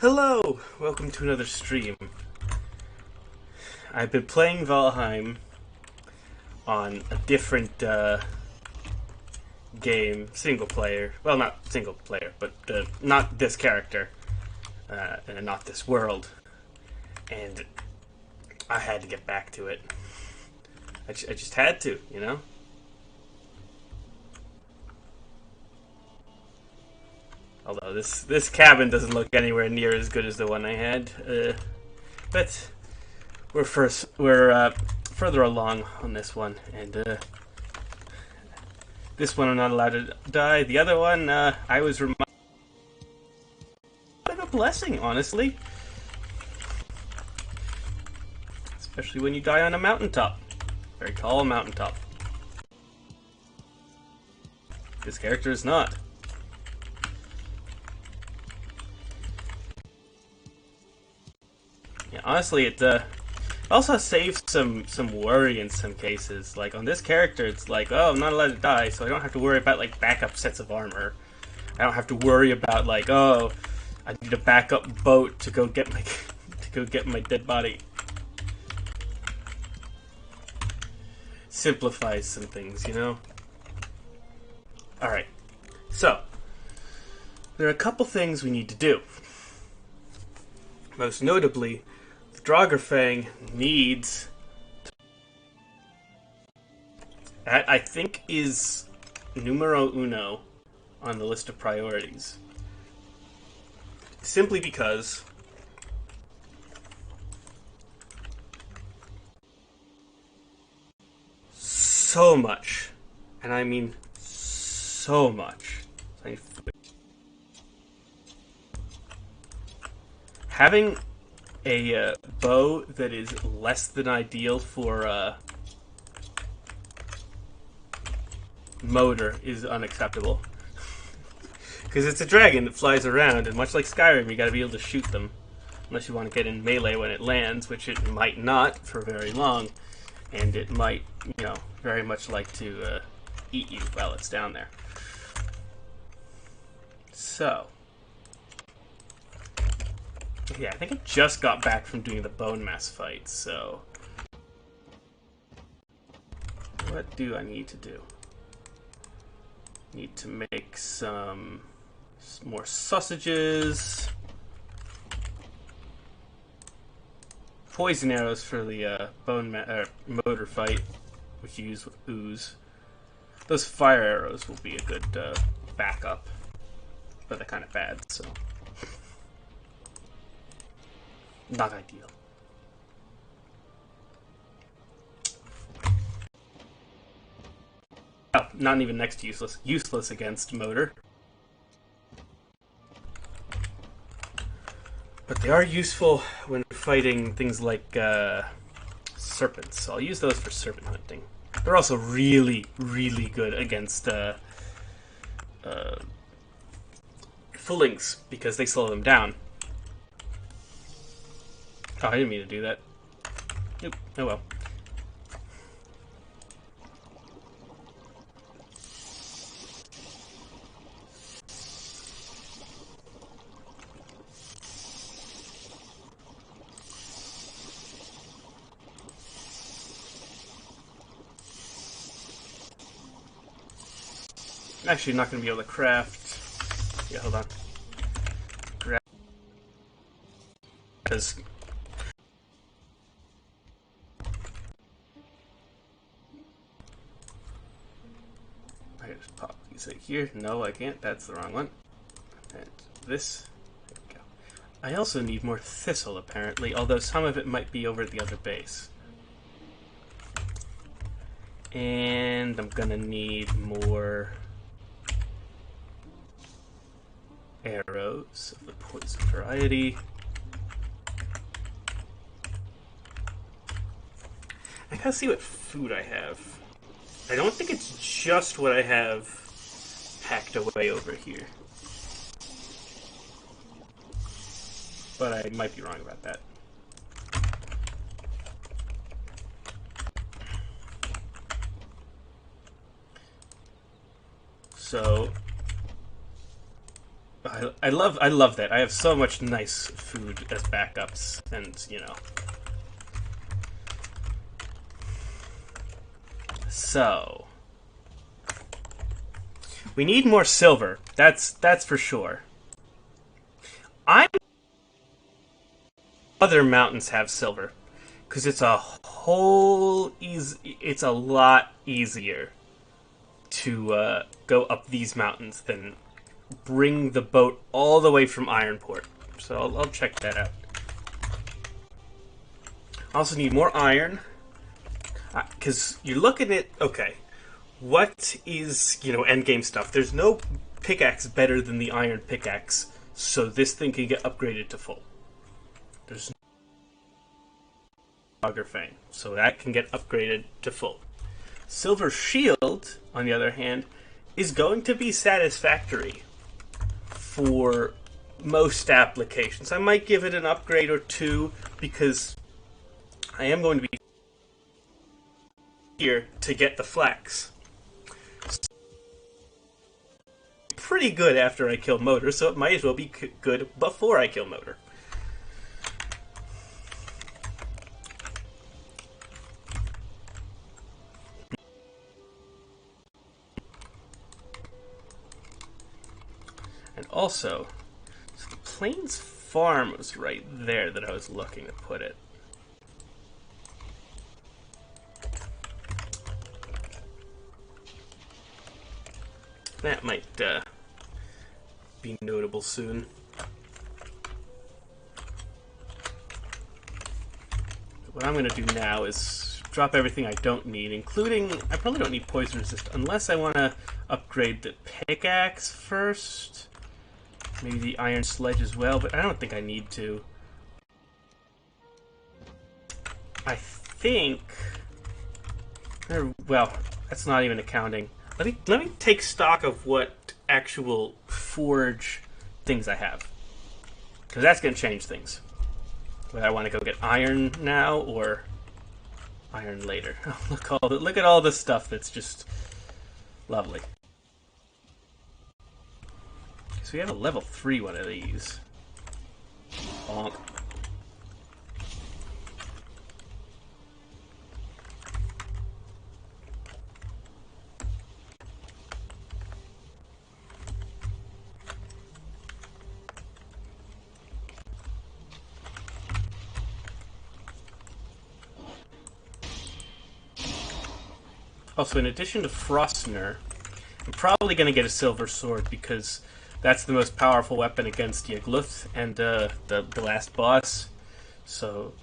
Hello! Welcome to another stream. I've been playing Valheim on a different game, single player. Well, not single player, but not this character, and not this world. And I had to get back to it. I just had to, you know? Although this cabin doesn't look anywhere near as good as the one I had, but we're further along on this one, and this one I'm not allowed to die. The other one, I was reminded of a blessing, honestly, especially when you die on a mountaintop, very tall mountaintop. This character is not. Yeah, honestly, it also saves some worry in some cases. Like on this character, it's like, oh, I'm not allowed to die, so I don't have to worry about like backup sets of armor. I don't have to worry about like, oh, I need a backup boat to go get my dead body. Simplifies some things, you know. All right, so there are a couple things we need to do. Most notably, Draugr needs, I think, is numero uno on the list of priorities. Simply because so much, and I mean so much, having a bow that is less than ideal for motor is unacceptable. Because it's a dragon that flies around, and much like Skyrim, you gotta be able to shoot them. Unless you want to get in melee when it lands, which it might not for very long, and it might, you know, very much like to eat you while it's down there. So, yeah, I think I just got back from doing the bone mass fight, so what do I need to do? Need to make some more sausages, poison arrows for the motor fight, which you use with ooze. Those fire arrows will be a good backup, but they're kind of bad, so not ideal. Oh, not even next to useless. Useless against motor. But they are useful when fighting things like serpents. So I'll use those for serpent hunting. They're also really, really good against fullings because they slow them down. Oh, I didn't mean to do that. Nope. Oh well. I'm actually not going to be able to craft. Yeah, hold on. Because I can just pop these like here. No, I can't. That's the wrong one. And this. There we go. I also need more thistle, apparently, although some of it might be over at the other base. And I'm gonna need more arrows of the poison variety. I gotta see what food I have. I don't think it's just what I have packed away over here. But I might be wrong about that. So I love that. I have so much nice food as backups, and you know. So we need more silver. That's for sure. I'm other mountains have silver because it's a whole easy. It's a lot easier to go up these mountains than bring the boat all the way from Ironport. So I'll check that out. I also need more iron because you're looking at okay. What is endgame stuff? There's no pickaxe better than the iron pickaxe, so this thing can get upgraded to full. There's no Auger Fang, so that can get upgraded to full. Silver Shield, on the other hand, is going to be satisfactory for most applications. I might give it an upgrade or two because I am going to be here to get the flax. Pretty good after I kill Motor, so it might as well be good before I kill Motor. And also, so the Plains Farm was right there that I was looking to put it. That might be notable soon. What I'm going to do now is drop everything I don't need, including... I probably don't need poison resist, unless I want to upgrade the pickaxe first. Maybe the iron sledge as well, but I don't think I need to. I think... well, that's not even accounting. Let me take stock of what actual forge things I have, because that's going to change things. Whether I want to go get iron now or iron later. Look at all this stuff that's just lovely. So we have a level 3 one of these. Bonk. Also, in addition to Frostner, I'm probably going to get a silver sword because that's the most powerful weapon against Yigluth and the last boss. So,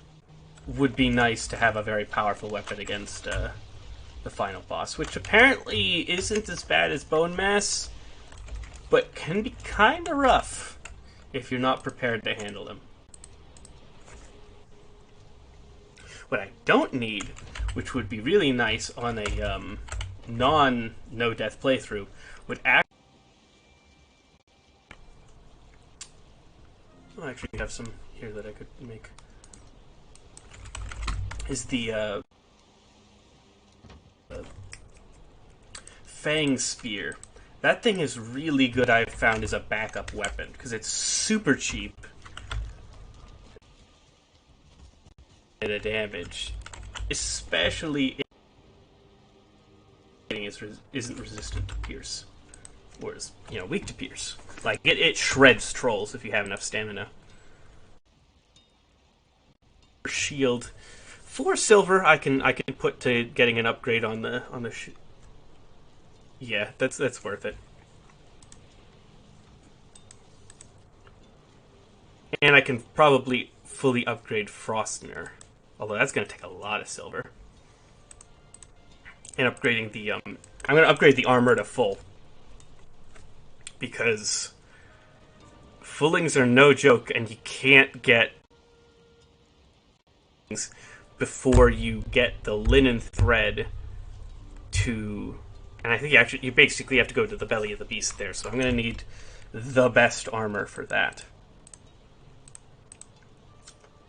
would be nice to have a very powerful weapon against the final boss, which apparently isn't as bad as Bone Mass, but can be kind of rough if you're not prepared to handle them. What I don't need, which would be really nice on a no-death playthrough, would actually... I actually have some here that I could make. Is the Fang Spear. That thing is really good, I've found, as a backup weapon, because it's super cheap. And the damage, especially if it isn't resistant to pierce, or is weak to pierce. Like it shreds trolls if you have enough stamina. Shield, 4 silver. I can put to getting an upgrade on the yeah, that's worth it. And I can probably fully upgrade Frostner. Although that's going to take a lot of silver. And upgrading the... I'm going to upgrade the armor to full. Because fullings are no joke, and you can't get things before you get the linen thread to... And I think you basically have to go to the belly of the beast there, so I'm going to need the best armor for that.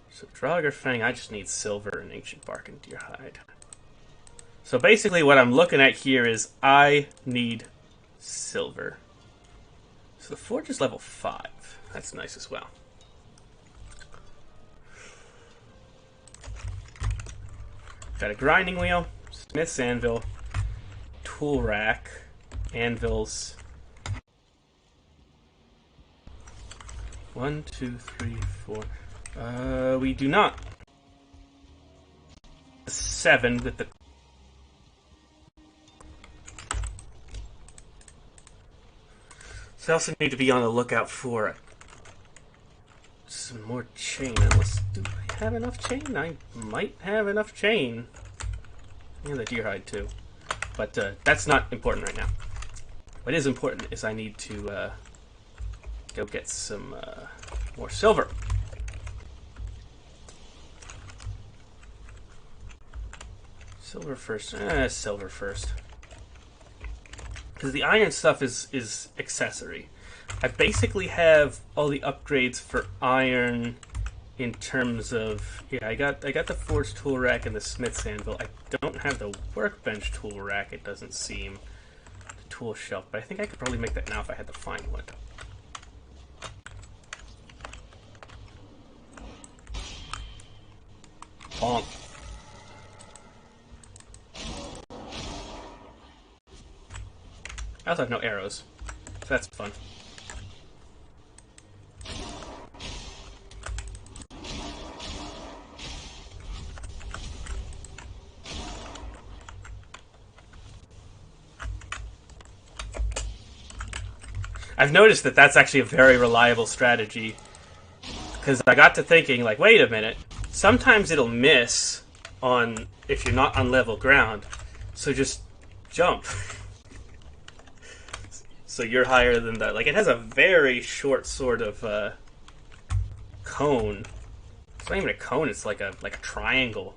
So Draugr Fang, I just need silver and ancient bark and deer hide. So basically what I'm looking at here is I need silver. So the forge is level 5. That's nice as well. Got a grinding wheel, smith's anvil, tool rack, anvils. 1, 2, 3, 4. We do not. 7 with the. So I also need to be on the lookout for some more chain. Unless, do I have enough chain? I might have enough chain. And the deer hide too. But that's not important right now. What is important is I need to go get some more silver. Silver first. Silver first. Because the iron stuff is accessory. I basically have all the upgrades for iron in terms of... Yeah, I got the forge tool rack and the smith's anvil. I don't have the workbench tool rack, it doesn't seem. The tool shelf, but I think I could probably make that now if I had to find one. Bonk. I also have no arrows, so that's fun. I've noticed that that's actually a very reliable strategy, because I got to thinking, like, wait a minute, sometimes it'll miss on if you're not on level ground, so just jump. So you're higher than that. Like, it has a very short sort of cone. It's not even a cone. It's like a triangle,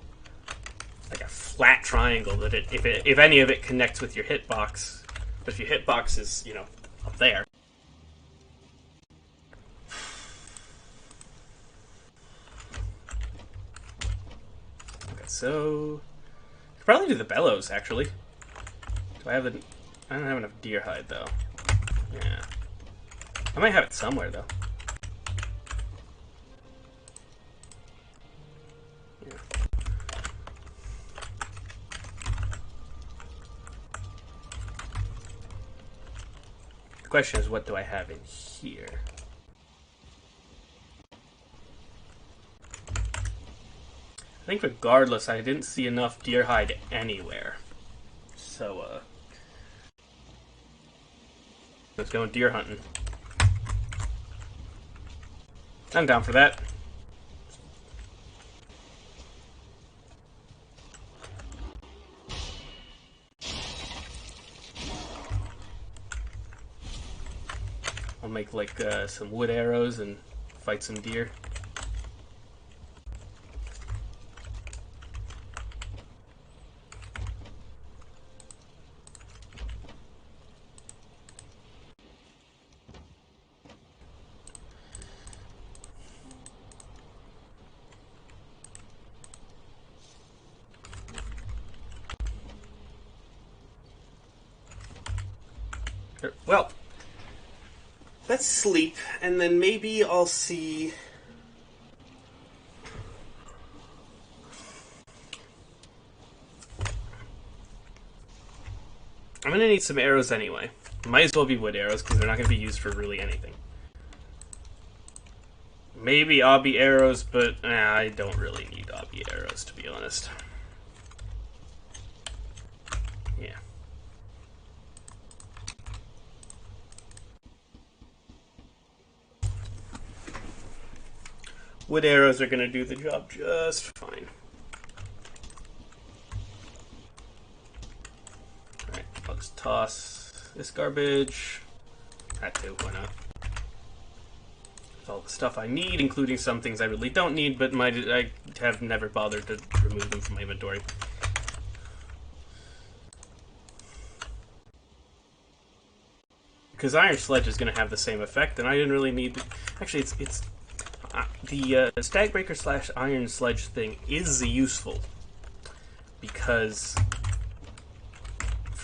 like a flat triangle. That if any of it connects with your hitbox, but if your hitbox is up there. Okay, so could probably do the bellows actually. Do I have the? I don't have enough deer hide though. Yeah. I might have it somewhere, though. Yeah. The question is, what do I have in here? I think regardless, I didn't see enough deer hide anywhere. So, let's go deer hunting. I'm down for that. I'll make like some wood arrows and fight some deer. Well, let's sleep, and then maybe I'll see... I'm going to need some arrows anyway. Might as well be wood arrows, because they're not going to be used for really anything. Maybe obby arrows, but I don't really need obby arrows, to be honest. Yeah. Wood arrows are going to do the job just fine. Alright, I'll just toss this garbage. That too, why not? It's all the stuff I need, including some things I really don't need, but I have never bothered to remove them from my inventory. Because Iron Sledge is going to have the same effect, and I didn't really need... Actually, it's the Stagbreaker / Iron Sledge thing is useful, because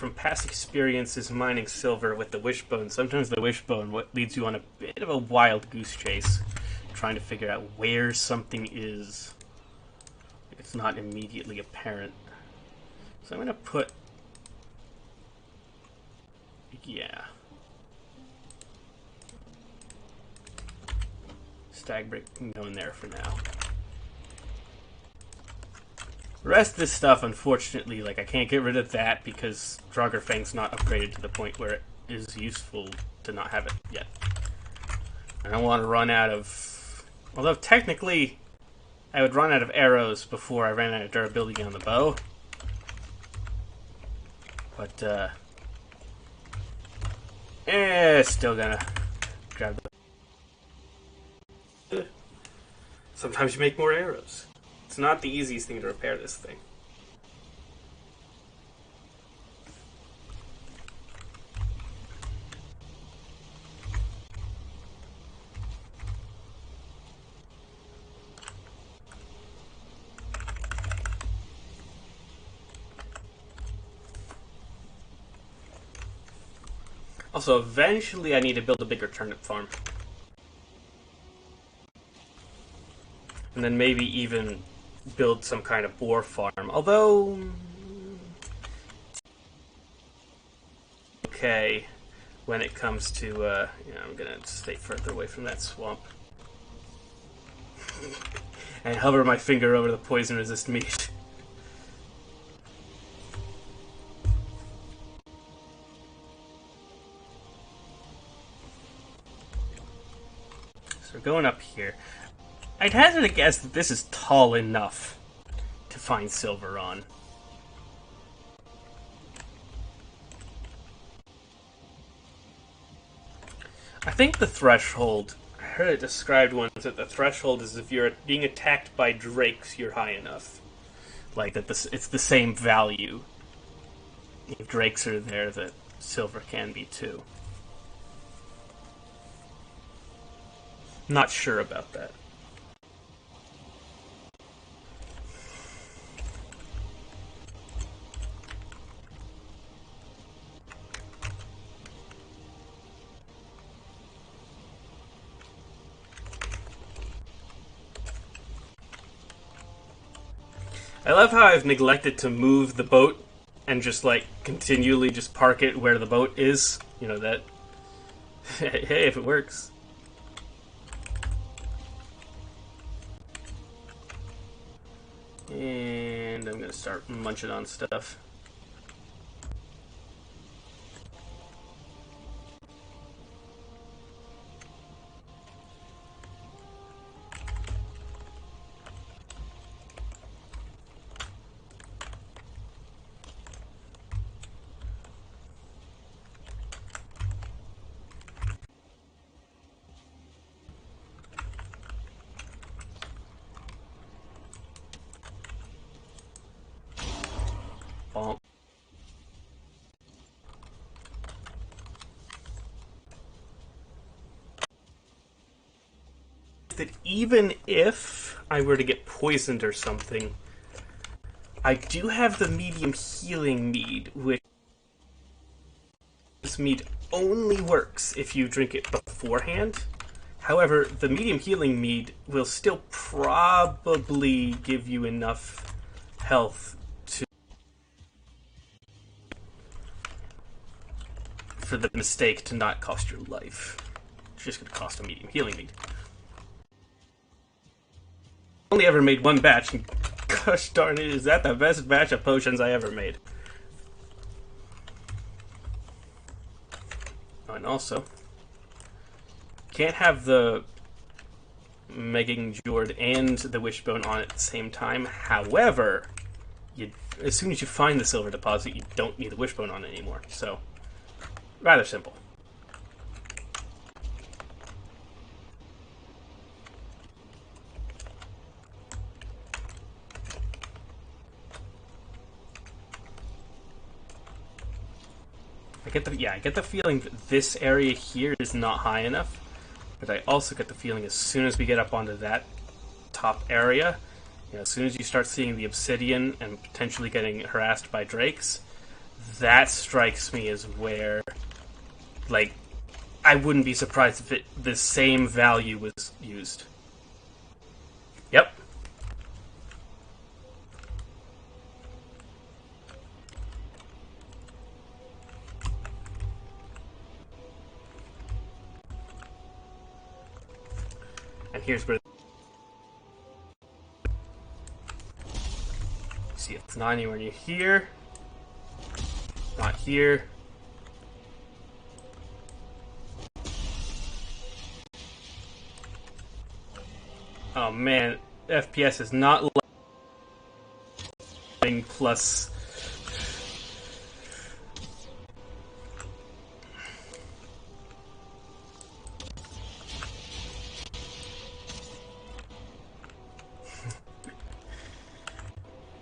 from past experiences mining silver with the wishbone, sometimes the wishbone leads you on a bit of a wild goose chase, trying to figure out where something is. It's not immediately apparent. So I'm going to put... yeah. Stag brick can go in there for now. The rest of this stuff, unfortunately, like, I can't get rid of that because Draugr not upgraded to the point where it is useful to not have it yet. I don't want to run out of... although, technically, I would run out of arrows before I ran out of durability on the bow. But, still gonna grab the... sometimes you make more arrows. It's not the easiest thing to repair this thing. Also, eventually I need to build a bigger turnip farm. And then maybe even build some kind of boar farm. Although... okay, when it comes to, I'm gonna stay further away from that swamp. And hover my finger over the poison-resist meat. So we're going up here. I'd hazard a guess that this is tall enough to find silver on. I think the threshold, I heard it described once that the threshold is if you're being attacked by drakes, you're high enough. Like, that it's the same value. If drakes are there, that silver can be too. Not sure about that. I love how I've neglected to move the boat and just, like, continually just park it where the boat is. You know, that... hey, if it works. And I'm gonna start munching on stuff. Bonk. That even if I were to get poisoned or something, I do have the medium healing mead, which this mead only works if you drink it beforehand. However, the medium healing mead will still probably give you enough health for the mistake to not cost your life. It's just going to cost a medium healing mead. Only ever made one batch, and gosh darn it, is that the best batch of potions I ever made. Oh, and also, can't have the Megging Jord and the Wishbone on at the same time. However, as soon as you find the silver deposit, you don't need the Wishbone on anymore. So, rather simple. I get the feeling that this area here is not high enough, but I also get the feeling as soon as we get up onto that top area, as soon as you start seeing the obsidian and potentially getting harassed by drakes, That strikes me as where, like, I wouldn't be surprised if the same value was used. Yep. And here's where... See, it's not anywhere near here. Not here. Oh man, FPS is not loading plus...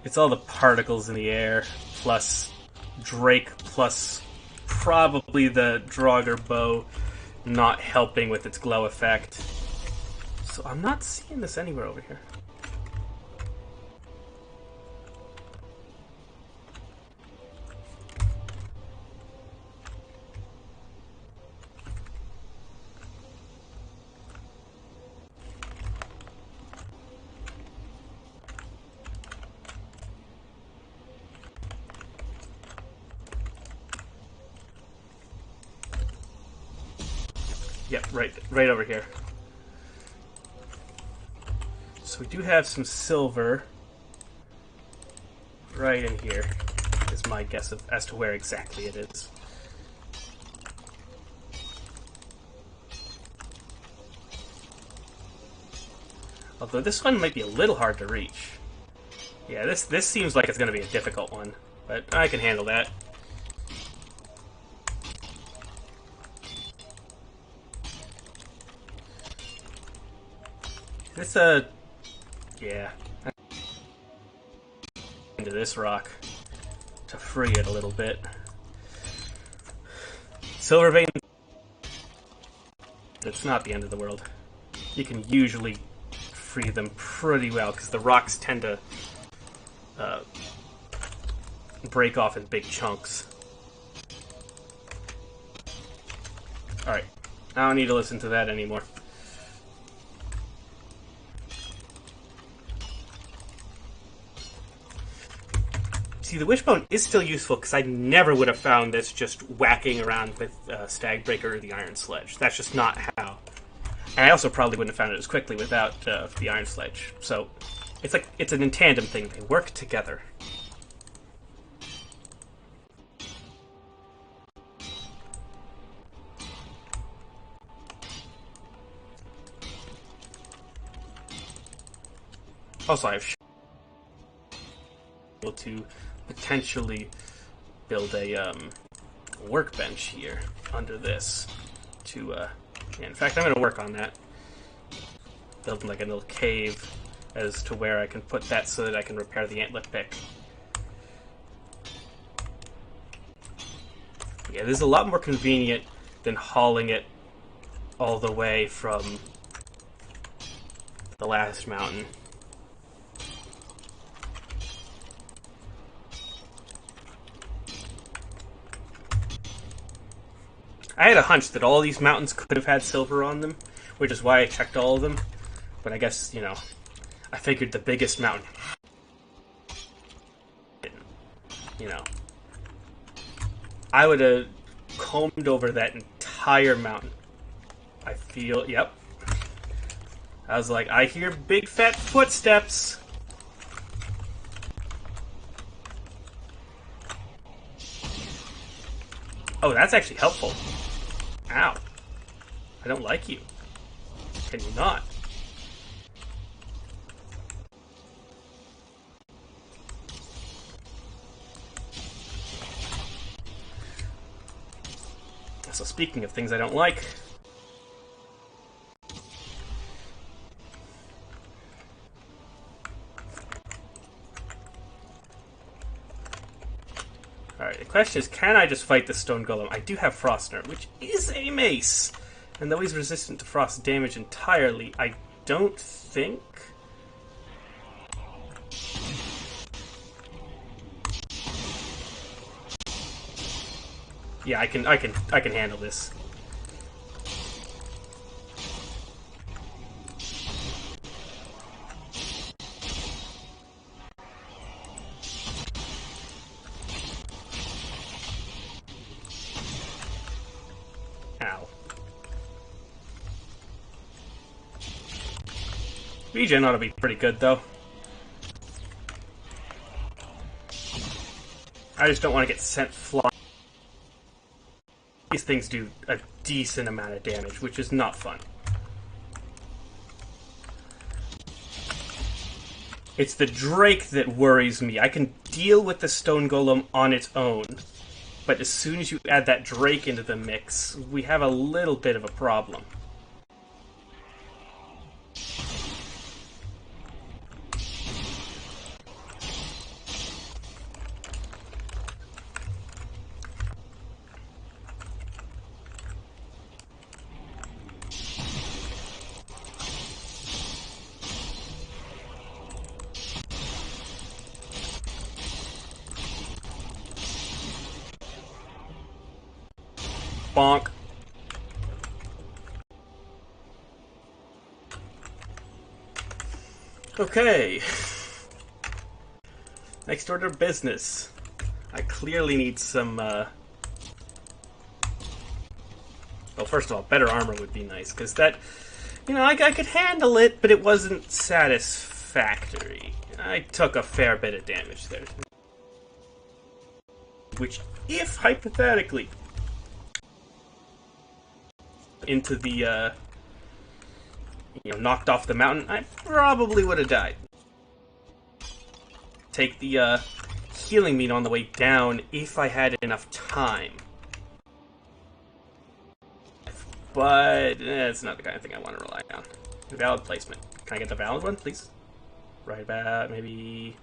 It's all the particles in the air, plus Drake, plus probably the Draugr bow not helping with its glow effect. So I'm not seeing this anywhere over here. Yep, right over here. So we do have some silver right in here, is my guess as to where exactly it is. Although this one might be a little hard to reach. Yeah, this seems like it's going to be a difficult one, but I can handle that. This, yeah. Into this rock to free it a little bit. Silver vein, it's not the end of the world. You can usually free them pretty well because the rocks tend to break off in big chunks. Alright, I don't need to listen to that anymore. See, the wishbone is still useful because I never would have found this just whacking around with Stagbreaker or the Iron Sledge. That's just not how. And I also probably wouldn't have found it as quickly without the Iron Sledge. So it's an in tandem thing. They work together. Also, I've able to potentially build a workbench here under this to yeah, in fact I'm going to work on that, building like a little cave as to where I can put that so that I can repair the antlet pick. Yeah, this is a lot more convenient than hauling it all the way from the last mountain. I had a hunch that all these mountains could have had silver on them, which is why I checked all of them. But I guess, you know, I figured the biggest mountain didn't. You know, I would have combed over that entire mountain. I feel, yep. I was like, I hear big fat footsteps. Oh, that's actually helpful. Ow. I don't like you. Can you not? So speaking of things I don't like... Alright, the question is, can I just fight the stone golem? I do have Frostner, which is a mace. And though he's resistant to frost damage entirely, I don't think... Yeah, I can handle this. Ow. Regen ought to be pretty good, though. I just don't want to get sent flying. These things do a decent amount of damage, which is not fun. It's the Drake that worries me. I can deal with the Stone Golem on its own, but as soon as you add that Drake into the mix, we have a little bit of a problem. Bonk. Okay. Next order of business. I clearly need some, well, first of all, better armor would be nice, because that, you know, I could handle it, but it wasn't satisfactory. I took a fair bit of damage there. Which, if, hypothetically, into the, you know, knocked off the mountain, I probably would have died. Take the, healing meat on the way down if I had enough time. But it's not the kind of thing I want to rely on. Valid placement. Can I get the valid one, please? Right about, maybe...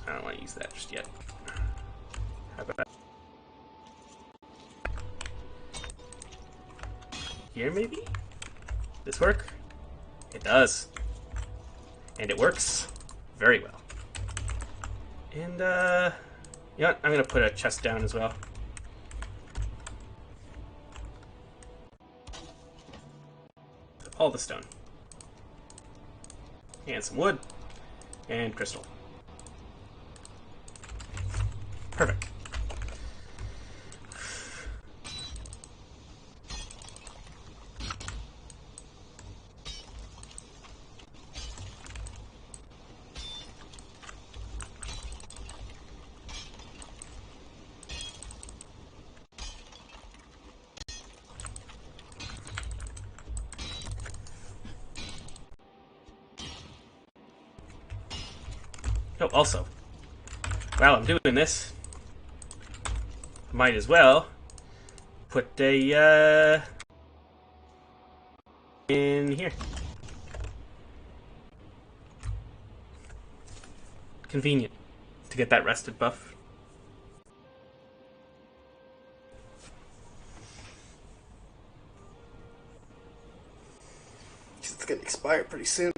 I don't want to use that just yet. How about... here, maybe? This work? It does. And it works very well. And, you know what? I'm gonna put a chest down as well. All the stone. And some wood. And crystal. Perfect. Oh, also, while I'm doing this, I might as well put a, in here. Convenient to get that rested buff. It's gonna expire pretty soon.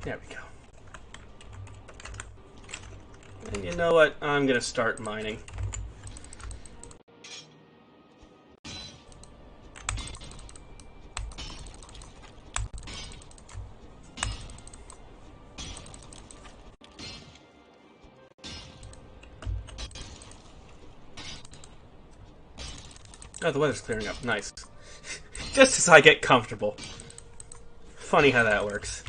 There we go. And you know what? I'm gonna start mining. Oh, the weather's clearing up. Nice. Just as I get comfortable. Funny how that works.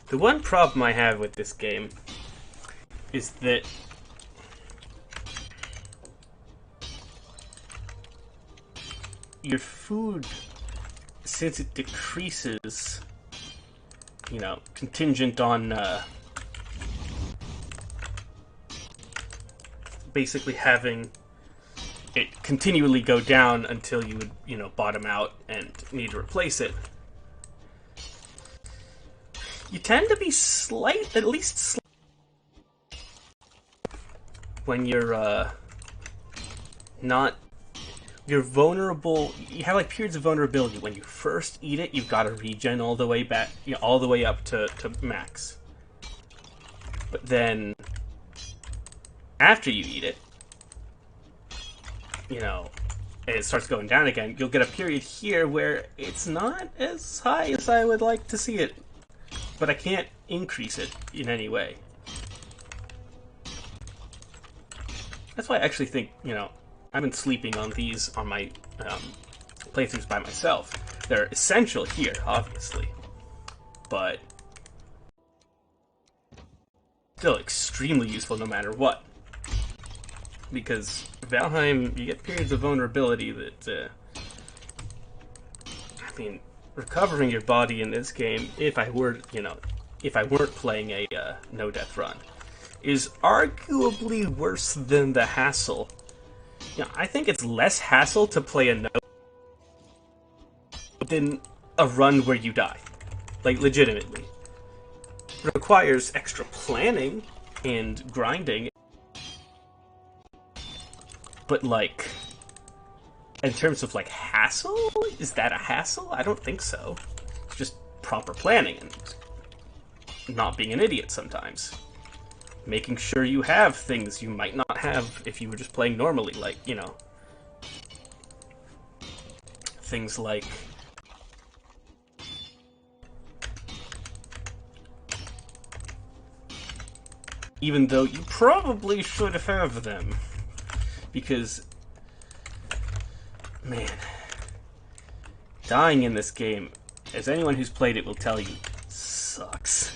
The one problem I have with this game is that your food, since it decreases, you know, contingent on basically having it continually go down until you would, you know, bottom out and need to replace it. You tend to be at least slightly when you're not, you're vulnerable. You have like periods of vulnerability. When you first eat it, you've got to regen all the way back, all the way up to max. But then after you eat it, and it starts going down again, you'll get a period here where it's not as high as I would like to see it, but I can't increase it in any way. That's why I actually think, I've been sleeping on these on my playthroughs by myself. They're essential here, obviously, but still extremely useful no matter what. Because Valheim, you get periods of vulnerability that, recovering your body in this game, if I weren't playing a no-death run, is arguably worse than the hassle. I think it's less hassle to play a no than a run where you die. Like, legitimately. It requires extra planning and grinding. But, like, in terms of, like, hassle? Is that a hassle? I don't think so. It's just proper planning and not being an idiot sometimes. Making sure you have things you might not have if you were just playing normally, like, things like even though you probably should have them. Because, man, dying in this game, as anyone who's played it will tell you, sucks.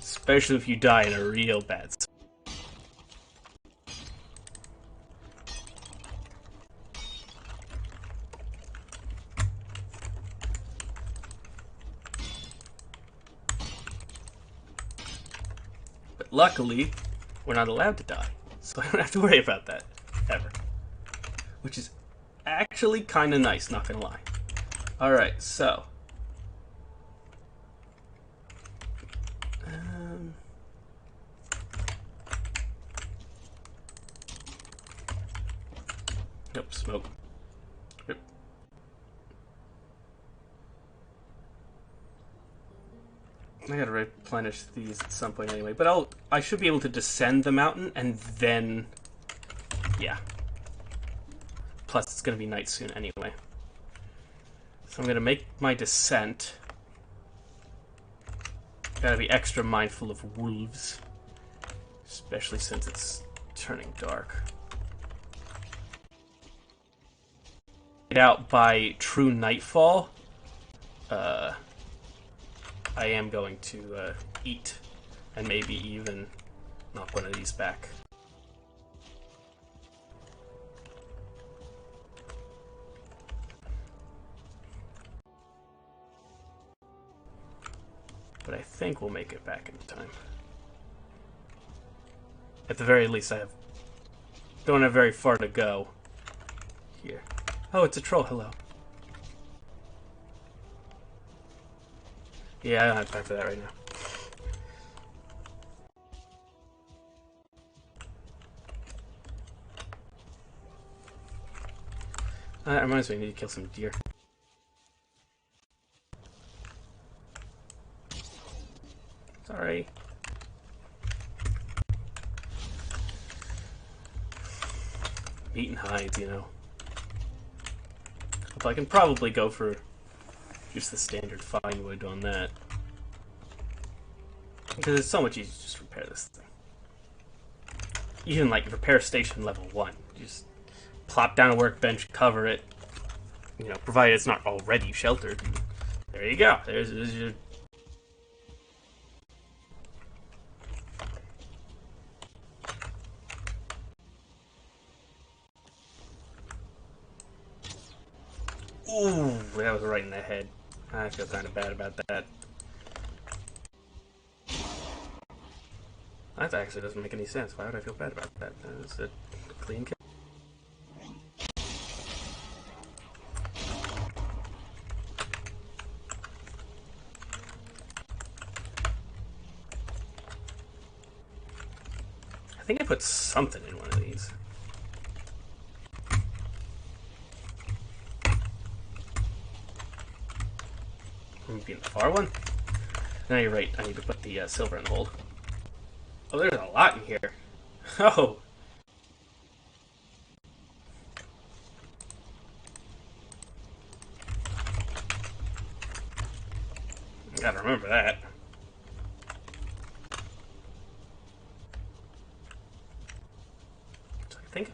Especially if you die in a real bad spot. But luckily, we're not allowed to die. So I don't have to worry about that, ever. Which is actually kind of nice, not gonna lie. Alright, so. Nope, smoke. Yep. I gotta replenish these at some point anyway, but I should be able to descend the mountain and then, yeah. Plus, it's gonna be night soon anyway. So I'm gonna make my descent. Gotta be extra mindful of wolves, especially since it's turning dark. Get out by true nightfall. I am going to eat and maybe even knock one of these back. But I think we'll make it back in time. At the very least, don't have very far to go here. Oh, it's a troll. Hello. Yeah, I don't have time for that right now. That reminds me, I need to kill some deer. Sorry. Meat and hides, Although I can probably go for just the standard fine wood on that. Because it's so much easier to just repair this thing. Even like repair station level 1. You just plop down a workbench, cover it, provided it's not already sheltered. There you go. There's your... Ooh, that was right in the head. I feel kind of bad about that. That actually doesn't make any sense. Why would I feel bad about that? It's a clean kill. I think put something in one of these. Maybe in the far one? No, you're right. I need to put the silver in the hold. Oh, there's a lot in here. Oh. Gotta remember that. So I think...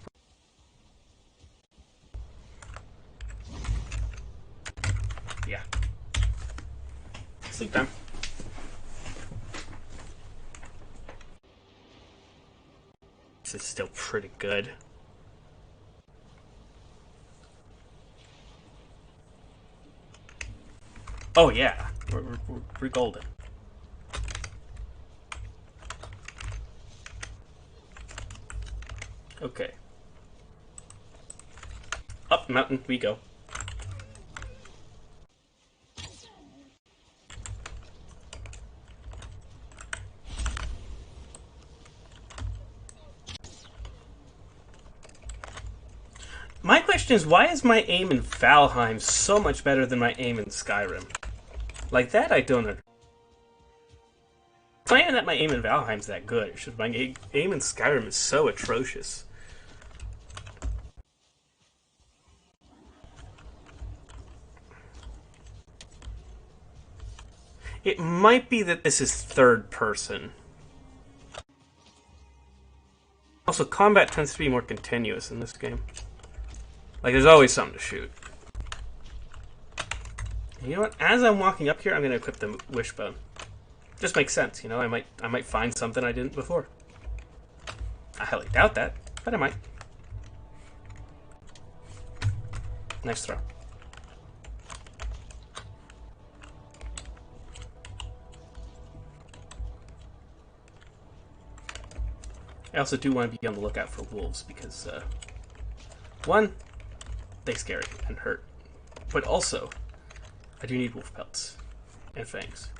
Yeah. Sleep time. This is still pretty good. Oh yeah, we're golden. Okay. Up mountain we go. My question is, why is my aim in Valheim so much better than my aim in Skyrim? Like that, I don't know. It's not even that my aim in Valheim's that good. It's just my aim in Skyrim is so atrocious. It might be that this is third person. Also, combat tends to be more continuous in this game. Like, there's always something to shoot. And you know what? As I'm walking up here, I'm going to equip the wishbone. Just makes sense, you know? I might find something I didn't before. I highly doubt that, but I might. Nice throw. I also do want to be on the lookout for wolves because, one, they scare and hurt. But also, I do need wolf pelts and fangs.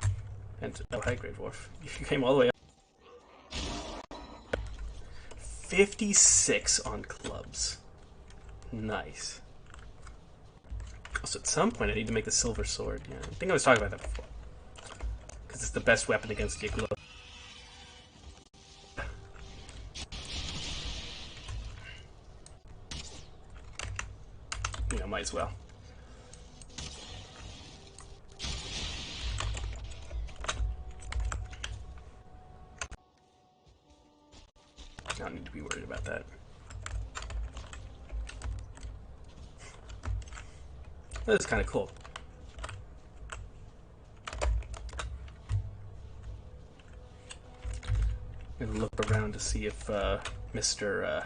And, oh, hi, Grey Dwarf. You came all the way up. 56 on clubs. Nice. Also, at some point, I need to make the silver sword. Yeah, I think I was talking about that before. Because it's the best weapon against the glow. You know, might as well. I don't need to be worried about that. That is kind of cool. And look around to see if Mr.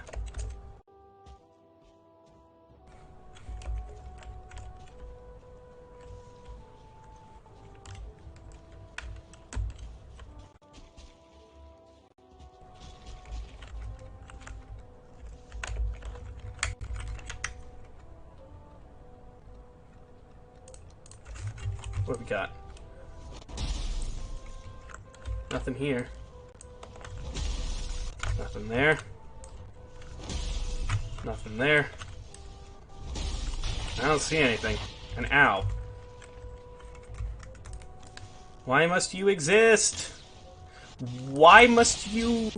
What have we got? Nothing here. Nothing there. Nothing there. I don't see anything. An owl. Why must you exist? Why must you...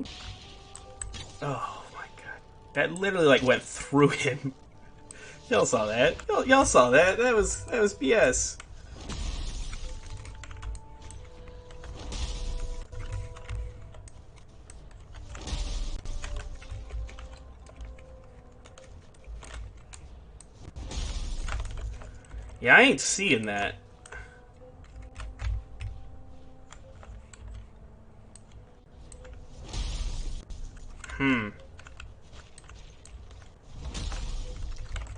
Oh my god. That literally like went through him. Y'all saw that. Y'all saw that. That was BS. Yeah, I ain't seeing that.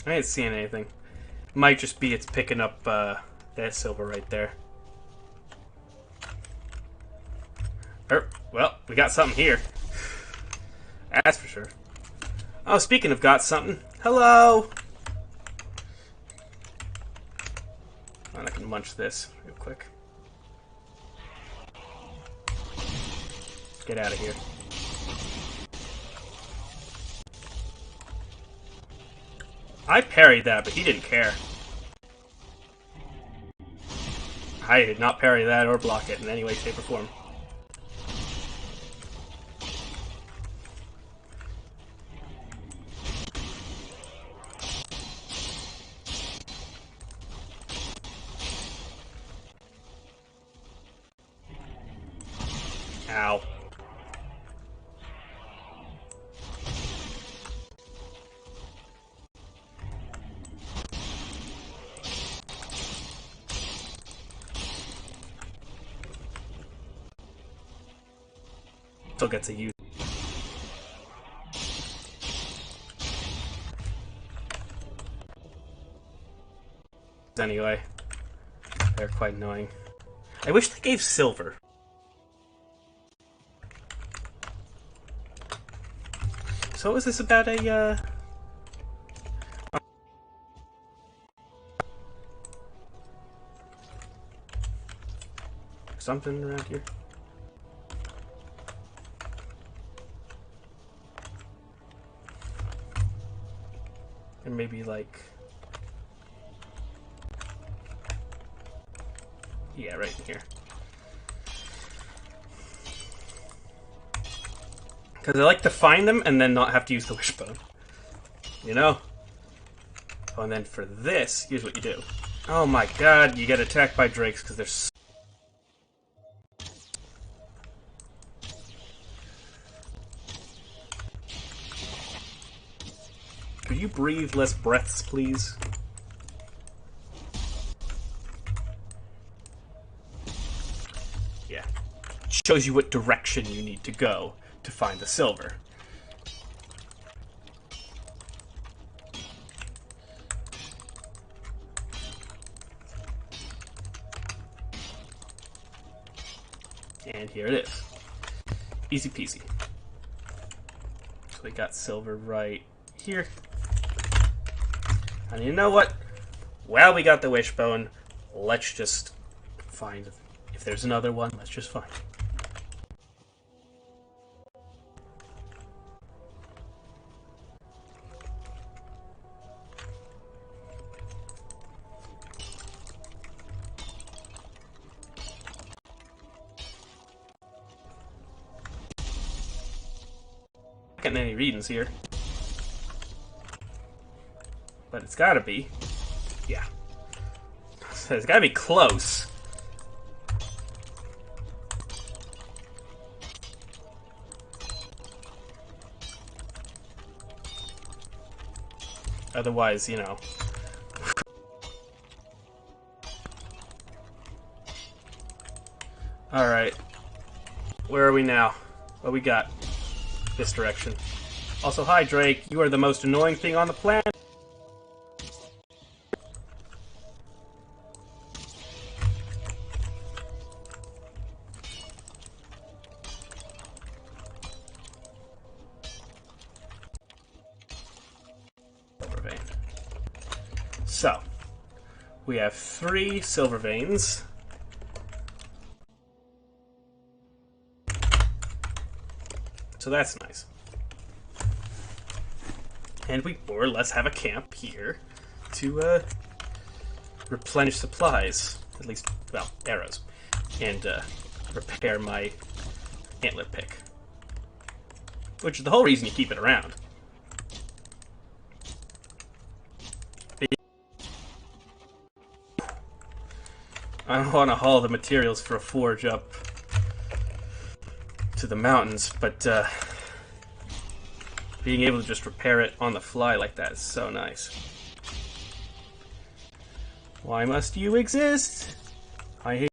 I ain't seeing anything. Might just be it's picking up that silver right there. Well, we got something here. That's for sure. Oh, speaking of got something. Hello! I can munch this real quick. Get out of here. I parried that, but he didn't care. I did not parry that or block it in any way, shape, or form. Ow. Still gets a use. Anyway, they're quite annoying. I wish they gave silver. So what was this about something around here? And maybe like... yeah, right in here. Because I like to find them and then not have to use the wishbone. You know? Oh, and then for this, here's what you do. Oh my god, you get attacked by drakes because they're so... Could you breathe less breaths, please? Yeah. Shows you what direction you need to go to find the silver. And here it is. Easy peasy. So we got silver right here. And you know what? Well, we got the wishbone. Let's just find... if there's another one, let's just find it. Not getting any readings here. But it's gotta be. Yeah. So it's gotta be close. Otherwise, you know. Alright. Where are we now? What we got? This direction. Also, hi Drake, you are the most annoying thing on the planet. So, we have 3 silver veins. So that's nice. And we more or less have a camp here to replenish supplies. At least, well, arrows. And repair my antler pick. Which is the whole reason you keep it around. I don't want to haul the materials for a forge up to the mountains, but being able to just repair it on the fly like that is so nice. Why must you exist? I hate...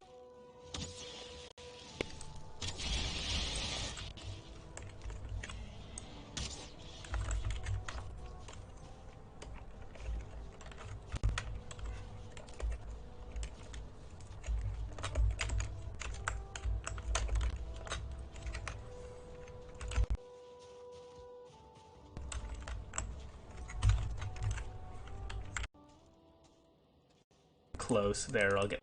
close. There, I'll get...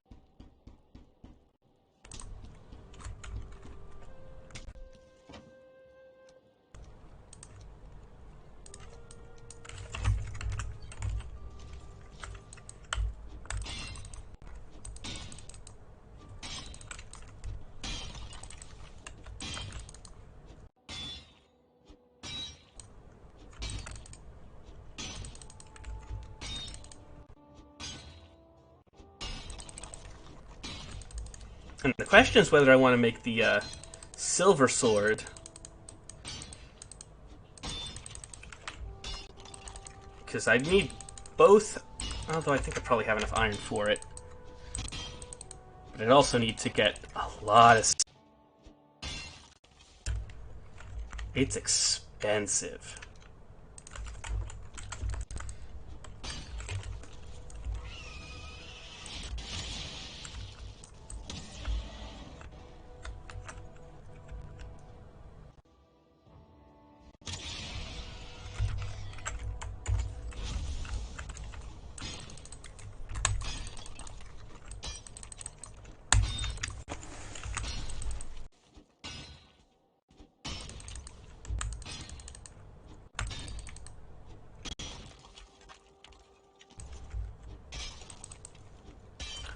And the question is whether I want to make the silver sword. Because I'd need both, although I think I probably have enough iron for it. But I'd also need to get a lot of... It's expensive.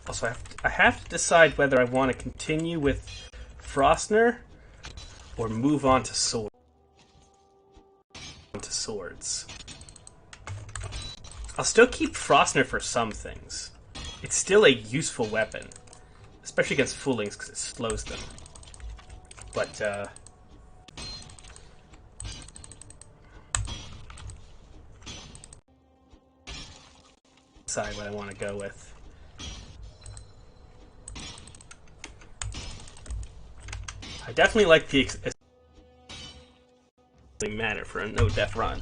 Also, I have to decide whether I want to continue with Frostner or move on to swords. I'll still keep Frostner for some things. It's still a useful weapon, especially against Foolings because it slows them. But decide what I want to go with. I definitely like the matter for a no-death run.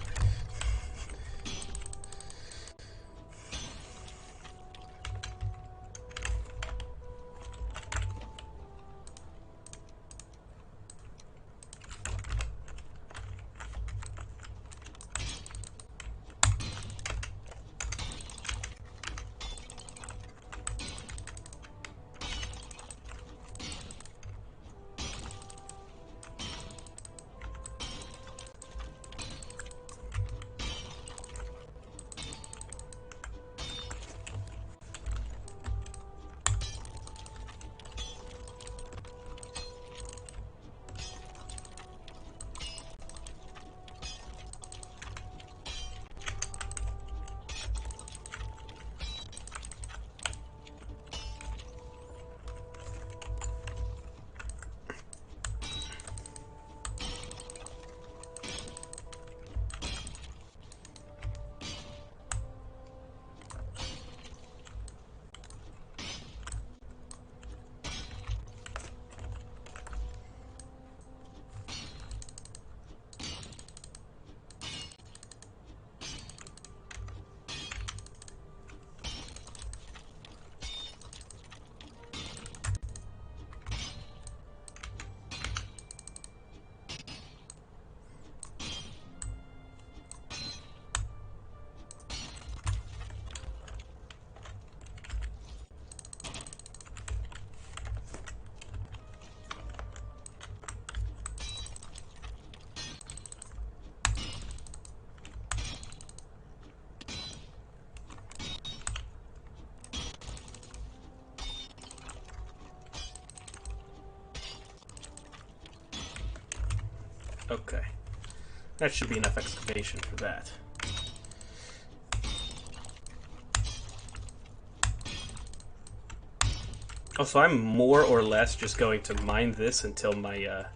Okay. That should be enough excavation for that. Also, I'm more or less just going to mine this until my,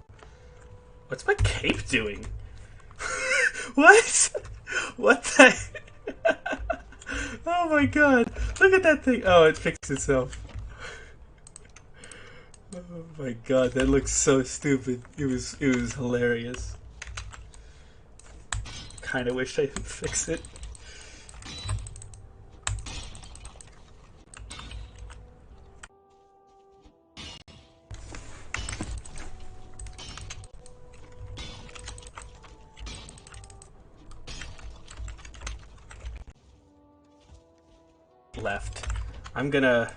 What's my cape doing? What? What the... Oh my god. Look at that thing. Oh, it fixed itself. Oh my god, that looks so stupid. It was hilarious. Kinda wish I could fix it. Left. I'm gonna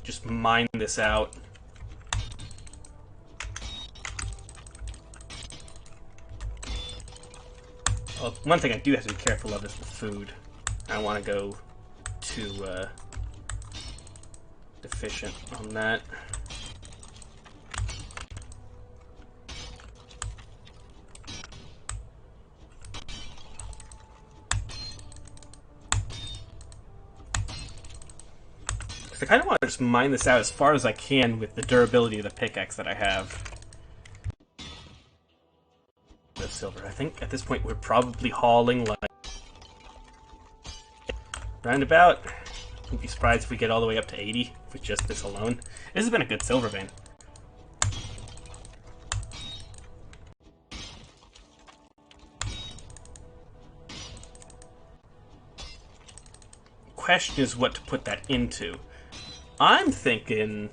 just mine this out. Well, one thing I do have to be careful of is the food. I want to go too deficient on that. I kind of want to just mine this out as far as I can with the durability of the pickaxe that I have. The silver. I think at this point we're probably hauling like roundabout. Wouldn't be surprised if we get all the way up to 80 with just this alone. This has been a good silver vein. Question is what to put that into. I'm thinking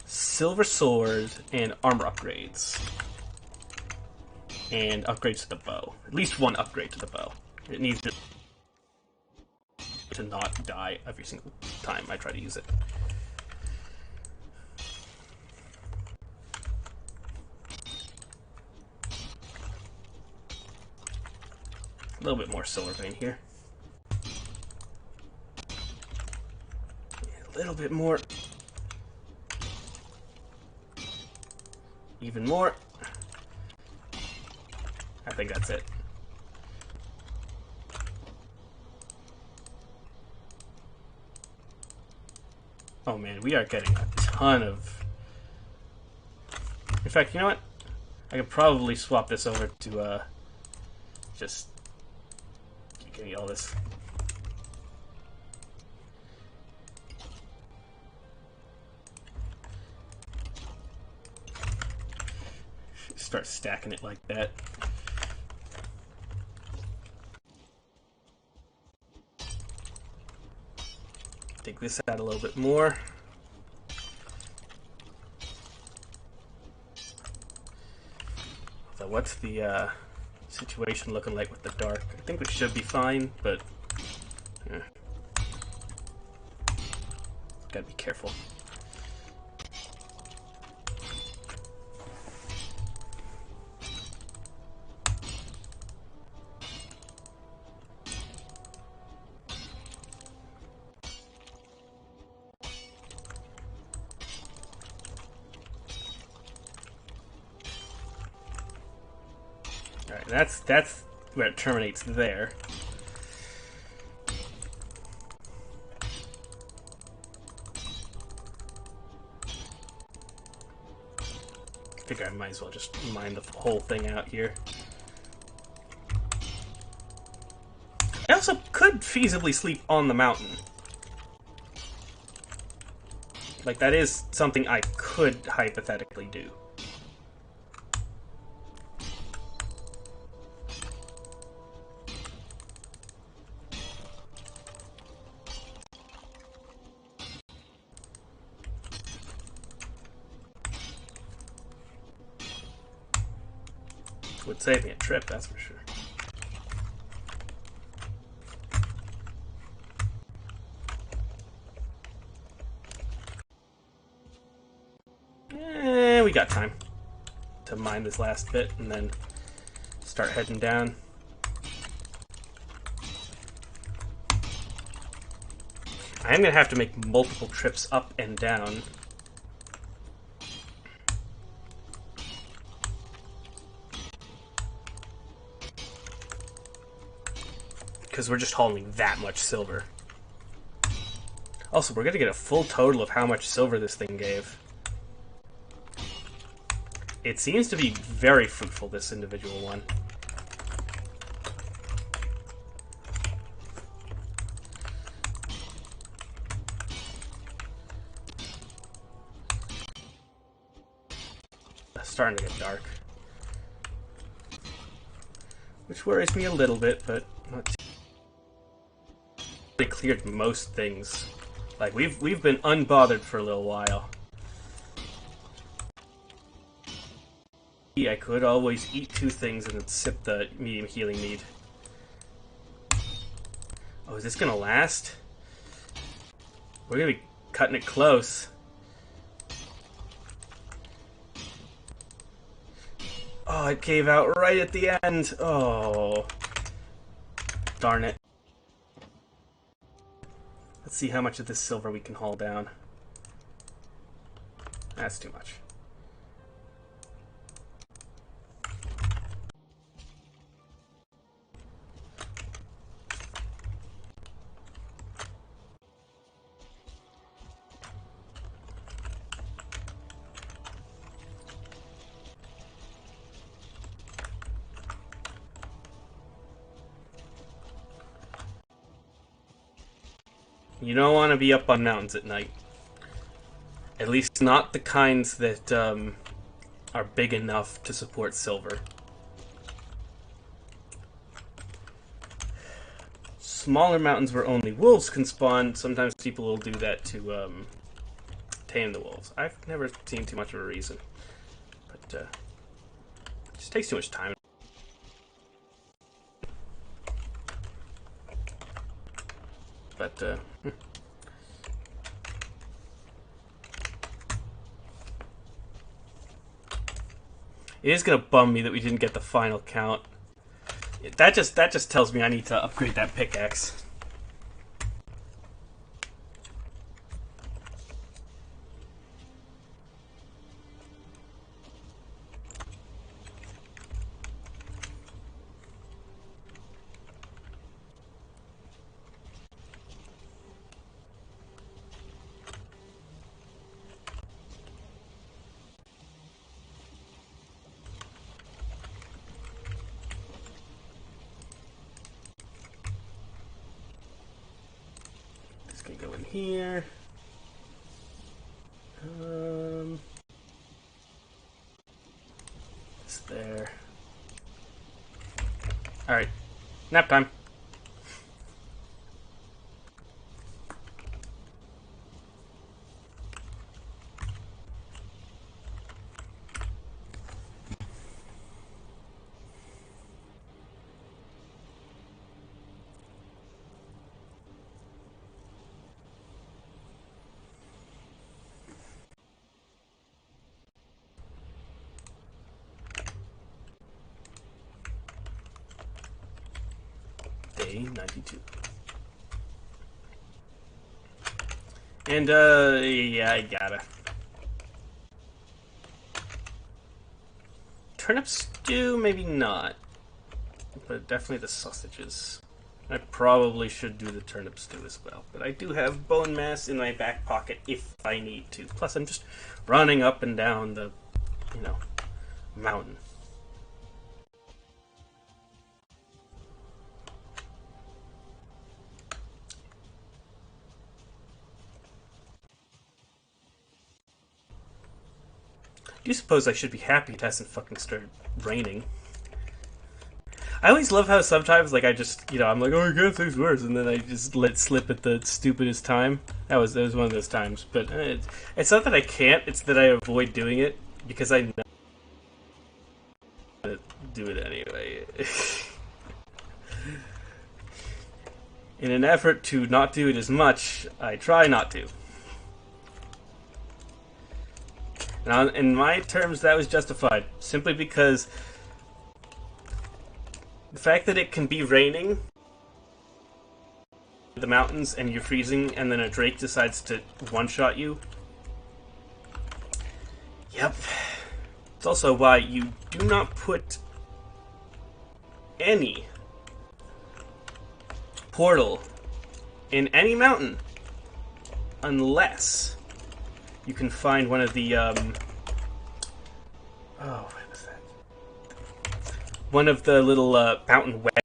silver sword and armor upgrades. And upgrades to the bow. At least one upgrade to the bow. It needs to not die every single time I try to use it. A little bit more silver vein here. A little bit more. Even more. I think that's it. Oh man, we are getting a ton of... In fact, you know what? I could probably swap this over to, just... Give me all this. Start stacking it like that. Take this out a little bit more. So what's the situation looking like with the dark? I think we should be fine, but yeah. Gotta be careful. Alright, that's where it terminates there. I think I might as well just mine the whole thing out here. I also could feasibly sleep on the mountain. Like, that is something I could hypothetically do. Would save me a trip, that's for sure. We got time to mine this last bit and then start heading down. I am going to have to make multiple trips up and down. Because we're just hauling that much silver. Also, we're going to get a full total of how much silver this thing gave. It seems to be very fruitful, this individual one. It's starting to get dark. Which worries me a little bit, but not too. They cleared most things. Like, we've been unbothered for a little while. I could always eat two things and then sip the medium healing mead. Oh, is this gonna last? We're gonna be cutting it close. Oh, it gave out right at the end. Oh. Darn it. Let's see how much of this silver we can haul down. That's too much. You don't want to be up on mountains at night. At least not the kinds that are big enough to support silver. Smaller mountains where only wolves can spawn, sometimes people will do that to tame the wolves. I've never seen too much of a reason. But it just takes too much time. But it is gonna bum me that we didn't get the final count. That just tells me I need to upgrade that pickaxe. This can go in here. It's there. Alright. Nap time. Day 92. And, yeah, I gotta. Turnip stew, maybe not. But definitely the sausages. I probably should do the turnip stew as well. But I do have bone mass in my back pocket if I need to. Plus, I'm just running up and down the, mountain. Do you suppose I should be happy it hasn't fucking started raining? I always love how sometimes, like, I just, I'm like, oh, I can't things worse, and then I just let slip at the stupidest time. That was one of those times. But it's not that I can't, it's that I avoid doing it, because I know to do it anyway. In an effort to not do it as much, I try not to. Now, in my terms, that was justified, simply because the fact that it can be raining in the mountains and you're freezing, and then a drake decides to one-shot you. Yep. It's also why you do not put any portal in any mountain unless you can find one of the what was that? One of the little mountain webs,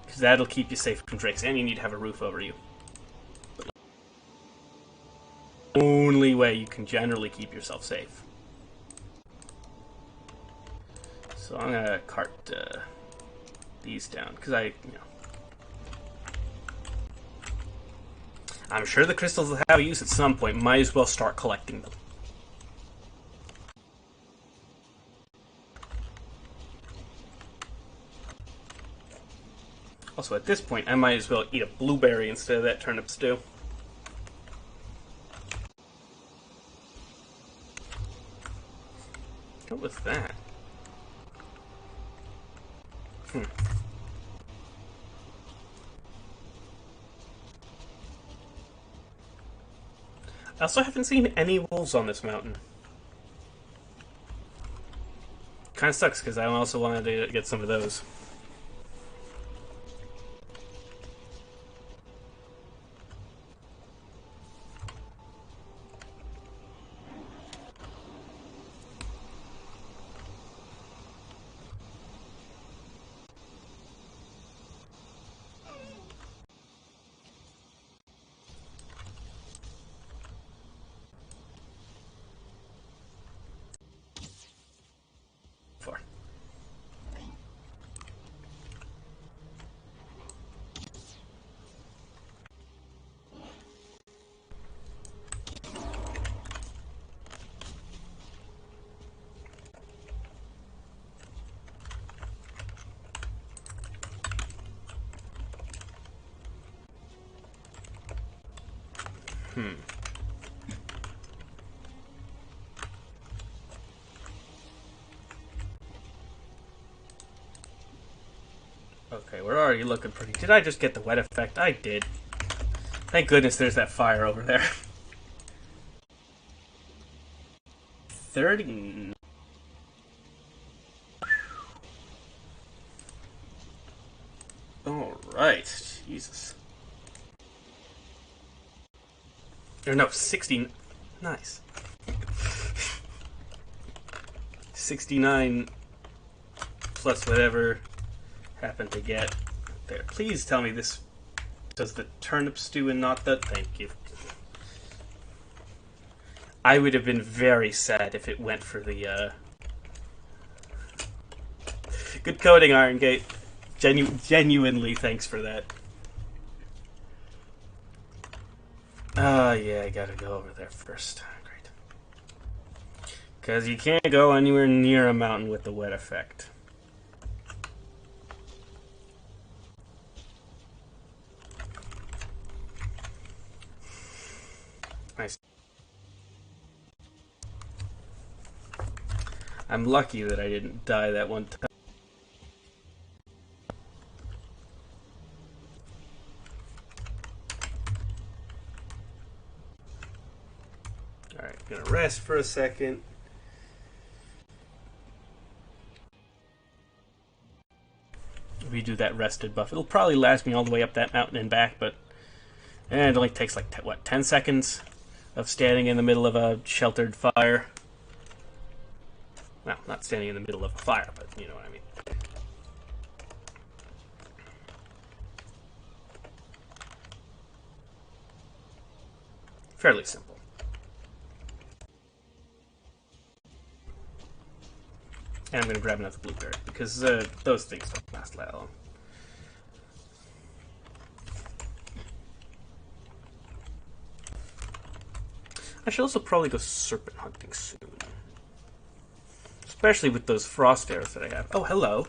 because that'll keep you safe from drakes, and you need to have a roof over you. The only way you can generally keep yourself safe. So I'm gonna cart these down because I'm sure the crystals will have use at some point. Might as well start collecting them. Also, at this point, I might as well eat a blueberry instead of that turnip stew. What was that? I also haven't seen any wolves on this mountain. Kind of sucks because I also wanted to get some of those. Okay, we're already looking pretty... Did I just get the wet effect? I did. Thank goodness there's that fire over there. 30... Alright, Jesus. Or no, 60... Nice. 69 plus whatever happened to get there. Please tell me this does the turnip stew and not the... Thank you. I would have been very sad if it went for the, Good coding, Iron Gate. Genuinely, thanks for that. Yeah, I gotta go over there first. Great. Because you can't go anywhere near a mountain with the wet effect. Nice. I'm lucky that I didn't die that one time. Alright, gonna rest for a second. Redo that rested buff. It'll probably last me all the way up that mountain and back, but it only takes like, 10 seconds of standing in the middle of a sheltered fire. Well, not standing in the middle of a fire, but you know what I mean. Fairly simple. And I'm going to grab another blueberry, because those things don't last that long. I should also probably go serpent hunting soon. Especially with those frost arrows that I have. Oh, hello.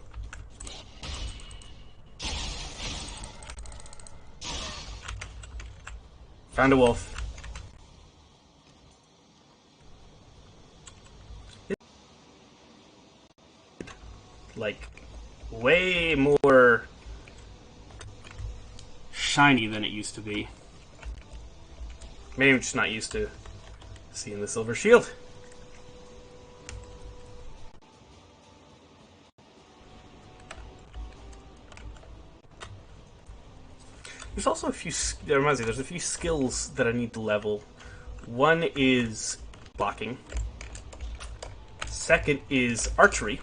Found a wolf. Like, way more shiny than it used to be. Maybe I'm just not used to seeing the silver shield. There's also a few... That reminds me, there's a few skills that I need to level. One is blocking. Second is archery.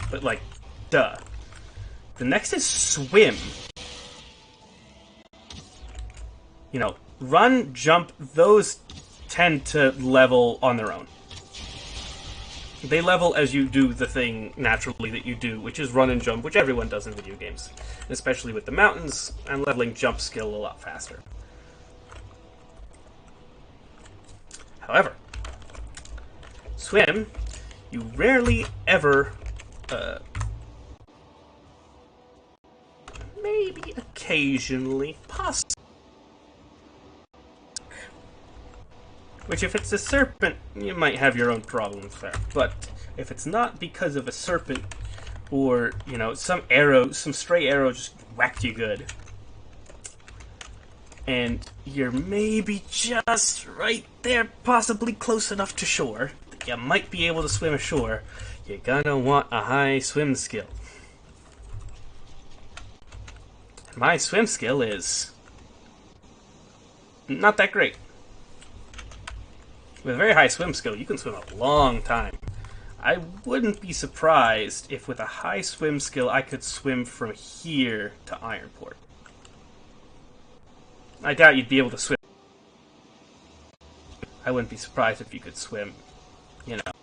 But, like, duh. The next is swim. You know, run, jump, those tend to level on their own. They level as you do the thing naturally that you do, which is run and jump, which everyone does in video games. Especially with the mountains, I'm leveling jump skill a lot faster. However, swim, you rarely ever, maybe occasionally, possibly. Which, if it's a serpent, you might have your own problems there. But if it's not because of a serpent, or, you know, some stray arrow just whacked you good, and you're maybe just right there, possibly close enough to shore, that you might be able to swim ashore, you're gonna want a high swim skill. And my swim skill is not that great. With a very high swim skill, you can swim a long time. I wouldn't be surprised if with a high swim skill I could swim from here to Ironport. I doubt you'd be able to swim. I wouldn't be surprised if you could swim, you know.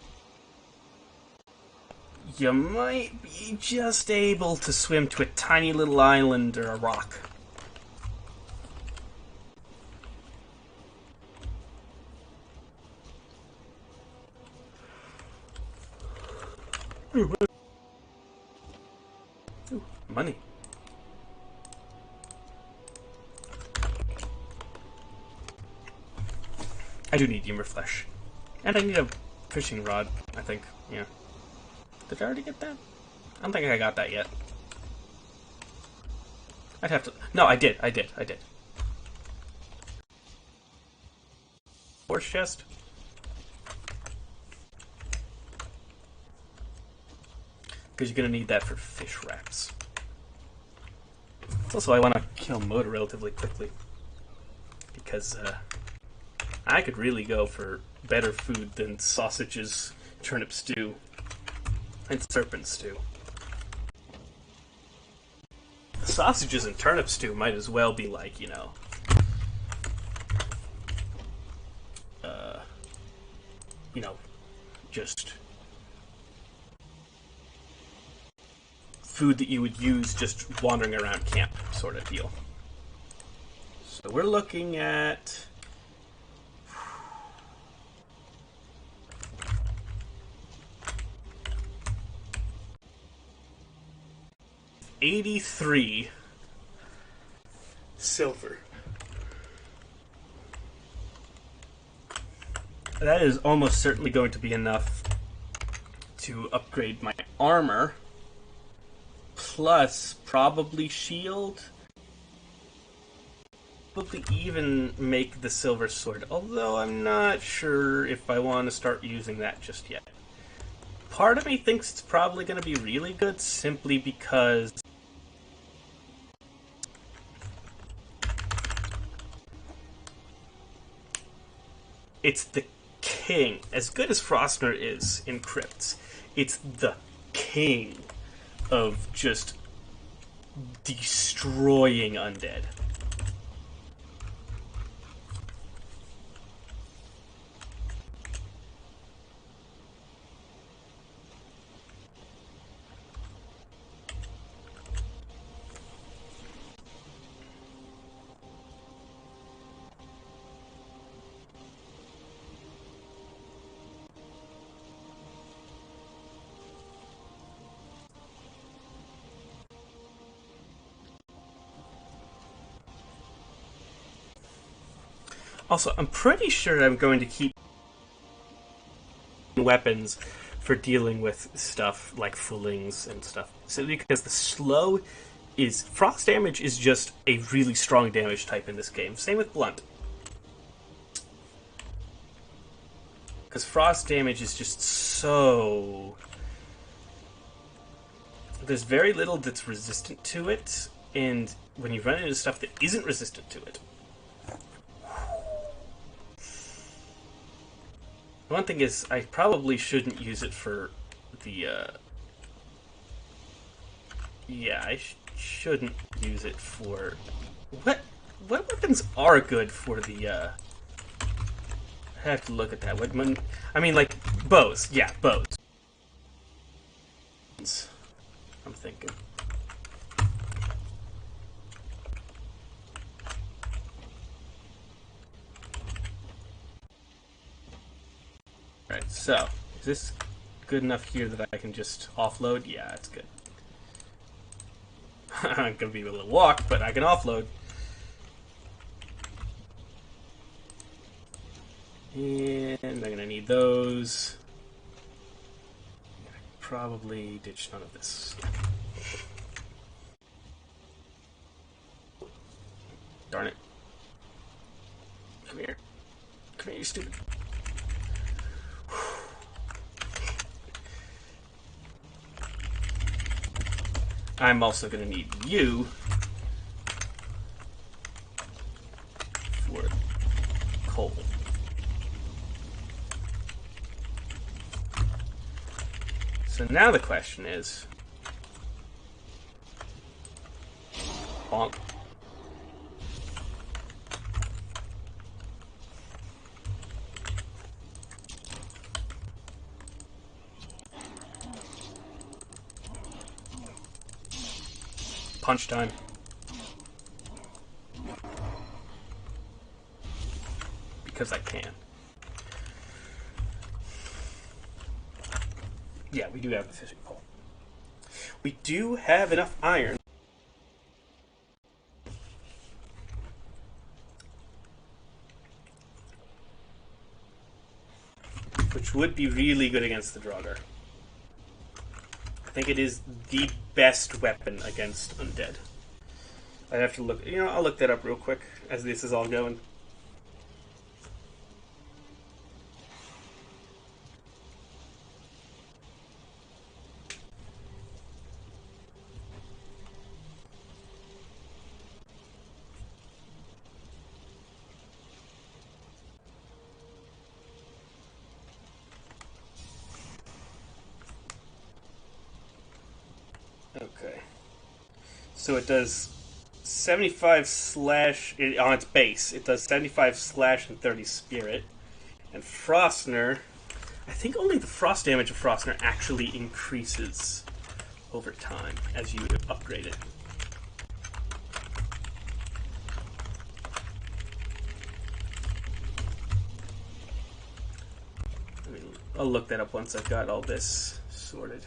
You might be just able to swim to a tiny little island or a rock. Ooh, money. I do need lemur flesh. And I need a fishing rod, I think. Yeah. Did I already get that? I don't think I got that yet. I'd have to... No, I did. Horse chest? Because you're going to need that for fish wraps. Also, I want to kill Motor relatively quickly. Because I could really go for better food than sausages, turnip stew, and serpent stew. Sausages and turnip stew might as well be like, just food that you would use just wandering around camp sort of deal. So we're looking at... $83 silver. That is almost certainly going to be enough to upgrade my armor, plus probably shield, probably even make the silver sword, although I'm not sure if I want to start using that just yet. Part of me thinks it's probably going to be really good simply because it's the king. As good as Frostner is in crypts, it's the king of just destroying undead. Also, I'm pretty sure I'm going to keep weapons for dealing with stuff like foolings and stuff. So because the slow is... Frost damage is just a really strong damage type in this game. Same with blunt. Because frost damage is just so... There's very little that's resistant to it, and when you run into stuff that isn't resistant to it... One thing is, I probably shouldn't use it for the, yeah, I shouldn't use it for... What weapons are good for the, I have to look at that. I mean, like, bows. Yeah, bows. I'm thinking. Alright, so, is this good enough here that I can just offload? Yeah, it's good. I'm gonna be a little walk, but I can offload. And I'm gonna need those. Probably ditch none of this. Darn it. Come here. Come here, you stupid. I'm also going to need you for coal. So now the question is... Bonk. Punch time. Because I can. Yeah, we do have the fishing pole. We do have enough iron. would be really good against the Draugr. I think it is the best weapon against undead. I have to look. You know, I'll look that up real quick as this is all going. Okay. So it does 75 slash on its base. It does 75 slash and 30 spirit. And Frostner, I think only the frost damage of Frostner actually increases over time as you upgrade it. I'll look that up once I've got all this sorted.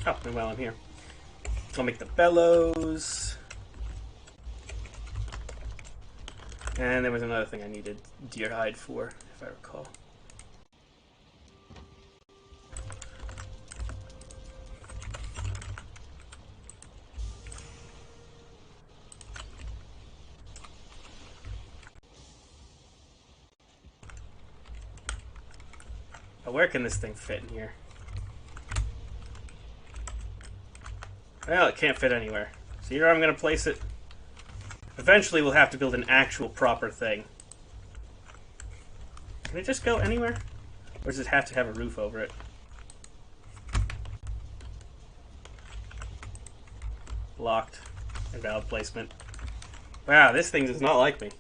Oh, and while I'm here, I'll make the bellows. And there was another thing I needed deer hide for, if I recall. Now, where can this thing fit in here? Well, it can't fit anywhere. So here I'm going to place it. Eventually we'll have to build an actual proper thing. Can it just go anywhere? Or does it have to have a roof over it? Locked. Invalid placement. Wow, this thing does not like me.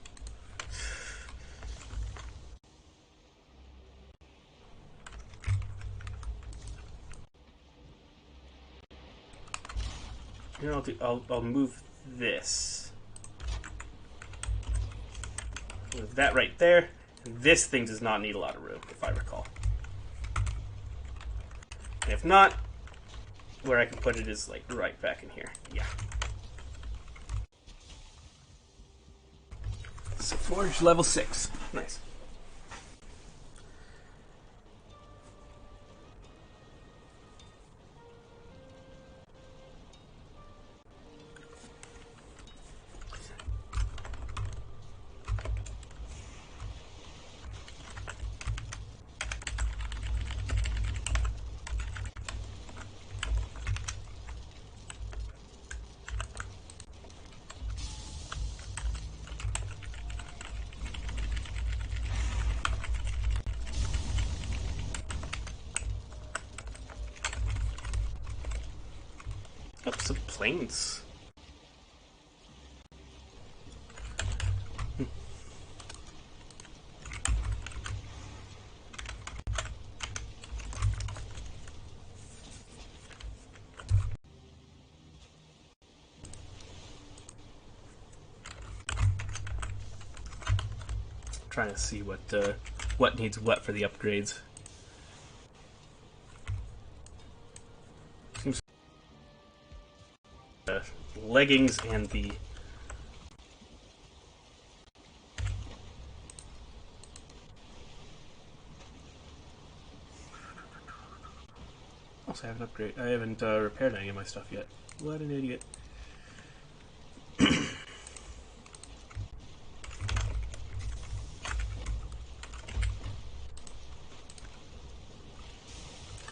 You know, I'll move this. Move that right there. And this thing does not need a lot of room, if I recall. And if not, where I can put it is like right back in here. Yeah. So forge level 6. Nice. Oh, some planes. Trying to see what needs what for the upgrades. Seems leggings and the also I haven't upgraded. I haven't repaired any of my stuff yet. What an idiot!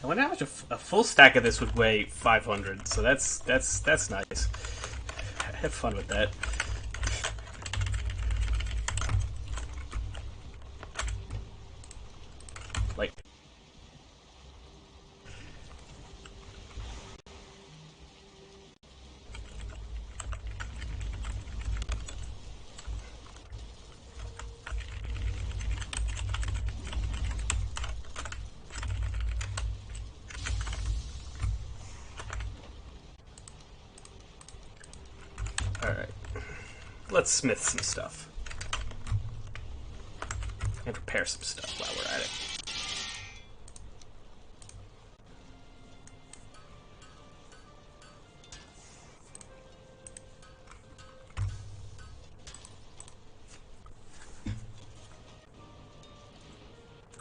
I wonder how much a full stack of this would weigh 500. So that's nice. Have fun with that. Like, all right. Let's smith some stuff and repair some stuff while we're at it.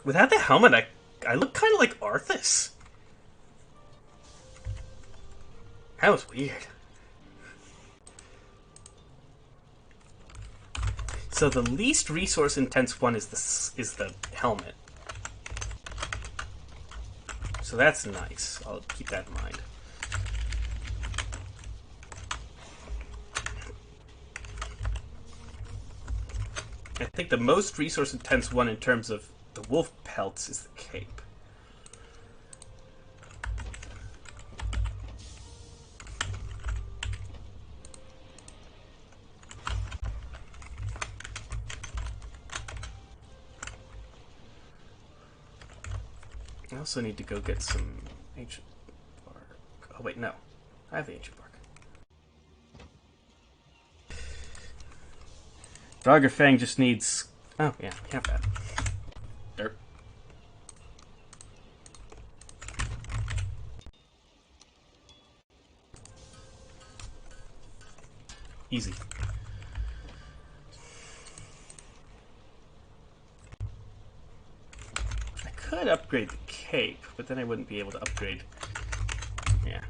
Without the helmet, I look kind of like Arthas. That was weird. So the least resource intense one is the helmet. So that's nice. I'll keep that in mind. I think the most resource intense one in terms of the wolf pelts is the cape. I also need to go get some ancient bark. Oh wait, no. I have the ancient bark. Dogger Fang just needs... Oh, yeah, have that. Dirt. Easy. I could upgrade the cape, but then I wouldn't be able to upgrade... Yeah.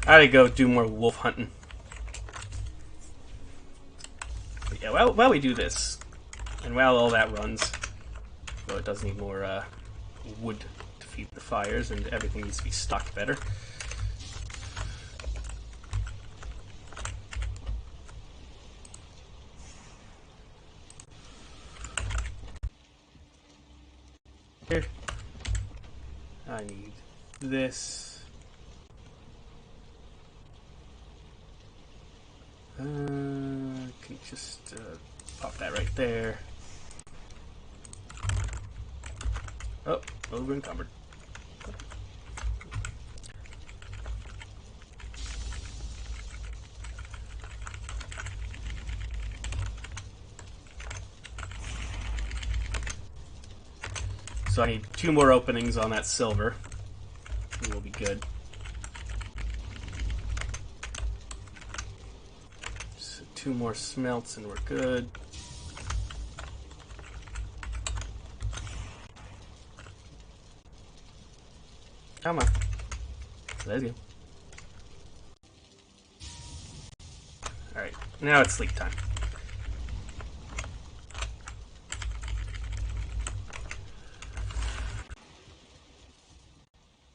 I gotta go do more wolf hunting. But yeah, while we do this, and while all that runs, well, it does need more wood to feed the fires, and everything needs to be stocked better. Here. I need this. Can just pop that right there. Oh, over encumbered. So I need 2 more openings on that silver, and we'll be good. So 2 more smelts and we're good. Come on. Let's go. Alright, now it's sleep time.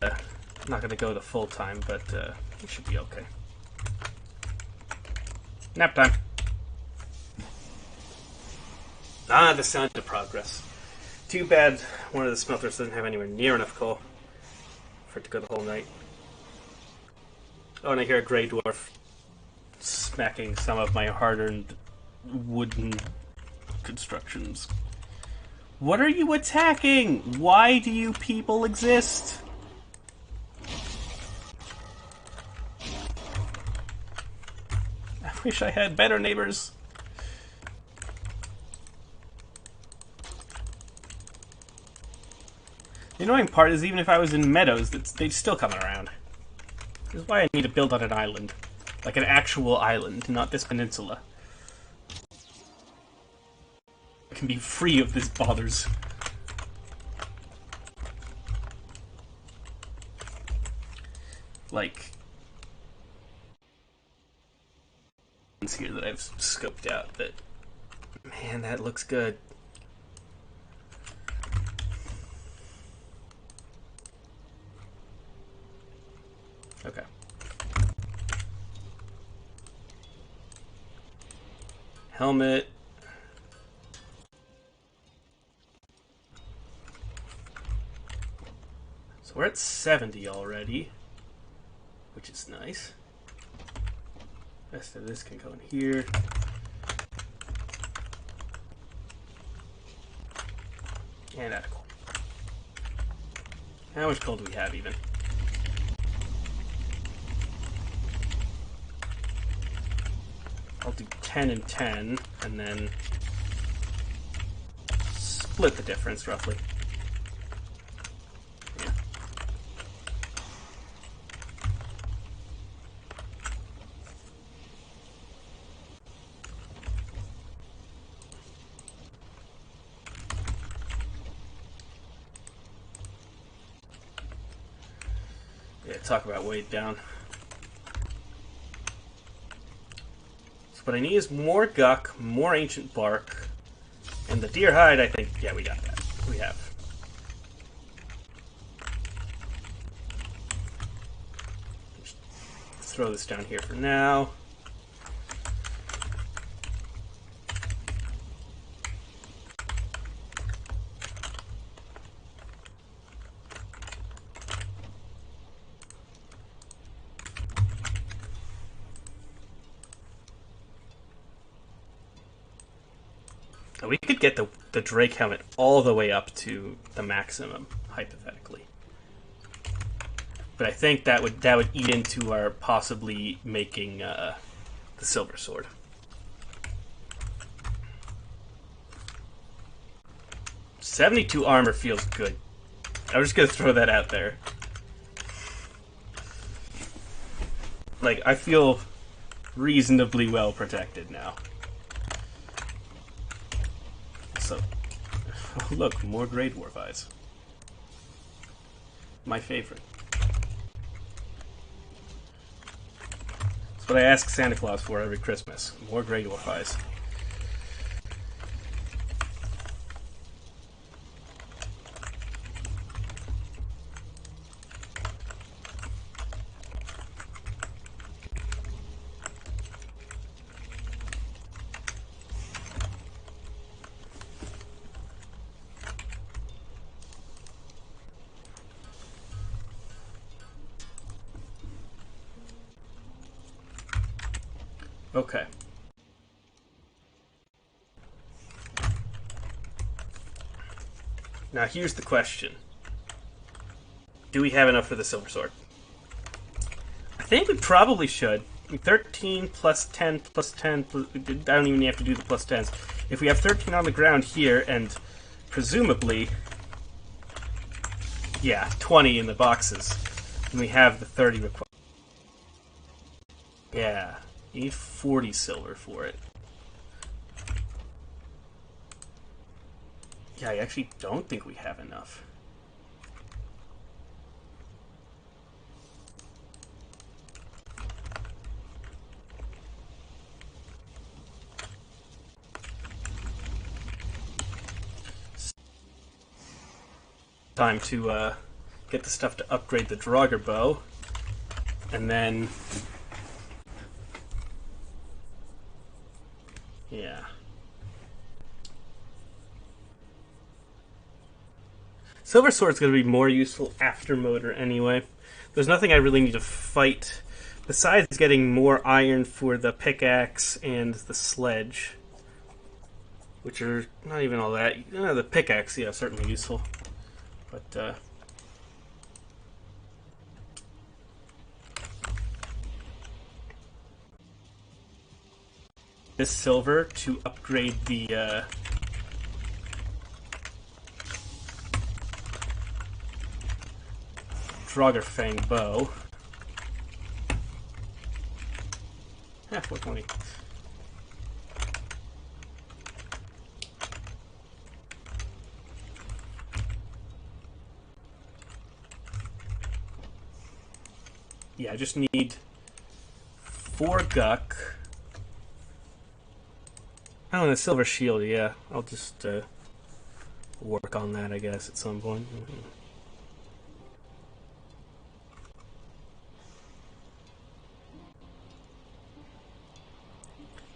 I'm not going to go the full time, but it should be okay. Nap time. Ah, the sound of progress. Too bad one of the smelters doesn't have anywhere near enough coal for it to go the whole night. Oh, and I hear a grey dwarf smacking some of my hard-earned wooden constructions. What are you attacking? Why do you people exist? I wish I had better neighbors. The annoying part is even if I was in meadows, they'd still come around. This is why I need to build on an island. Like an actual island, not this peninsula. I can be free of these bothers. Like... here that I've scoped out that... Man, that looks good. Okay. Helmet. So we're at 70 already, which is nice. Rest of this can go in here. And out of coal. How much coal do we have even? I'll do 10 and 10, and then split the difference roughly. Yeah. Yeah, talk about weighed down. So what I need is more guck, more ancient bark, and the deer hide, I think, yeah, we got that. We have. Just throw this down here for now. We could get the Drake helmet all the way up to the maximum, hypothetically. But I think that would eat into our possibly making the silver sword. $72 armor feels good. I'm just gonna throw that out there. Like, I feel reasonably well protected now. So, oh, look, more Grey Dwarf eyes. My favorite. That's what I ask Santa Claus for every Christmas. More Grey Dwarf eyes. Okay. Now here's the question. Do we have enough for the silver sword? I think we probably should. 13 plus 10 plus 10 plus, I don't even have to do the plus 10s. If we have 13 on the ground here and presumably, yeah, 20 in the boxes, and we have the 30 required. Yeah, you need 40 silver for it. Yeah, I actually don't think we have enough. Time to get the stuff to upgrade the Draugr bow, and then yeah. Silver Sword's going to be more useful after Motor anyway. There's nothing I really need to fight besides getting more iron for the pickaxe and the sledge, which are not even all that. The pickaxe, yeah, certainly useful. But, this silver to upgrade the, Draugr Fang bow. Yeah, 420. Yeah, I just need 4 guck. Oh, and a silver shield, yeah. I'll just work on that, I guess, at some point.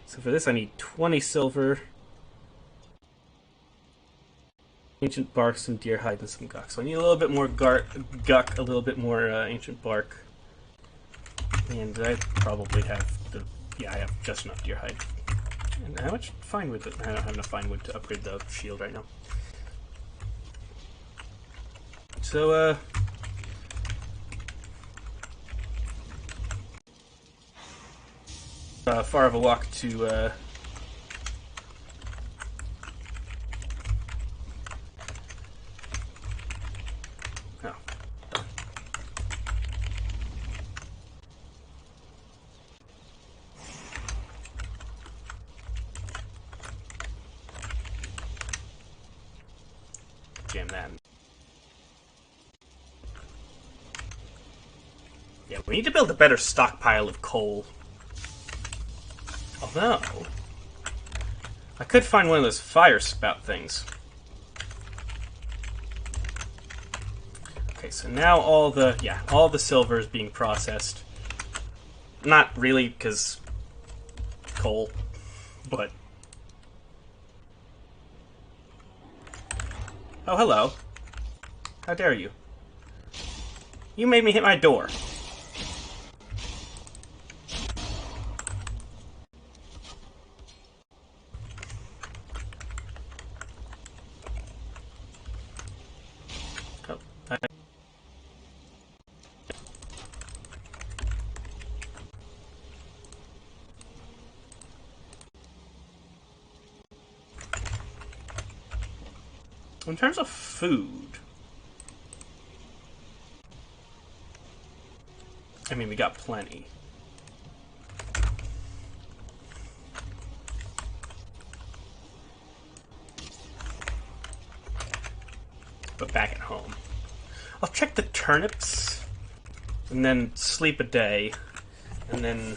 So for this I need 20 silver, ancient bark, some deer hide, and some guck. So I need a little bit more guck, a little bit more ancient bark. And I probably have I have just enough deer hide. And how much fine wood? I don't have enough fine wood to upgrade the shield right now. So, far of a walk to, oh, done. Jam that. Yeah, we need to build a better stockpile of coal. Although, I could find one of those fire spout things. Okay, so now all the silver is being processed. Not really, because coal, but... Oh, hello. How dare you? You made me hit my door. Oh, in terms of food... I mean, we got plenty. But back at home. I'll check the turnips, and then sleep a day, and then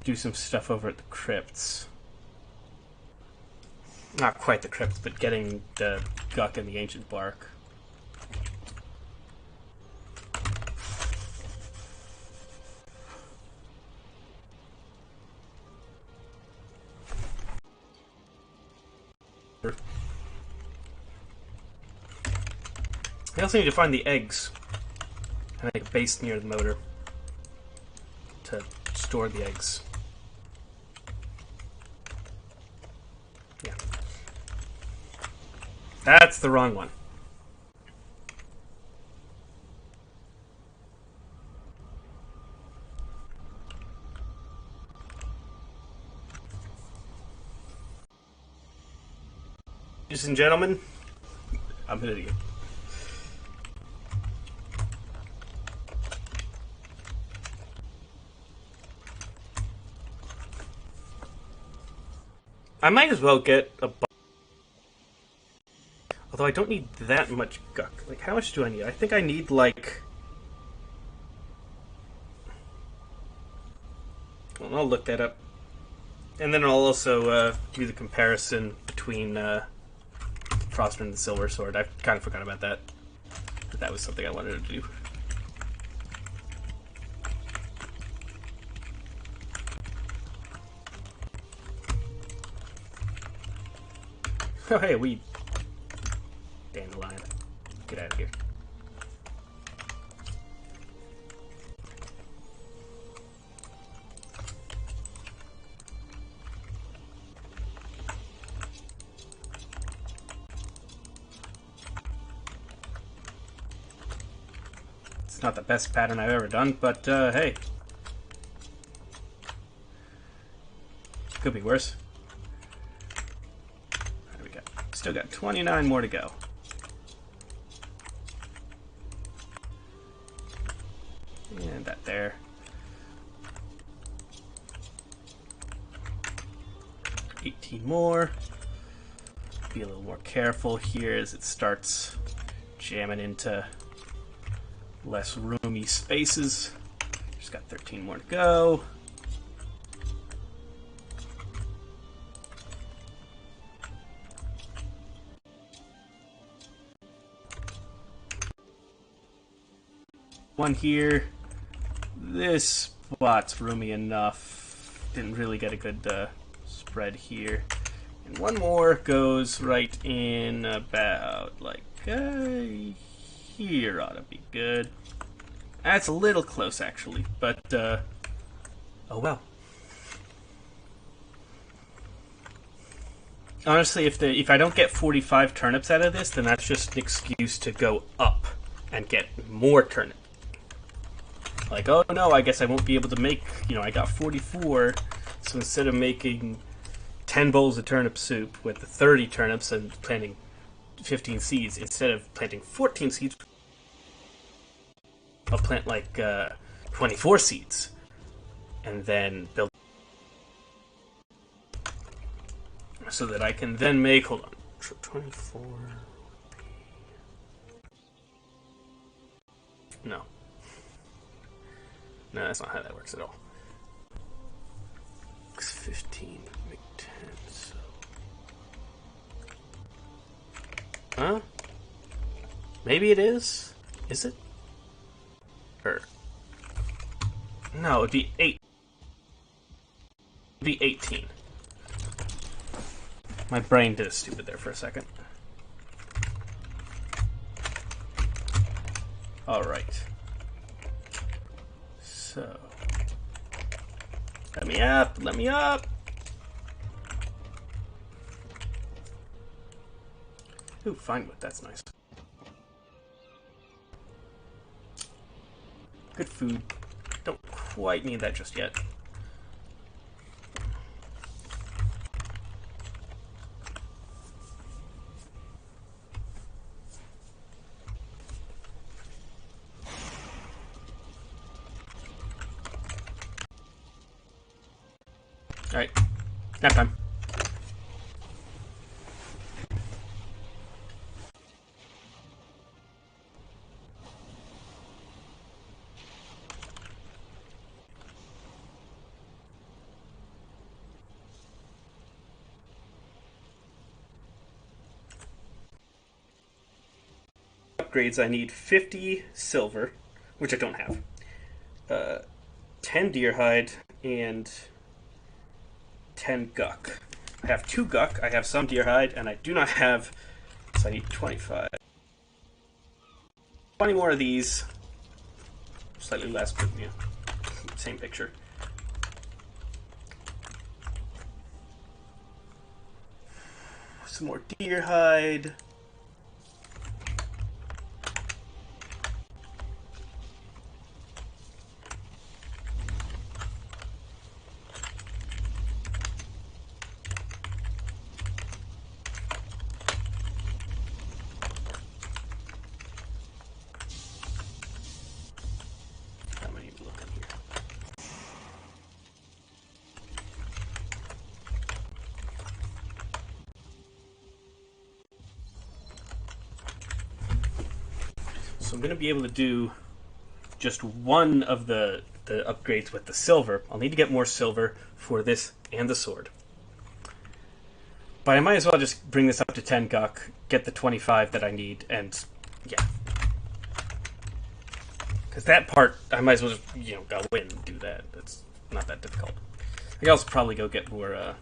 do some stuff over at the crypts. Not quite the crypts, but getting the guck and the ancient bark. I also need to find the eggs and make a base near the motor to store the eggs. Yeah. That's the wrong one. Ladies and gentlemen, I'm an idiot. I might as well get a... Although I don't need that much guck. Like, how much do I need? I think I need, like... Well, I'll look that up. And then I'll also do the comparison between Frostman and the Silver Sword. I kind of forgot about that. But that was something I wanted to do. Oh, hey, a weed. Dandelion. Get out of here. It's not the best pattern I've ever done, but hey. Could be worse. There we go. Still got 29 more to go. And that there. $18 more. Be a little more careful here as it starts jamming into less roomy spaces. Just got 13 more to go. One here. This spot's roomy enough. Didn't really get a good spread here. And one more goes right in about like here ought to be good. That's a little close actually, but oh well. Honestly, if I don't get 45 turnips out of this, then that's just an excuse to go up and get more turnips. Like, oh no, I guess I won't be able to make, I got 44, so instead of making 10 bowls of turnip soup with the 30 turnips and planting 15 seeds, instead of planting 14 seeds, I'll plant like 24 seeds and then build so that I can then make, hold on, 24. No. No, that's not how that works at all. X 15, make 10, so. Huh? Maybe it is? Is it? Or. No, it'd be 8. It'd be 18. My brain did a stupid there for a second. Alright. So. Let me up! Let me up! Ooh, fine wood, that's nice. Good food. Don't quite need that just yet. Alright, nap time. Upgrades, I need 50 silver, which I don't have. 10 deer hide, and 10 guck. I have 2 guck, I have some deer hide, and I do not have, so I need 25. 20 more of these. Slightly less, but yeah, same picture. Some more deer hide. How many looking here? So I'm going to be able to do just one of the upgrades with the silver. I'll need to get more silver for this and the sword. But I might as well just bring this up to 10 guck, get the 25 that I need, and yeah. Because that part, I might as well just, go in and do that. It's not that difficult. I can also probably go get more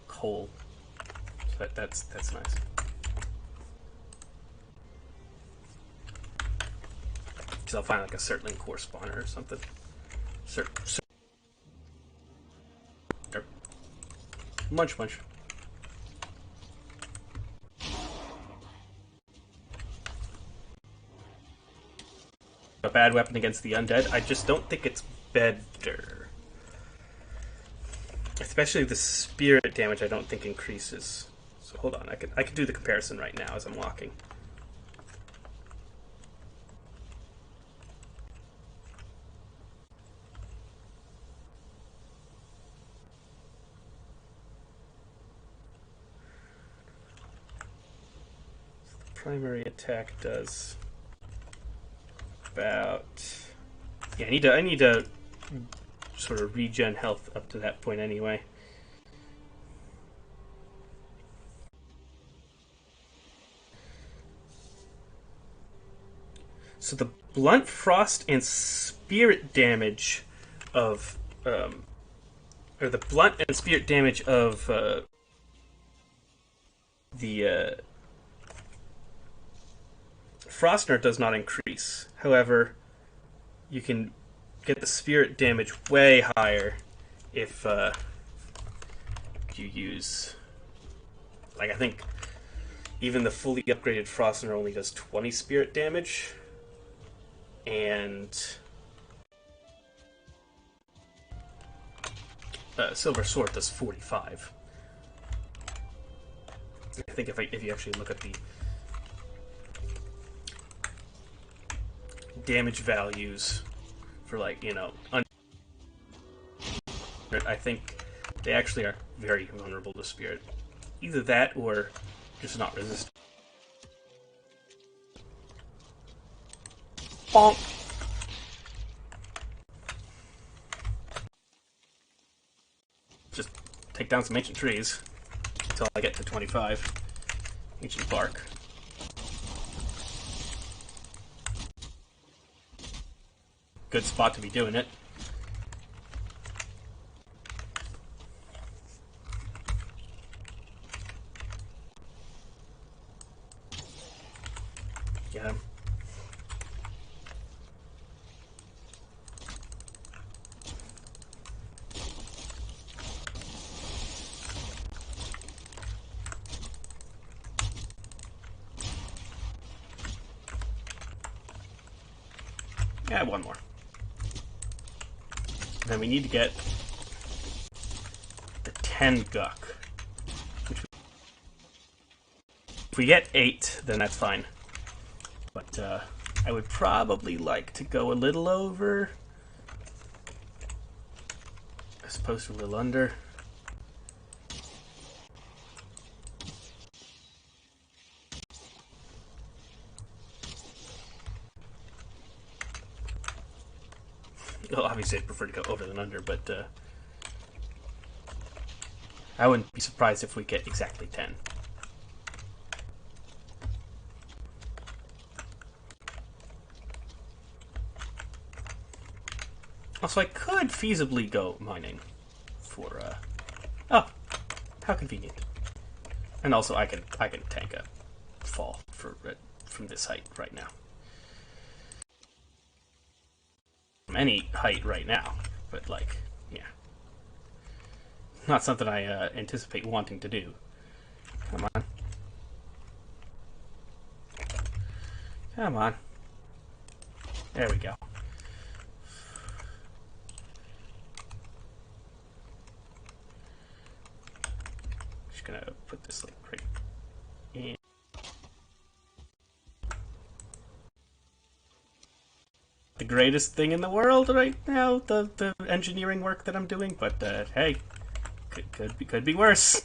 coal. So that's nice. Because I'll find like a Certling core spawner or something. Munch. A bad weapon against the undead. I just don't think it's better. Especially the spirit damage I don't think increases. So hold on, I can do the comparison right now as I'm walking. Primary attack does about. Yeah, I need to sort of regen health up to that point anyway. So the blunt frost and spirit damage of or the blunt and spirit damage of the Frostner does not increase. However, you can get the spirit damage way higher if you use, like, I think even the fully upgraded Frostner only does 20 spirit damage, and Silver Sword does 45. I think if you actually look at the damage values for, like, I think they actually are very vulnerable to spirit. Either that or just not resistant. Bonk. Just take down some ancient trees until I get to 25. Ancient bark. Good spot to be doing it. Get him. Yeah, one more. Then we need to get the 10 guck. If we get 8, then that's fine. But I would probably like to go a little over, as opposed to a little under. Well, obviously I'd prefer to go over than under, but I wouldn't be surprised if we get exactly 10. Also, I could feasibly go mining for, oh, how convenient. And also, I can tank a fall from this height right now. From any height right now, but like, yeah. Not something I anticipate wanting to do. Come on. Come on. There we go. Just gonna put this like right in. The greatest thing in the world right now, the engineering work that I'm doing, but hey, could be worse.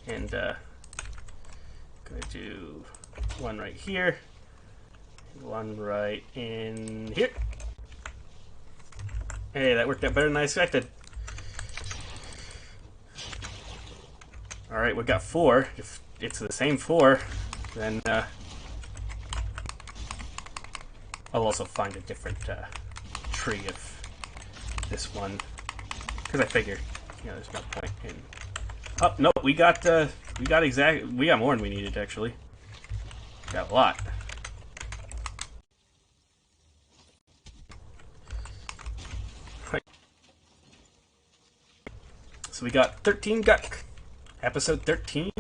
And gonna do one right here, and one right in here. Hey, that worked out better than I expected. Alright, we got 4. If it's the same 4, then I'll also find a different tree if this one, because I figured, you know, there's no point in. Oh no, we got more than we needed actually. Got a lot. So we got 13 guck. Episode 13.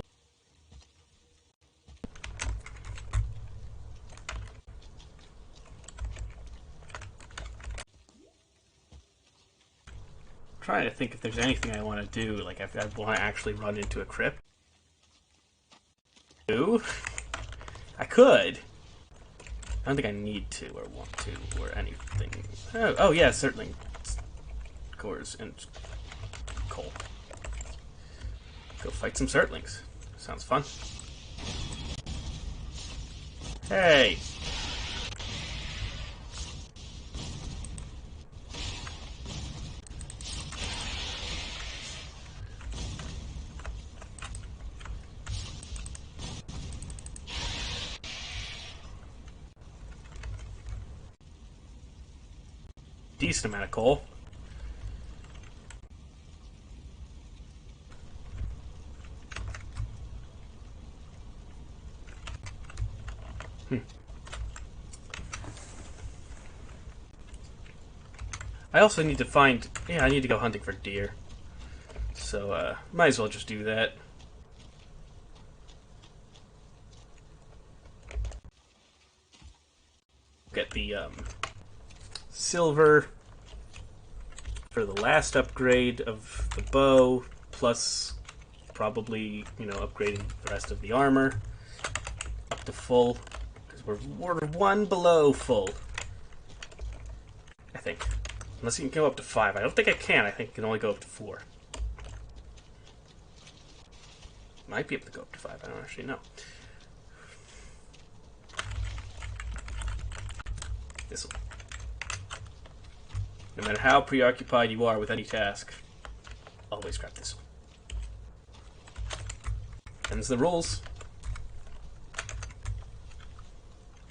Trying to think if there's anything I want to do, like if I want to actually run into a crypt. I could. I don't think I need to or want to or anything. Oh yeah, certainly. Cores and coal. Go fight some Zerglings. Sounds fun. Hey! Decent amount of coal. I also need to find... Yeah, I need to go hunting for deer. So, might as well just do that. Get the, silver for the last upgrade of the bow, plus probably, you know, upgrading the rest of the armor up to full, because we're 1 below full, I think. Unless you can go up to 5. I don't think I can. I think you can only go up to 4. Might be able to go up to 5. I don't actually know. This'll. No matter how preoccupied you are with any task, always grab this one. Ends the rolls.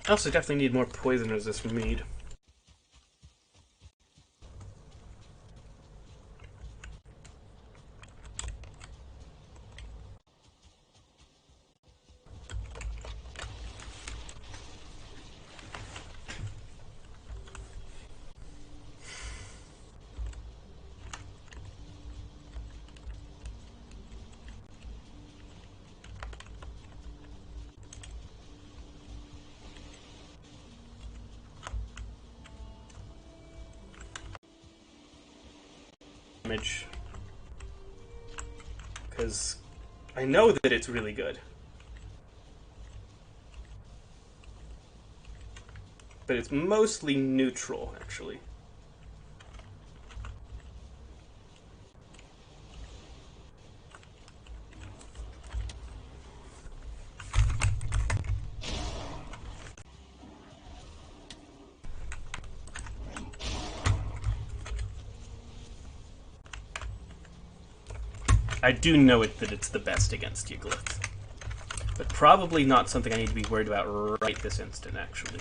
I also definitely need more poison resist mead. Damage. Because I know that it's really good. But it's mostly neutral, actually. I do know that it's the best against Yiggleth. But probably not something I need to be worried about right this instant, actually.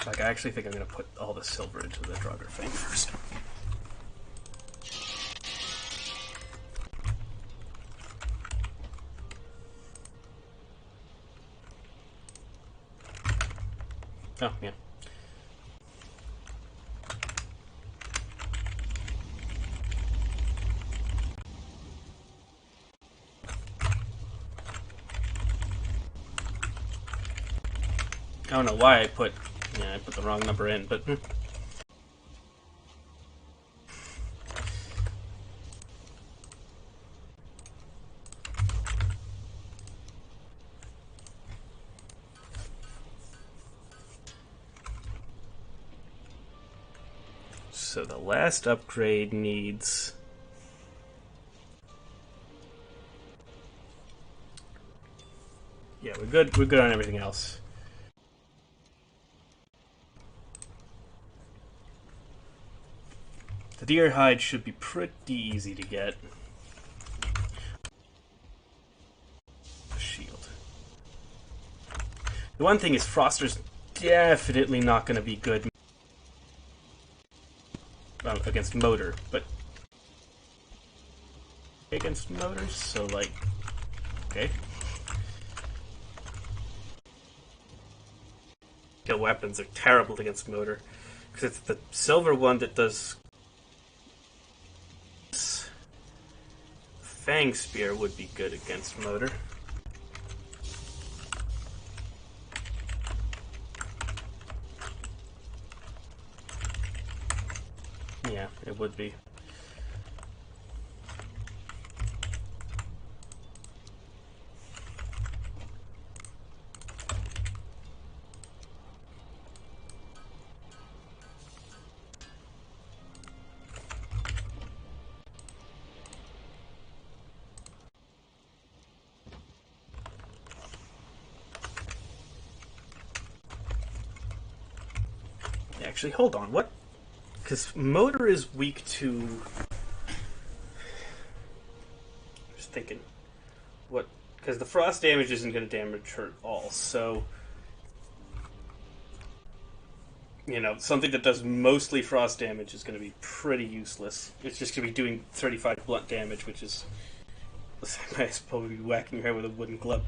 Like, I actually think I'm going to put all the silver into the Draugr Fang first. Oh, yeah. I don't know why I put the wrong number in, but so the last upgrade needs we're good. We're good on everything else. The deer hide should be pretty easy to get. Shield. The one thing is Froster's definitely not going to be good against Motor, but against Motors, so like, okay. Kill weapons are terrible against Motor, because it's the silver one that does. Fang Spear would be good against Motor. Yeah, it would be. Actually, hold on. What? Because Motor is weak to. Just thinking. What? Because the frost damage isn't going to damage her at all, so. Something that does mostly frost damage is going to be pretty useless. It's just going to be doing 35 blunt damage, which is the same as probably whacking your head with a wooden club.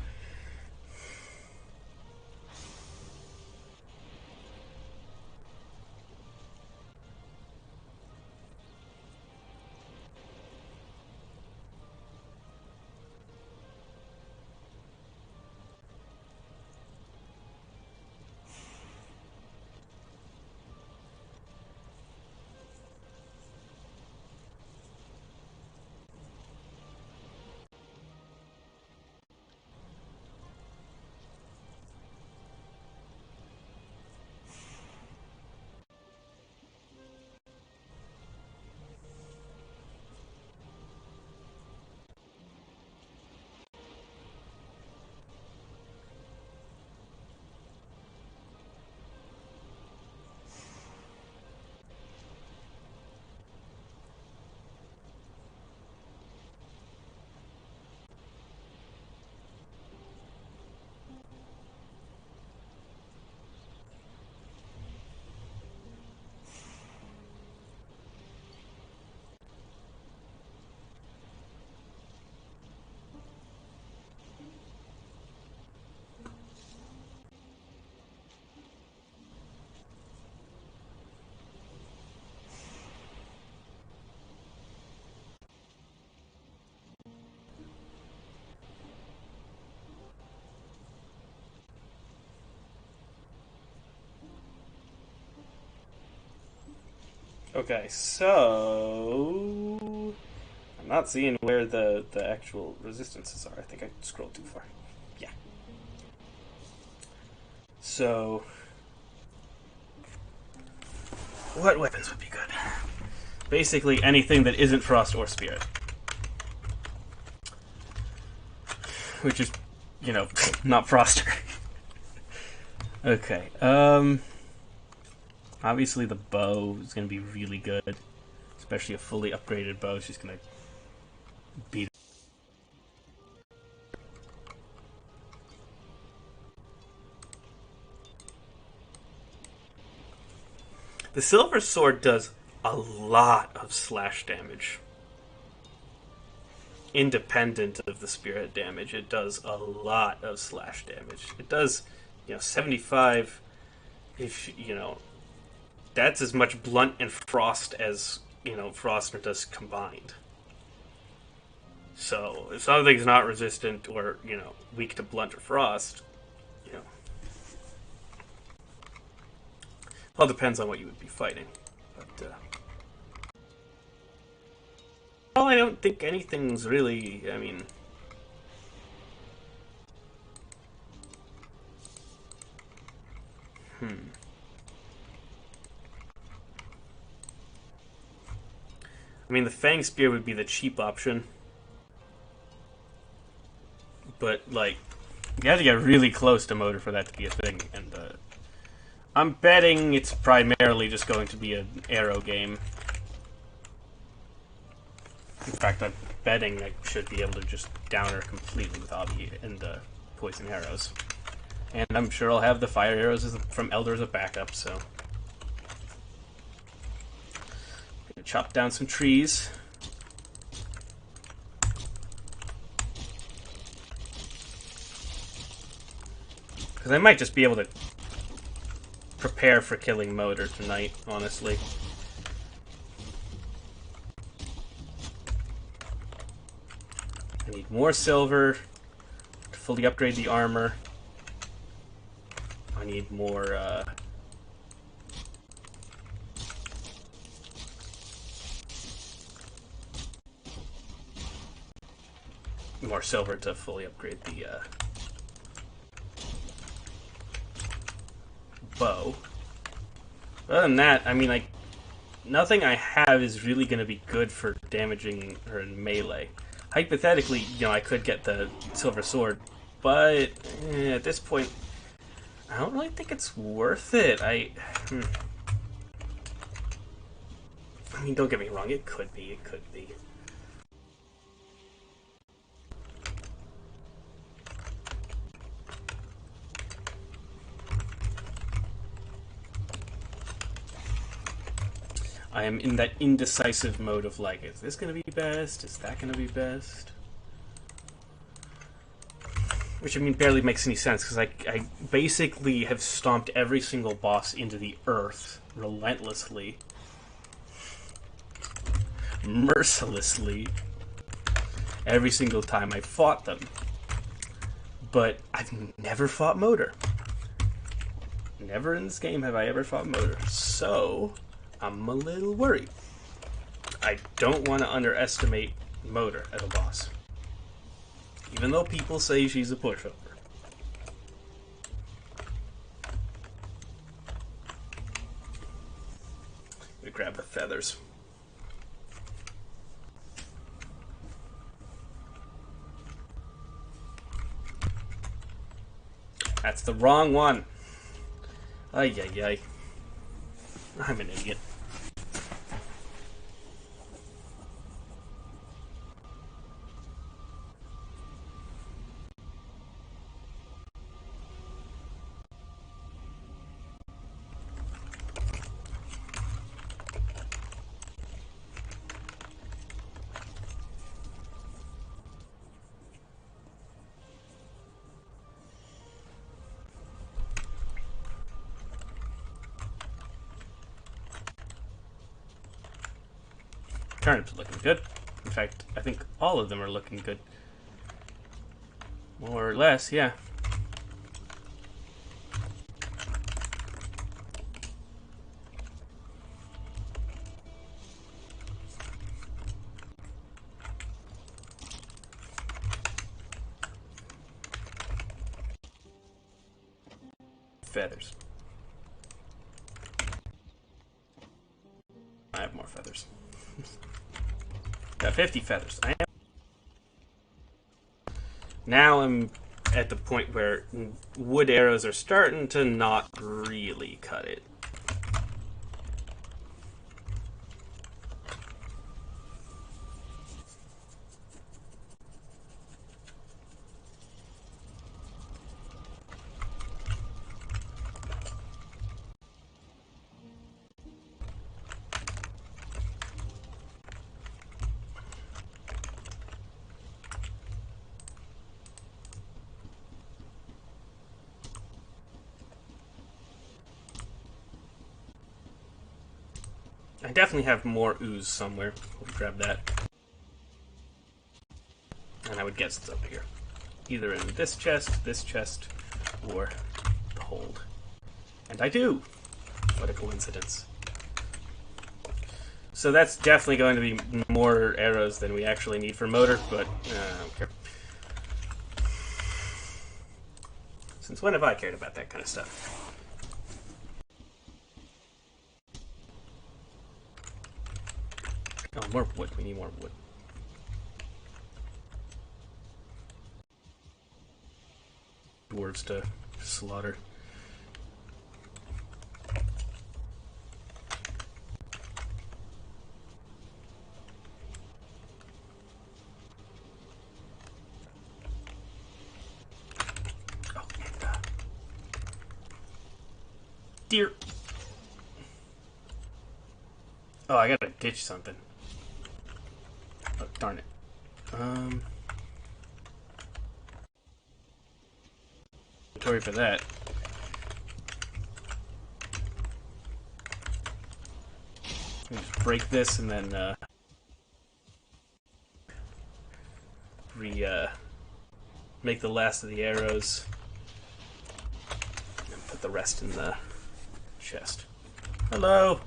Okay, so I'm not seeing where the actual resistances are. I think I scrolled too far. Yeah. So what weapons would be good? Basically anything that isn't frost or spirit. Which is, you know, not froster. Okay. Obviously the bow is going to be really good, especially a fully upgraded bow. She's going to beat. The silver sword does a lot of slash damage. Independent of the spirit damage, it does a lot of slash damage. It does, 75. If that's as much blunt and frost as Frostner does combined. So if something's not resistant or weak to blunt or frost, you know, all depends on what you would be fighting. But well, I don't think anything's really. I mean, the Fang Spear would be the cheap option, but like you have to get really close to motor for that to be a thing, and I'm betting it's primarily just going to be an arrow game. In fact, I'm betting I should be able to just down her completely with Obby and poison arrows. And I'm sure I'll have the fire arrows from Elder as a backup, so. Gonna chop down some trees. Because I might just be able to prepare for killing Motor tonight, honestly. I need more silver to fully upgrade the armor. I need more more silver to fully upgrade the bow. Other than that, I mean, like, nothing I have is really going to be good for damaging her in melee. Hypothetically, I could get the silver sword, but at this point, I don't really think it's worth it. I mean, don't get me wrong, it could be, it could be. I am in that indecisive mode of like, is this going to be best? Is that going to be best? Which, I mean, barely makes any sense, because I basically have stomped every single boss into the earth relentlessly. Mercilessly. Every single time I fought them. But I've never fought Motor. Never in this game have I ever fought Motor. So, I'm a little worried. I don't want to underestimate Motor as a boss. Even though people say she's a pushover. We grab the feathers. That's the wrong one. Ay, ay, ay. I'm an idiot. Turnips are looking good. In fact, I think all of them are looking good. More or less, yeah. feathers. I have more feathers. Got 50 feathers. Now I'm at the point where wood arrows are starting to not really cut it. I definitely have more ooze somewhere. We'll grab that. And I would guess it's up here. Either in this chest, or the hold. And I do! What a coincidence. So that's definitely going to be more arrows than we actually need for motor, but I don't care. Since when have I cared about that kind of stuff? Oh, more wood. We need more wood. Dwarves to slaughter. Oh, and, deer. Oh, I gotta ditch something. Oh, darn it. Inventory for that. Just break this and then make the last of the arrows and put the rest in the chest. Hello.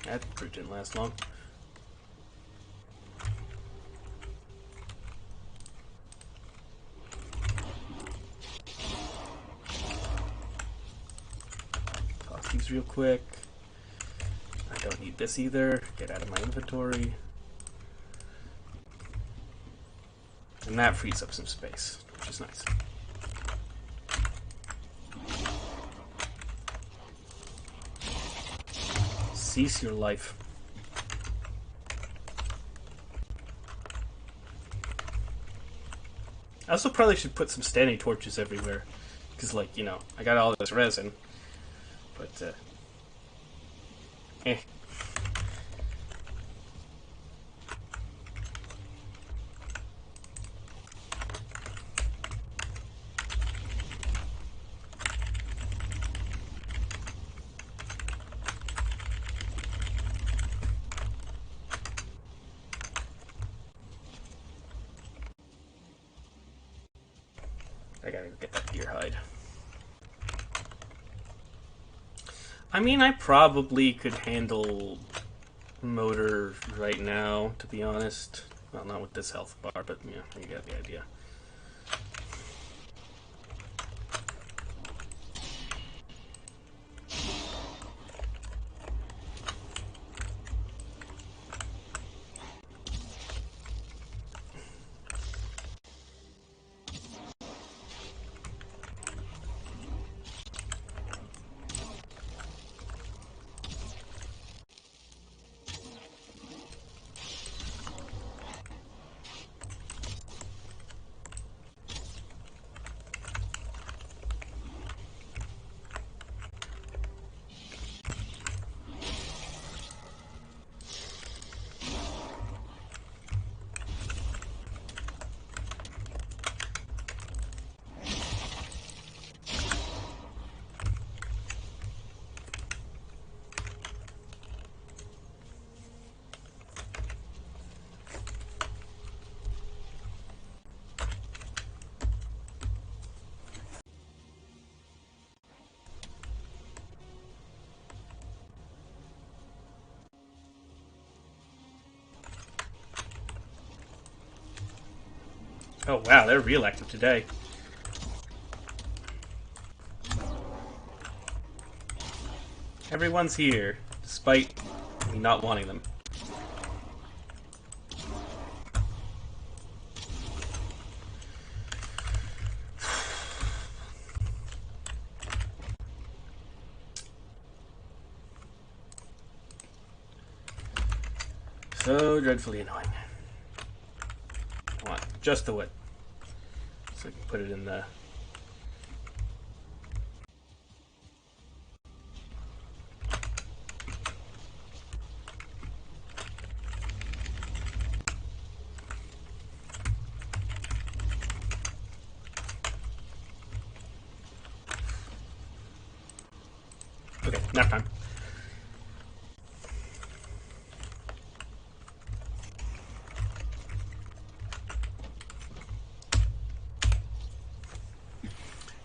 That fruit didn't last long. Toss these real quick. I don't need this either. Get out of my inventory. And that frees up some space, which is nice. Cease your life. I also probably should put some standing torches everywhere. Because, like, you know, I got all this resin. But, eh. I gotta get that deer hide. I mean, I probably could handle motor right now, to be honest. Well, not with this health bar, but yeah, you got the idea. Oh wow, they're real active today. Everyone's here, despite me not wanting them. So dreadfully annoying. I want just the wood. So I can put it in the... Okay, nap time.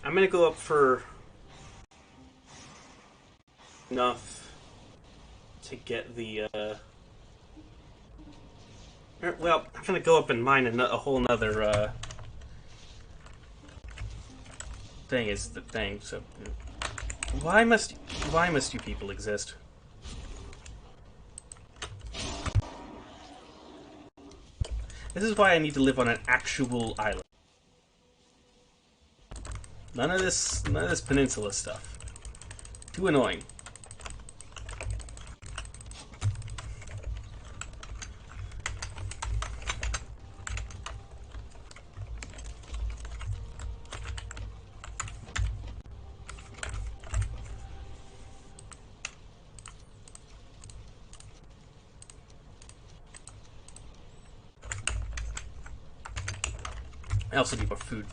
I'm gonna go up for enough to get the, well, I'm gonna go up and mine a whole nother, thing is the thing, so... Why must you people exist? This is why I need to live on an actual island. None of this peninsula stuff. Too annoying. I also need more food.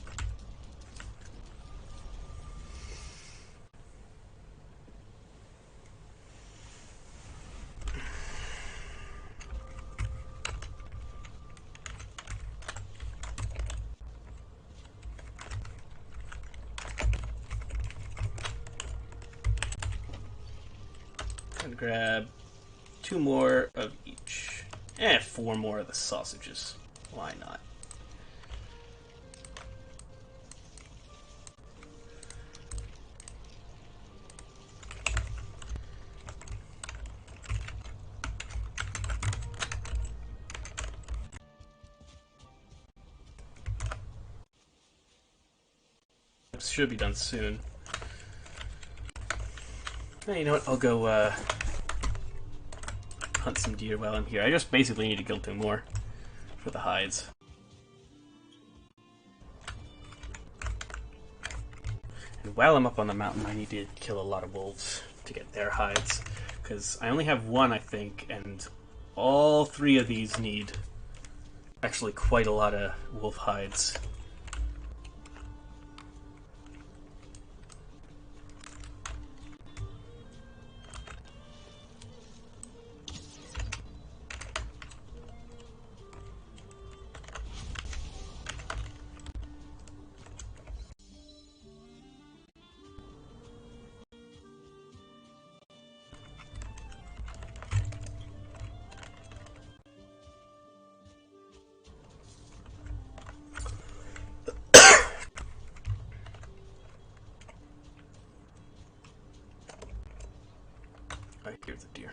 And grab 2 more of each. 4 more of the sausages. Why not? This should be done soon. You know what? I'll go hunt some deer while I'm here. I just basically need to kill 2 more for the hides. And while I'm up on the mountain, I need to kill a lot of wolves to get their hides. Because I only have 1, I think, and all 3 of these need actually quite a lot of wolf hides. I hear the deer.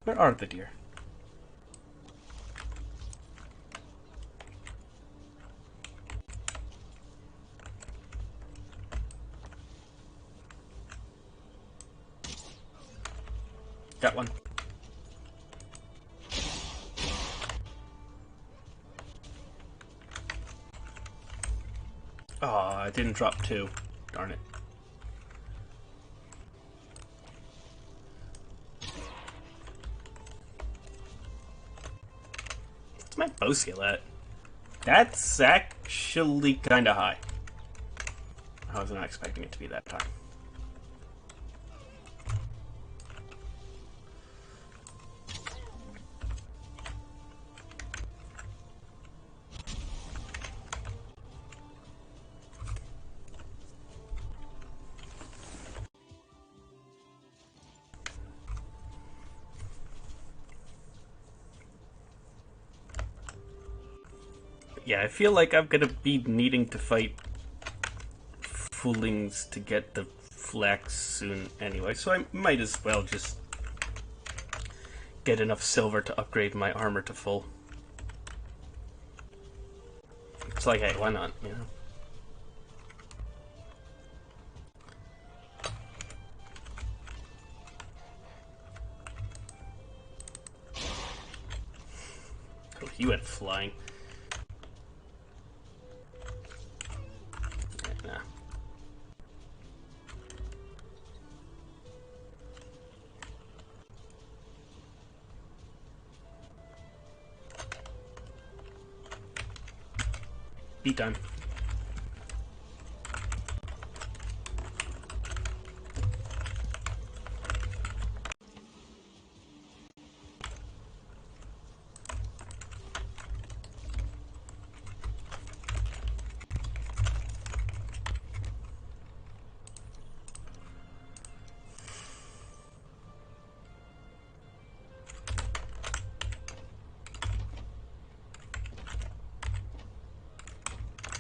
Where are the deer? Got one. Aw, I didn't drop 2. Darn it. What's my bow skill at? That's actually kinda high. I was not expecting it to be that high. Yeah, I feel like I'm gonna be needing to fight foolings to get the flax soon anyway, so I might as well just get enough silver to upgrade my armor to full. It's like, hey, why not, you know? Oh, he went flying. Nah. Beat time.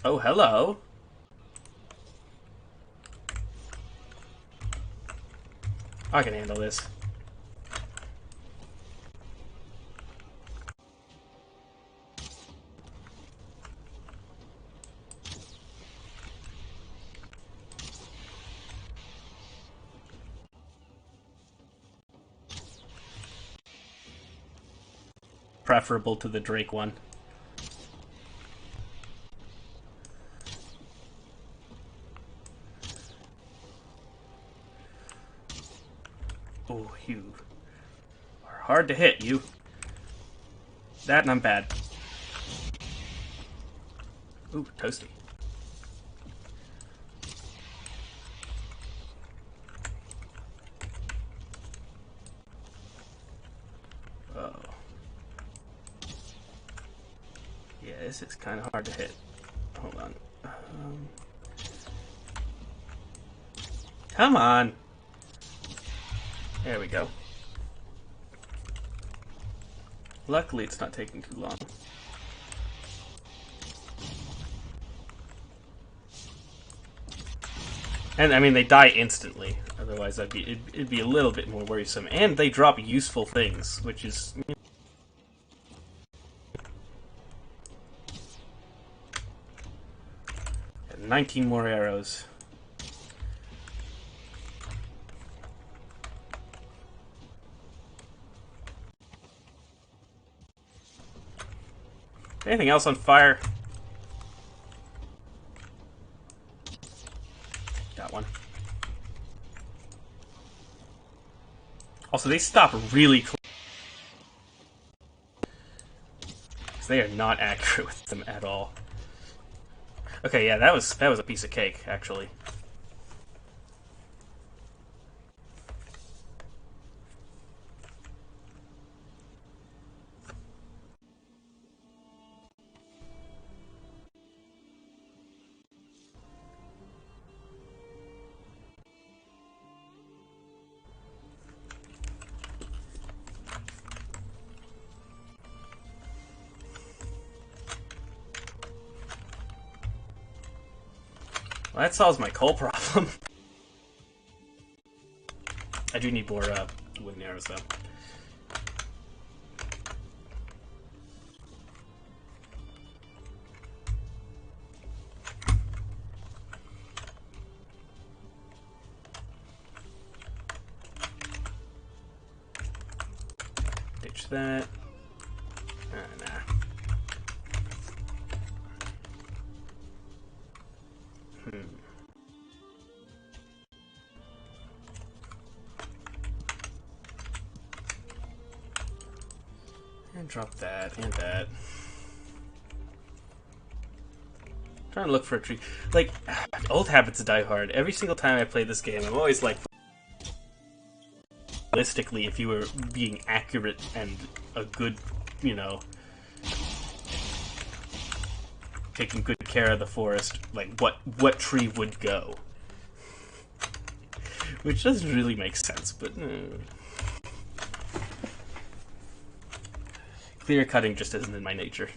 Oh, hello. I can handle this. Preferable to the Drake one. Oh, you are hard to hit, you. That and I'm bad. Ooh, toasty. Oh. Yeah, this is kind of hard to hit. Hold on. Come on. There we go. Luckily, it's not taking too long. And I mean, they die instantly. Otherwise, it'd be a little bit more worrisome. And they drop useful things, which is 19 more arrows. Anything else on fire? Got one. Also, they stop really close. They are not accurate with them at all. Okay, yeah, that was a piece of cake, actually. Well, that solves my coal problem. I do need more wooden arrows, though. Ditch that. Nah. And drop that, and that. Trying to look for a tree. Like, old habits die hard. Every single time I play this game, I'm always like, realistically, if you were being accurate and a good, you know, taking good care of the forest, like, what tree would go? Which doesn't really make sense, but... Clear cutting just isn't in my nature.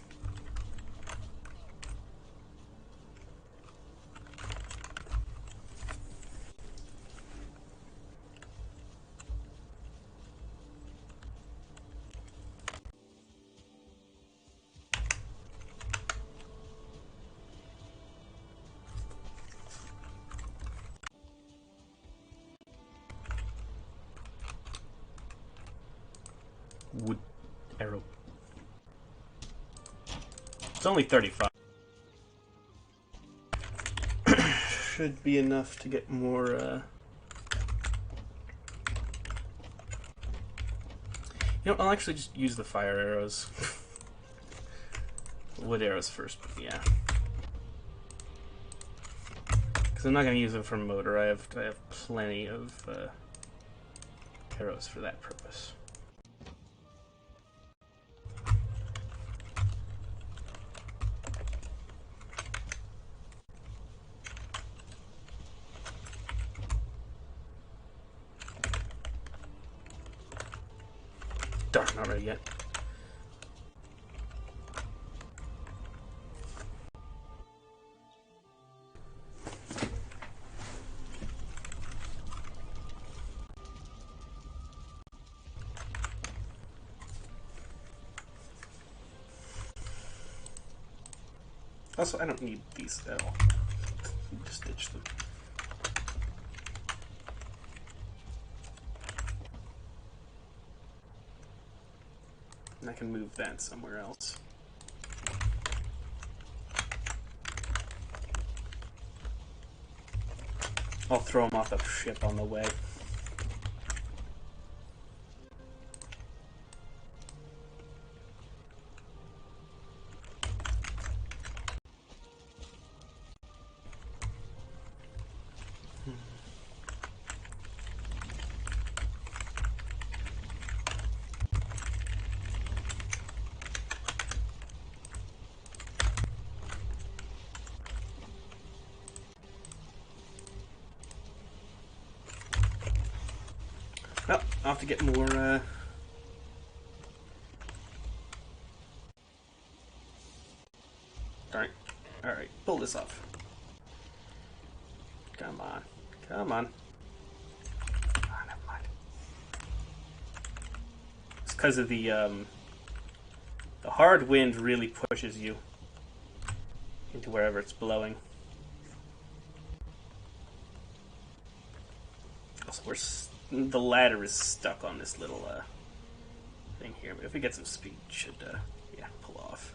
wood arrow. It's only 35. Should be enough to get more, You know, I'll actually just use the fire arrows. Wood arrows first, but yeah. Because I'm not going to use them for motor. I have plenty of arrows for that purpose. Darn, not ready yet. Also, I don't need these at all. Just ditch them. And I can move that somewhere else. I'll throw them off the ship on the way. Well, I'll have to get more, Darn. Alright, pull this off. Come on. Come on. Ah, never mind. It's because of the hard wind really pushes you into wherever it's blowing. Also, the ladder is stuck on this little thing here, but if we get some speed, it should yeah, pull off.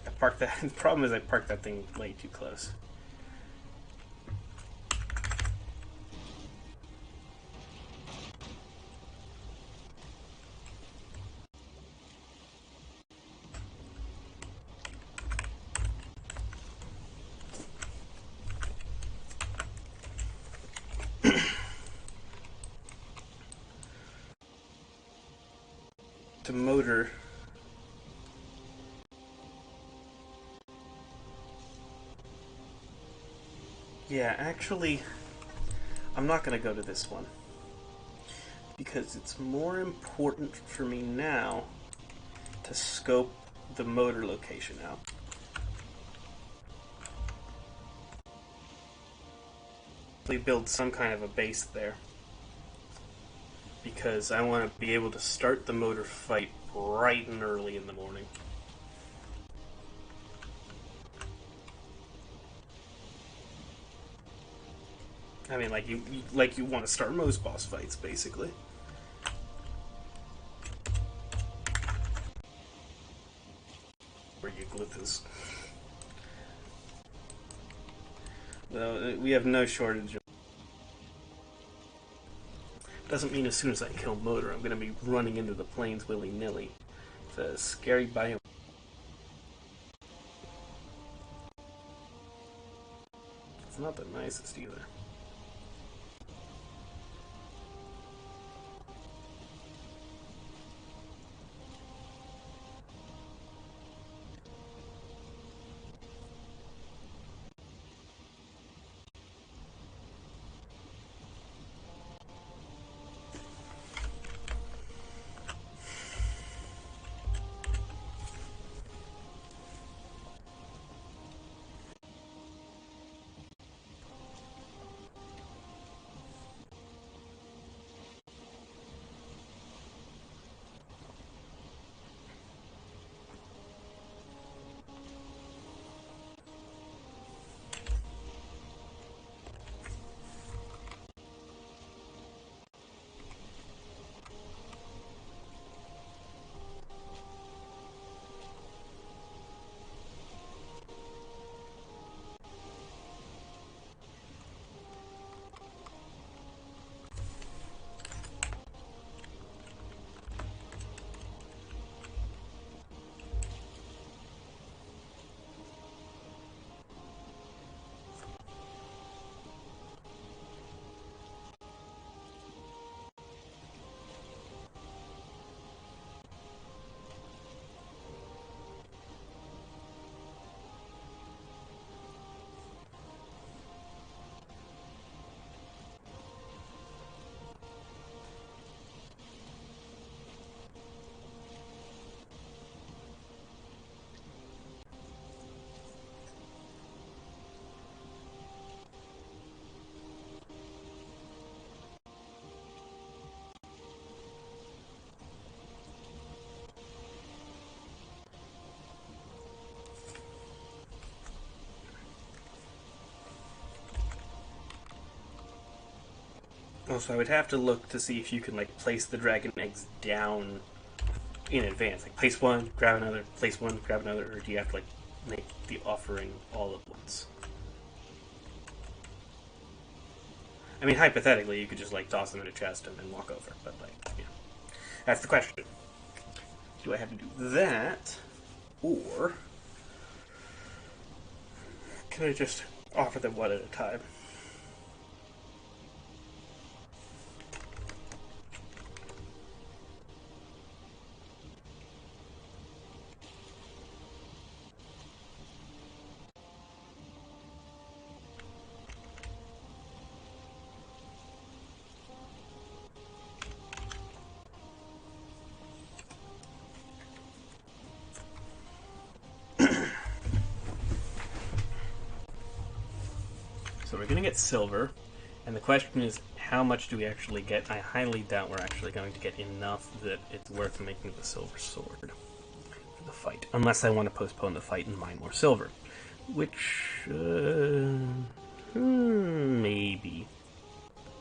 I parked that. The problem is I parked that thing way too close. The motor. Yeah, actually, I'm not going to go to this one. Because it's more important for me now to scope the motor location out. Build some kind of a base there. Because I want to be able to start the motor fight bright and early in the morning. I mean, like you want to start most boss fights, basically. Where you glyphs. Well, we have no shortage of. Doesn't mean as soon as I kill motor, I'm going to be running into the plains willy-nilly. It's a scary biome. It's not the nicest either. Also, I would have to look to see if you can like place the dragon eggs down in advance. Like place one, grab another, place one, grab another, or do you have to like make the offering all at once? I mean, hypothetically, you could just like toss them in a chest and then walk over, but like, yeah, that's the question. Do I have to do that, or can I just offer them one at a time? So we're going to get silver, and the question is, how much do we actually get? I highly doubt we're actually going to get enough that it's worth making the silver sword for the fight, unless I want to postpone the fight and mine more silver, which maybe,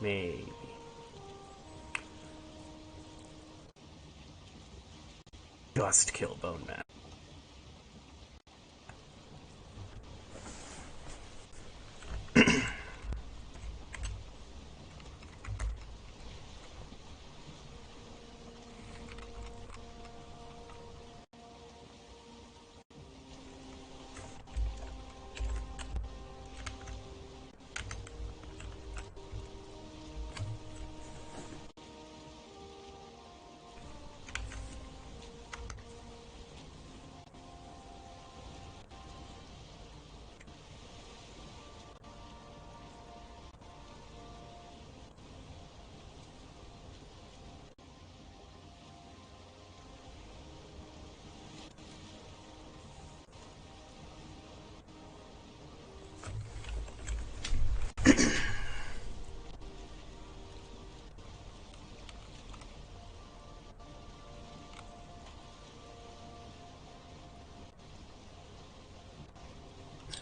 maybe. Just kill Bone Man.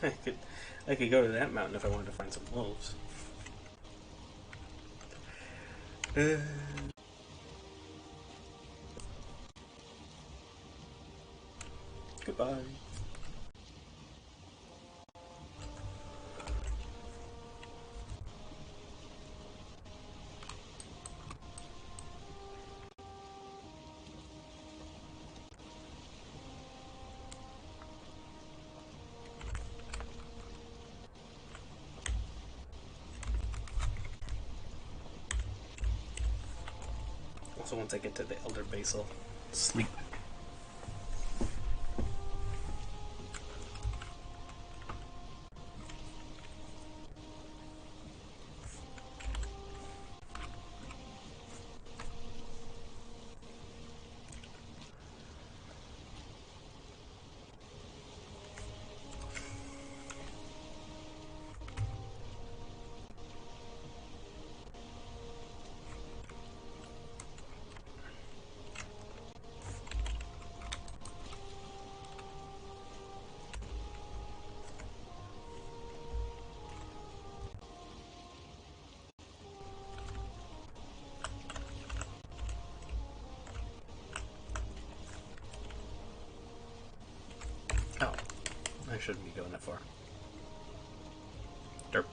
I could, I could go to that mountain if I wanted to find some wolves. Uh, Goodbye. Also, once I get to the Elder Basil, sleep. Oh, I shouldn't be going that far. Derp.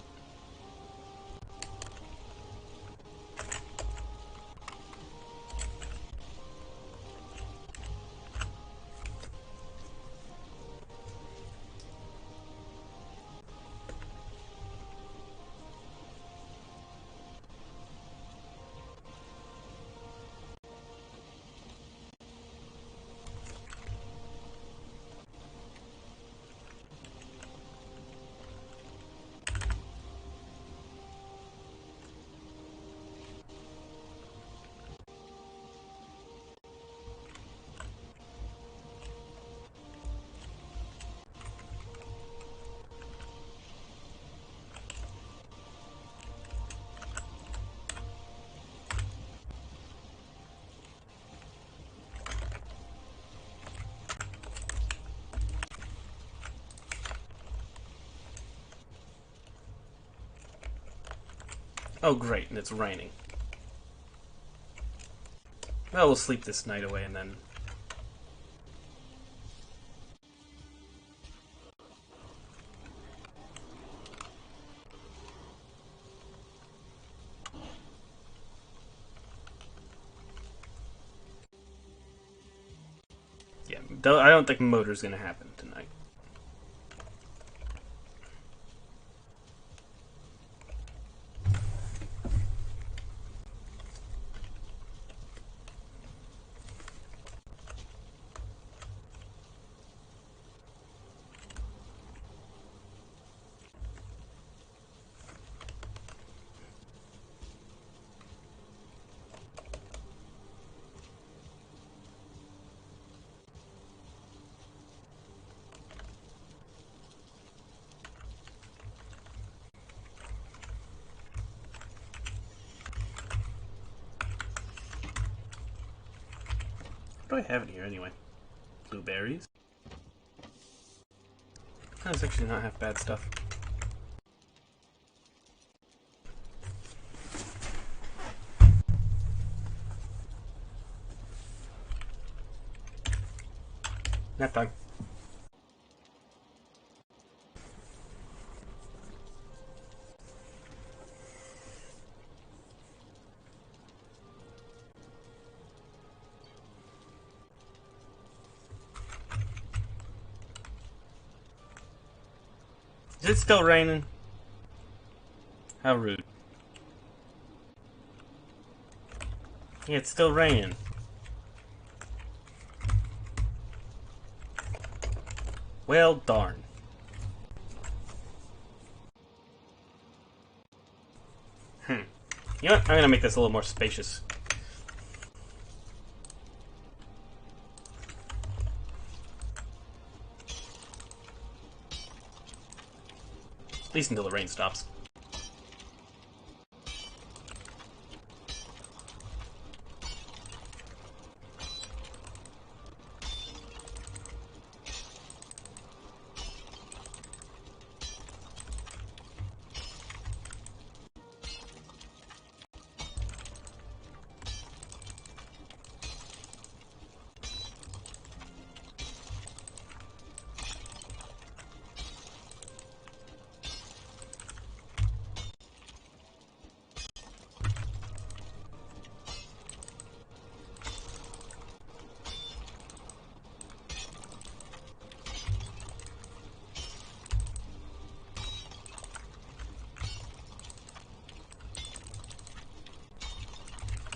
Oh, great, and it's raining. Well, we'll sleep this night away and then... Yeah, I don't think motor's gonna happen tonight. What do I have in here anyway? Blueberries? That's actually not half bad stuff. Nap time. Is it still raining? How rude. Yeah, it's still raining. Well, darn. You know what? I'm gonna make this a little more spacious. At least until the rain stops.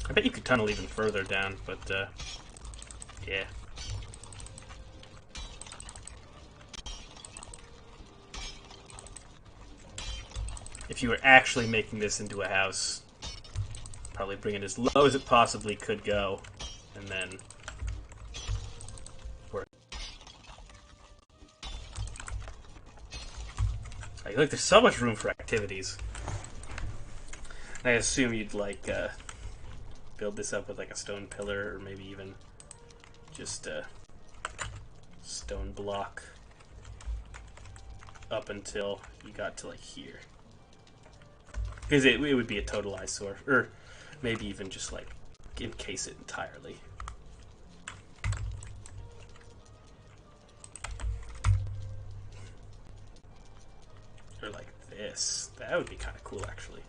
I bet you could tunnel even further down, but, yeah. If you were actually making this into a house, probably bring it as low as it possibly could go, and then work. Like, there's so much room for activities. I assume you'd, like, build this up with, like, a stone pillar, or maybe even just a stone block up until you got to, like, here. Because it would be a total eyesore. Or maybe even just, like, encase it entirely. Or like this. That would be kind of cool, actually.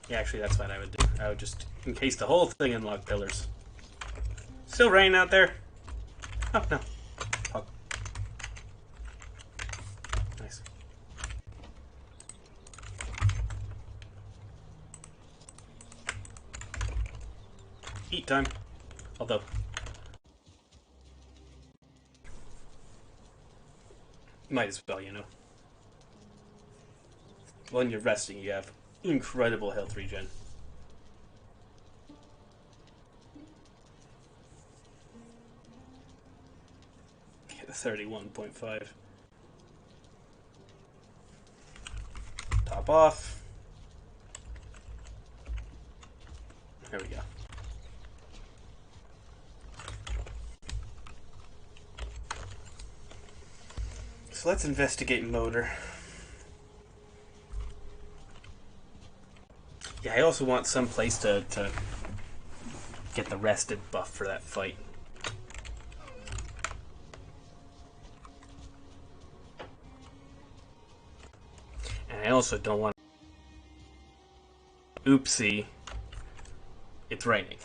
Yeah, actually, that's what I would do. I would just encase the whole thing in log pillars. Still raining out there? Oh, no. Oh. Nice. Eat time. Although... might as well, you know. When you're resting, you have incredible health regen. 31.5. Top off. There we go. So let's investigate motor. Yeah, I also want some place to get the rested buff for that fight. And I also don't want... Oopsie. It's raining.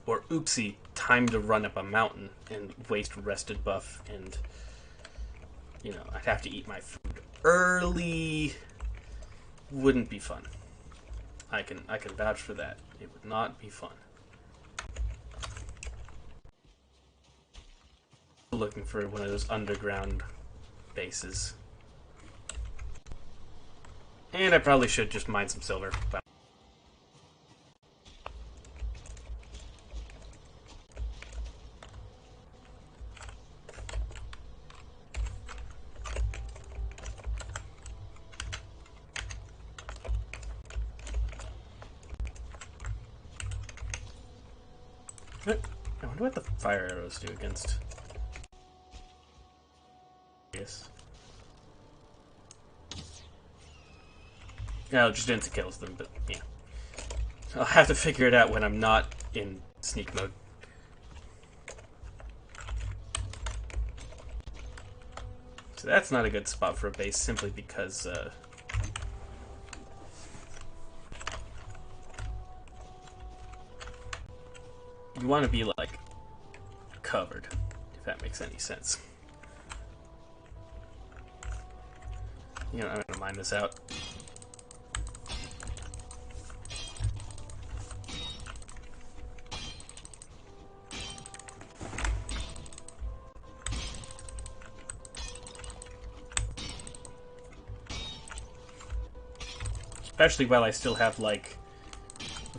Or oopsie, time to run up a mountain and waste rested buff, and you know, I'd have to eat my food early. Wouldn't be fun. I can vouch for that. It would not be fun. Looking for one of those underground bases. And I probably should just mine some silver. But I wonder what the fire arrows do against... Yes. No, just instant kills them, but yeah. I'll have to figure it out when I'm not in sneak mode. So that's not a good spot for a base, simply because you want to be, like, covered, if that makes any sense. You know, I'm gonna mine this out. Especially while I still have, like,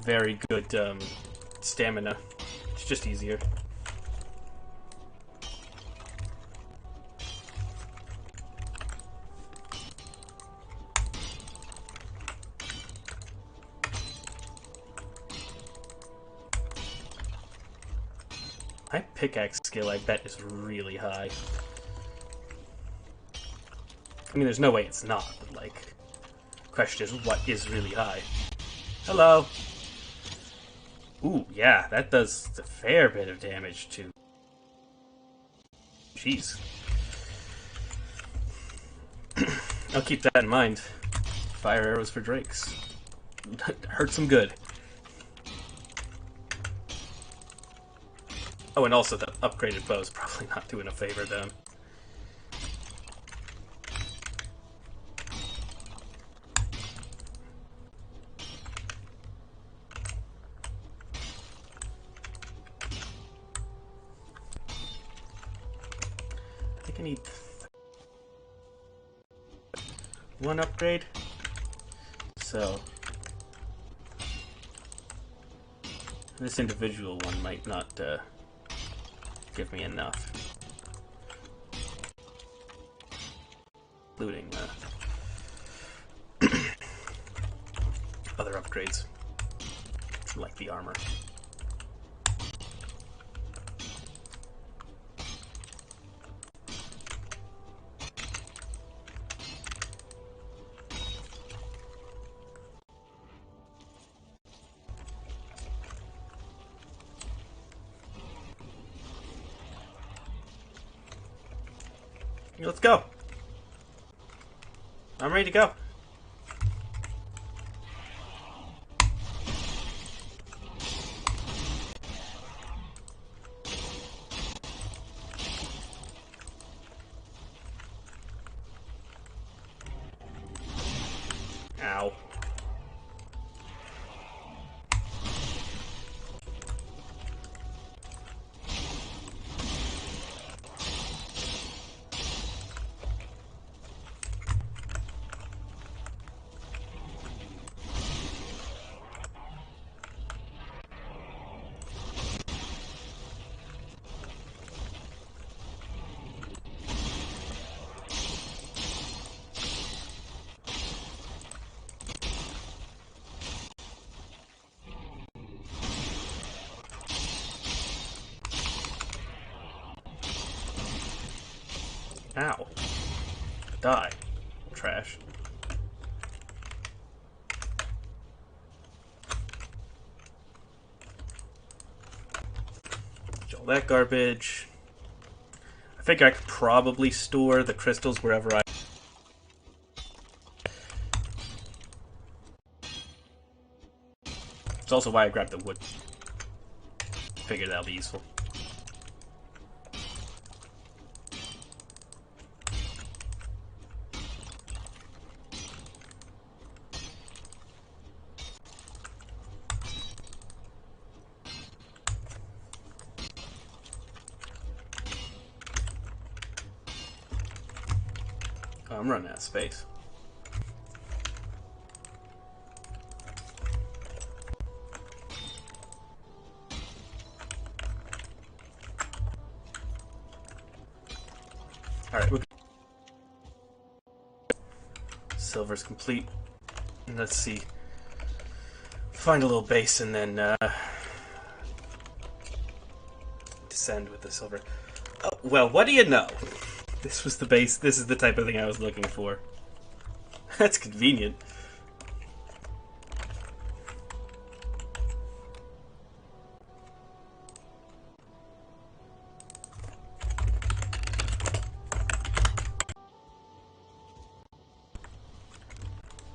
very good stamina. It's just easier. My pickaxe skill, I bet, is really high. I mean, there's no way it's not, but, like... Question is, what is really high? Hello! Ooh, yeah, that does a fair bit of damage to... Jeez. I'll keep that in mind. Fire arrows for drakes. Hurts them good. Oh, and also the upgraded bow is probably not doing a favor to them. I think I need one upgrade. So this individual one might not give me enough. Including other upgrades, like the armor. Let's go. I'm ready to go. Ow. Ow. Die. Trash. All that garbage. I think I could probably store the crystals wherever I... It's also why I grabbed the wood. Figured that'll be useful. Oh, I'm running out of space. Alright, silver's complete. Let's see. Find a little base and then descend with the silver. Oh, well, what do you know? This was the base. This is the type of thing I was looking for. That's convenient.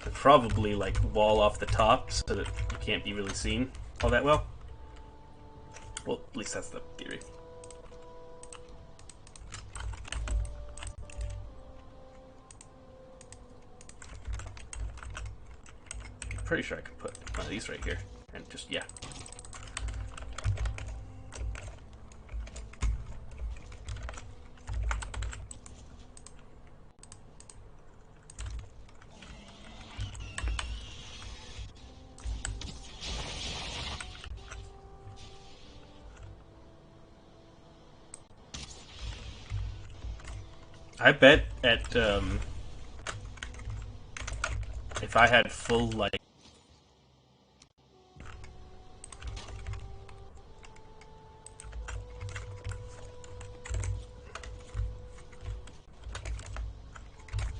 I'd probably like wall off the top so that you can't be really seen all that well. Well, at least that's the theory. Pretty sure I can put one of these right here and just, yeah. I bet at if I had full like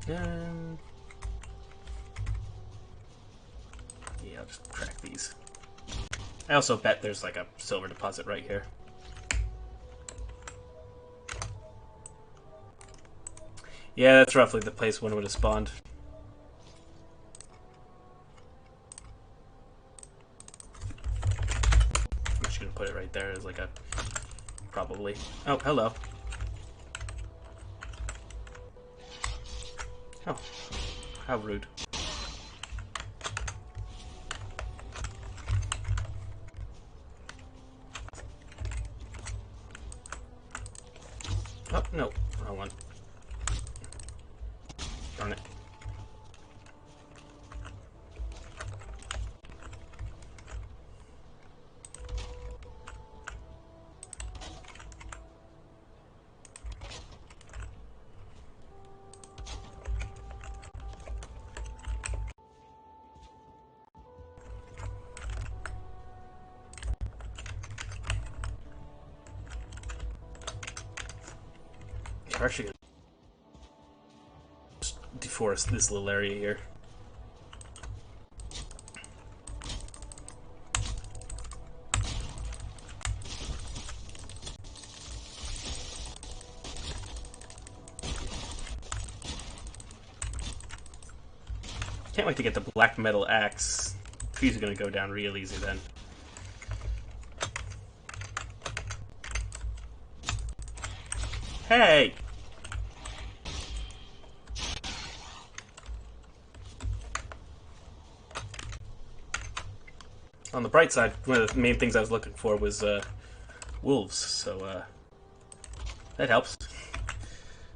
yeah, I'll just crack these. I also bet there's like a silver deposit right here. Yeah, that's roughly the place one would have spawned. I'm just gonna put it right there as like a probably. Oh, hello. Oh, how rude. Oh, no, wrong one. Darn it. We're actually gonna just deforest this little area here. Can't wait to get the black metal axe. Trees are gonna go down real easy then. Hey! On the bright side, one of the main things I was looking for was wolves, so that helps.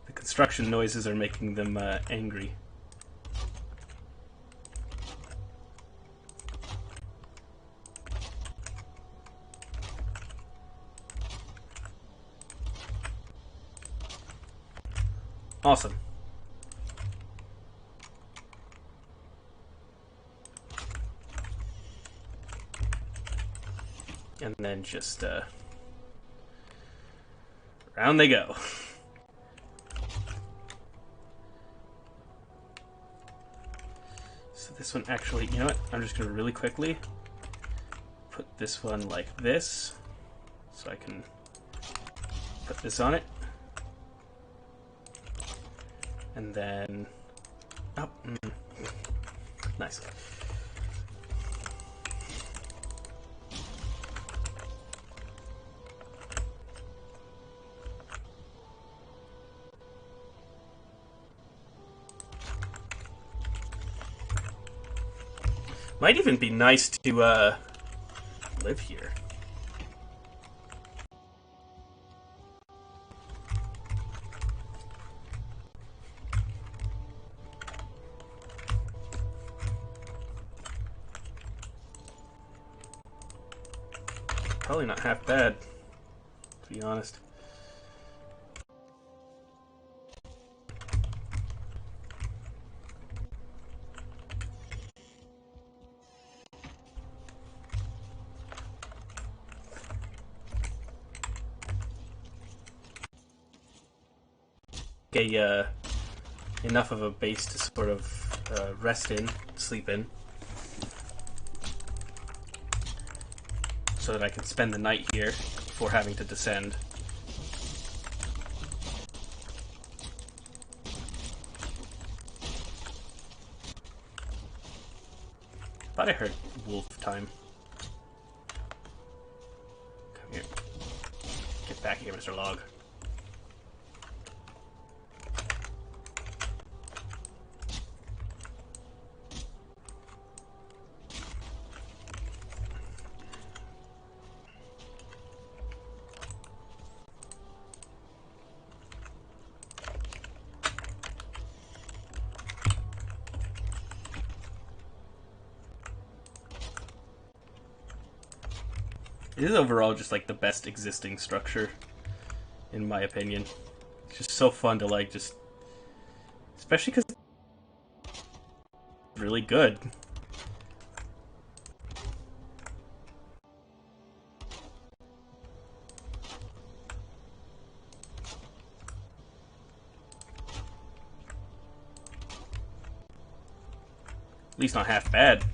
The construction noises are making them angry. Awesome. And then just round they go. this one actually, you know what? I'm just going to really quickly put this one like this, so I can put this on it. And then, oh, nice. Might even be nice to live here. Probably not half bad, to be honest. Enough of a base to sort of rest in, sleep in, so that I can spend the night here before having to descend. Thought I heard wolf time. Come here. Get back here, Mr. Log. It is overall just like the best existing structure, in my opinion. It's just so fun to like just, especially because it's really good. At least not half bad.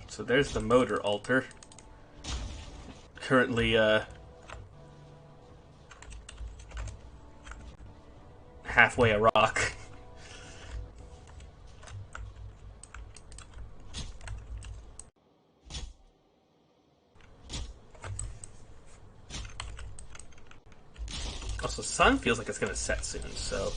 So there's the motor altar. Currently, halfway a rock. Also, the sun feels like it's gonna set soon, so.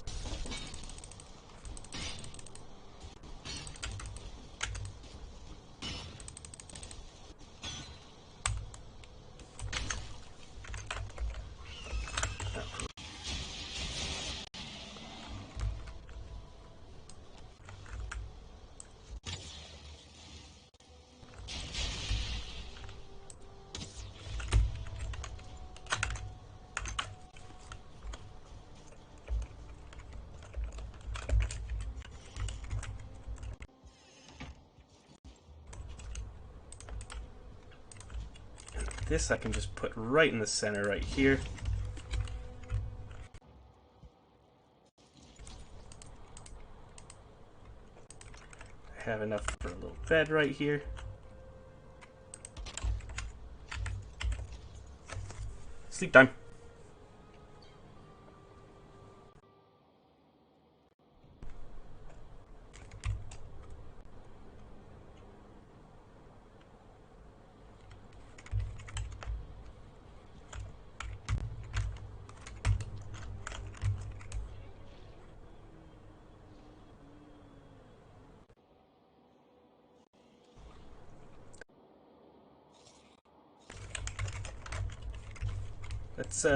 This I can just put right in the center right here. I have enough for a little bed right here. Sleep time. Let's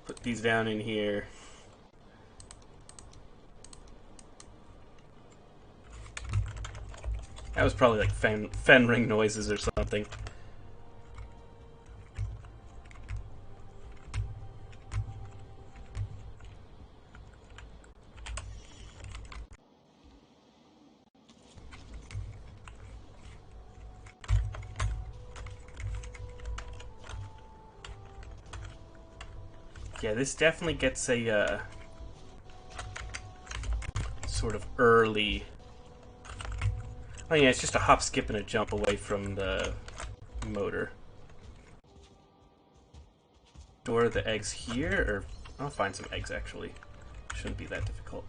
put these down in here. That was probably like fen ring noises or something. Yeah, this definitely gets a sort of early. Oh yeah, it's just a hop, skip, and a jump away from the motor. Store the eggs here, or I'll find some eggs actually. Shouldn't be that difficult.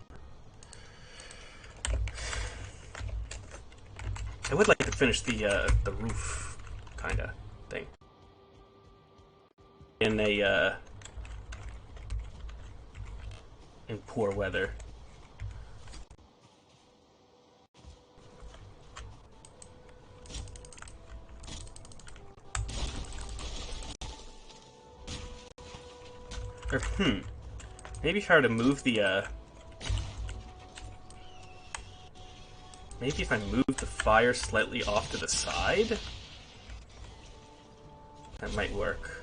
I would like to finish the roof kind of thing in a in poor weather. Or, maybe if I were to move the maybe if I move the fire slightly off to the side, that might work.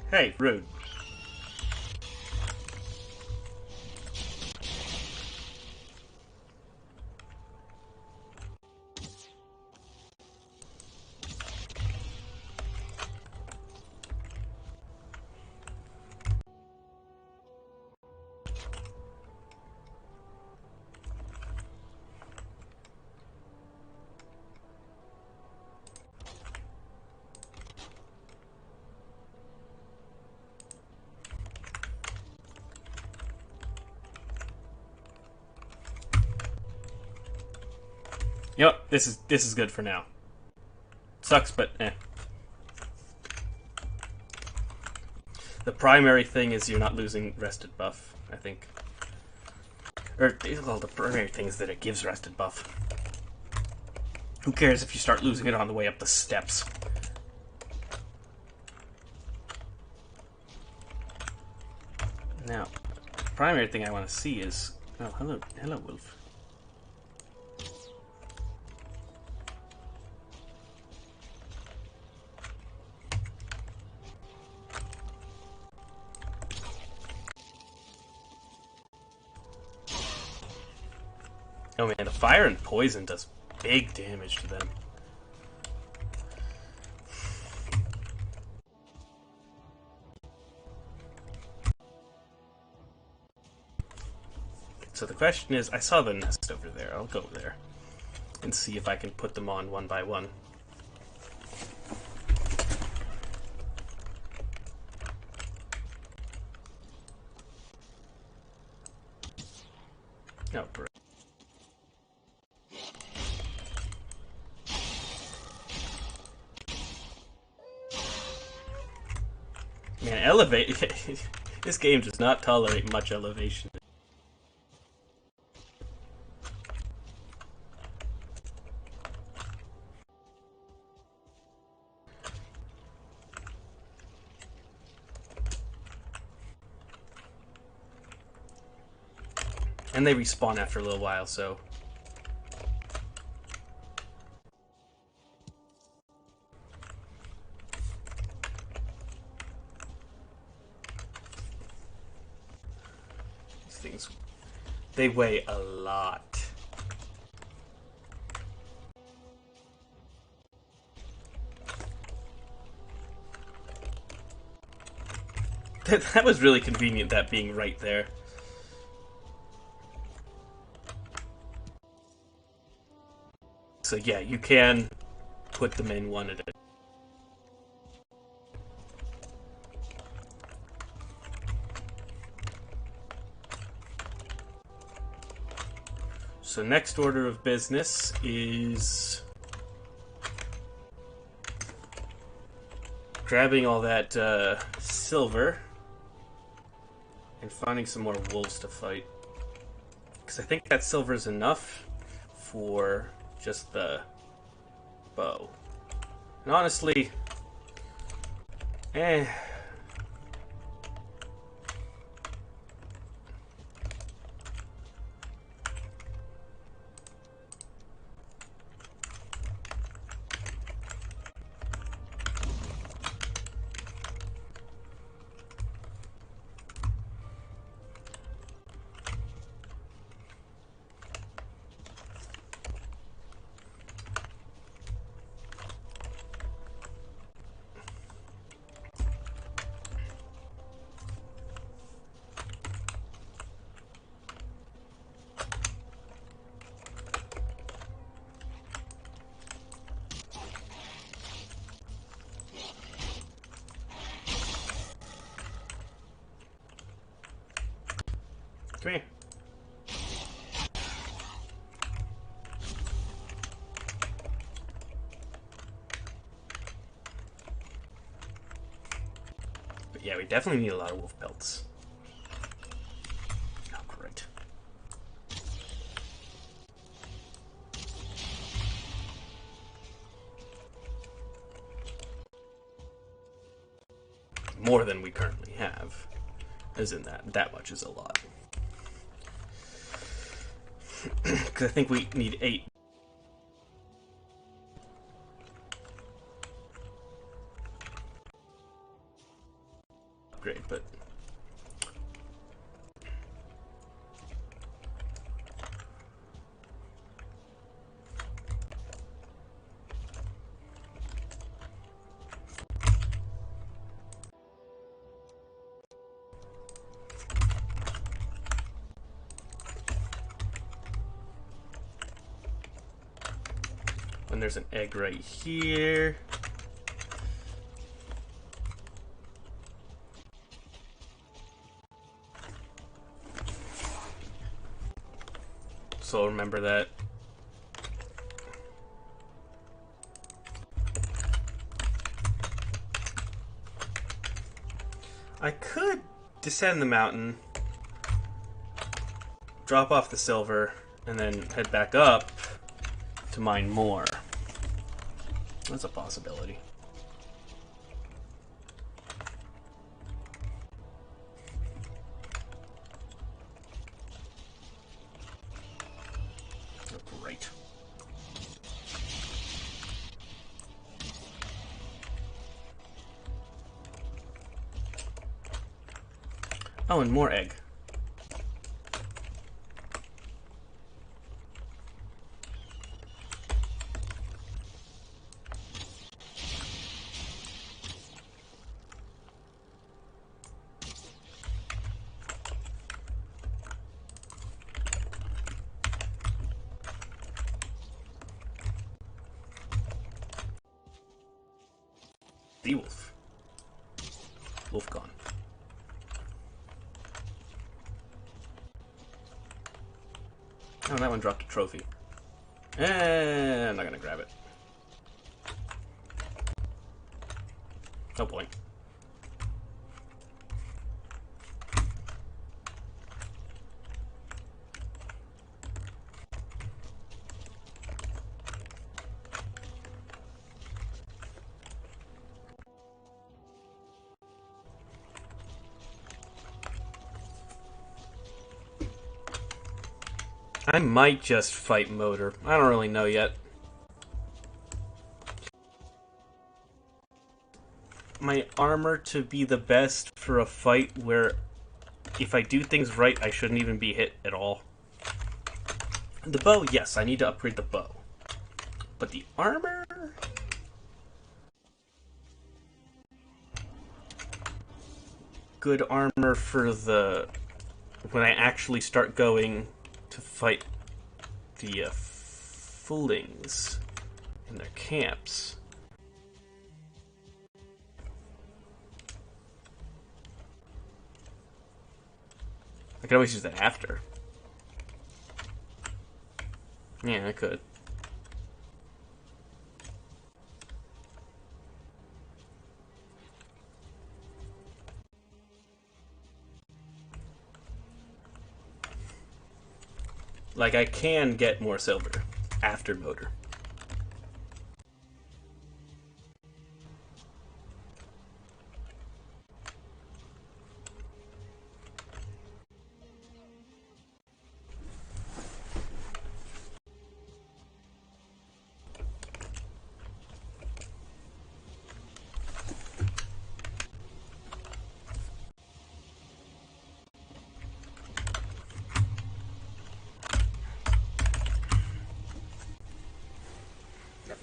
Hey, rude. Yep, this is good for now. Sucks, but eh. The primary thing is you're not losing rested buff, I think. Or, well, the primary thing is that it gives rested buff. Who cares if you start losing it on the way up the steps? Now, the primary thing I want to see is... Oh, hello, Wolf. Oh man, the fire and poison does big damage to them. So the question is, I saw the nest over there. I'll go there and see if I can put them on one by one. Oh, great. Man, elevate. This game does not tolerate much elevation. And they respawn after a little while, so... These things... They weigh a lot. That was really convenient, that being right there. So yeah, you can put them in one at a time. So next order of business is grabbing all that silver and finding some more wolves to fight. Because I think that silver is enough for just the bow. And honestly, eh. Come here. But yeah, we definitely need a lot of wolf pelts. Oh, great. More than we currently have. As in that much is a lot. Because I think we need 8. Great, but when there's an egg right here. So remember that. I could descend the mountain, drop off the silver, and then head back up to mine more. That's a possibility. Oh, great. Oh, and more egg. The wolf. Wolf gone. Oh, that one dropped a trophy. I'm not gonna grab it. No point. I might just fight Motor. I don't really know yet. My armor to be the best for a fight where if I do things right, I shouldn't even be hit at all. The bow, yes, I need to upgrade the bow. But the armor? Good armor for the... when I actually start going to fight the fullings in their camps. I could always use that after. Yeah, I could. Like, I can get more silver after motor.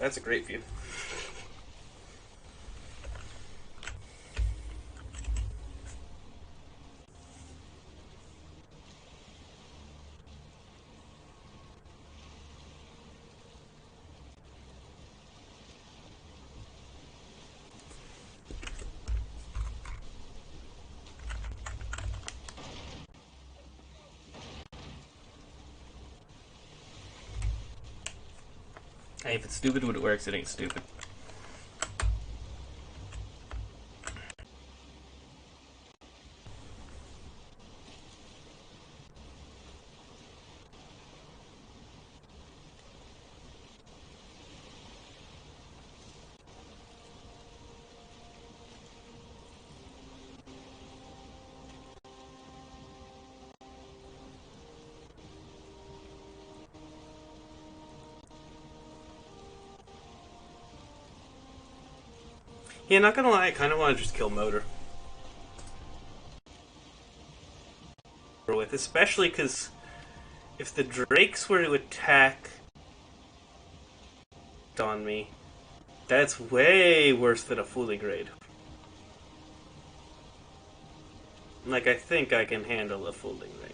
That's a great view. Hey, if it's stupid when it works, it ain't stupid. Yeah, not gonna lie, I kind of want to just kill motor. With, especially because if the drakes were to attack on me, that's way worse than a fooling raid. Like, I think I can handle a fooling raid.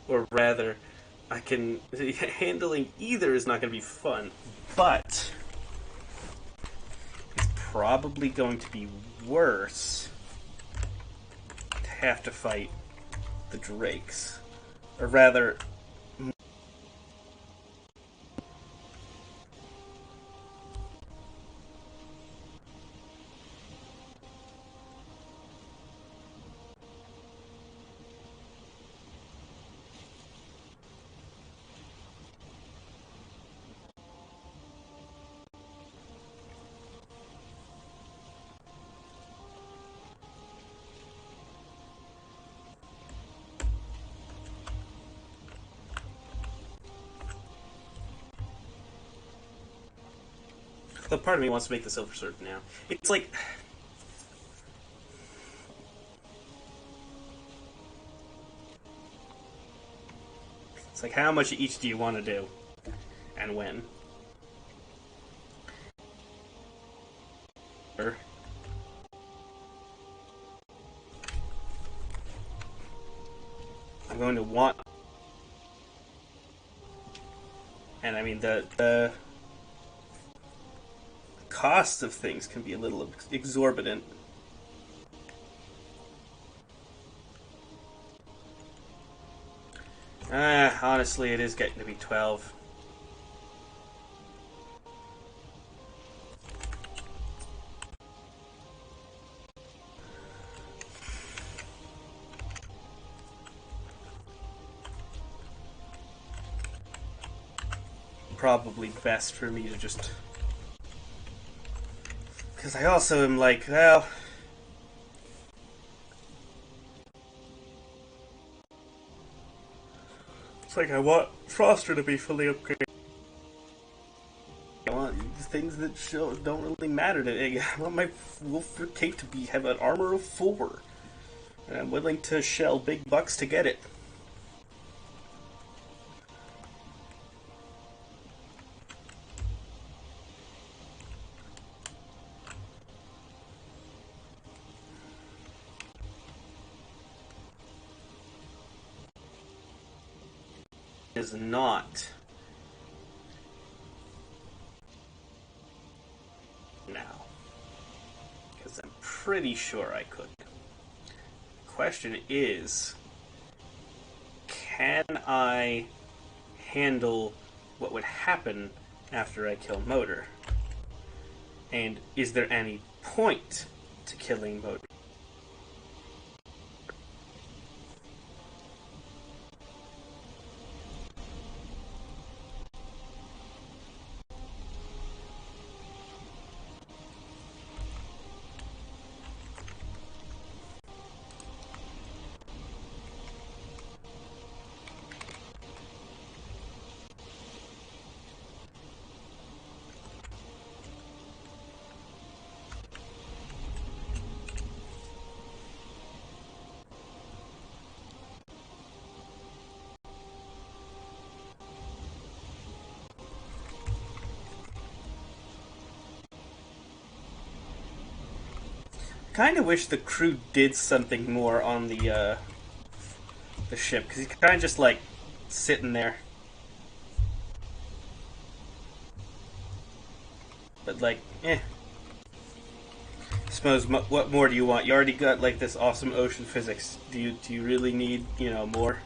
Or rather, I can... handling either is not going to be fun, but it's probably going to be worse to have to fight the drakes. Or rather... The part of me wants to make the silver sword now. It's like... It's like, how much each do you want to do? And when? I'm going to want... And I mean, the cost of things can be a little exorbitant. Honestly, it is getting to be 12. Probably best for me to just... Because I also am like, well... It's like I want Froster to be fully upgraded. I want things that don't really matter to me. I want my Wolf Cape to have an armor of 4. And I'm willing to shell big bucks to get it. is not now. Because I'm pretty sure I could. Question is, can I handle what would happen after I kill Motor? And is there any point to killing Motor? Kind of wish the crew did something more on the ship, because he's kind of just like sitting there. But like, eh. I suppose what more do you want? You already got like this awesome ocean physics. Do you really need more?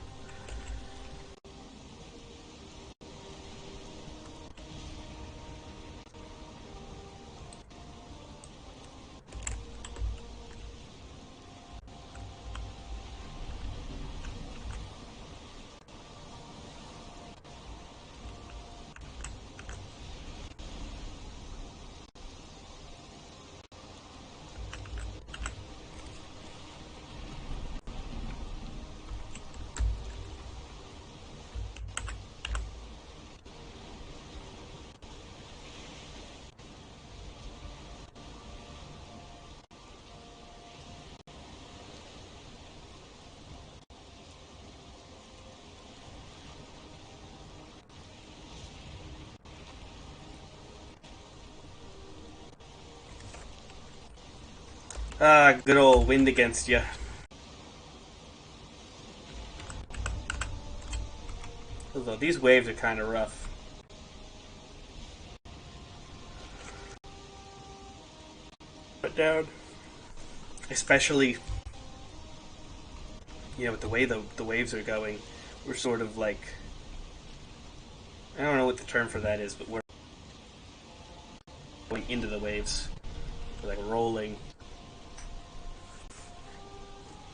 Ah, good old wind against you. Although these waves are kind of rough. Put down. Especially, with the way the waves are going, we're sort of like, I don't know what the term for that is, but we're going into the waves. We're like rolling,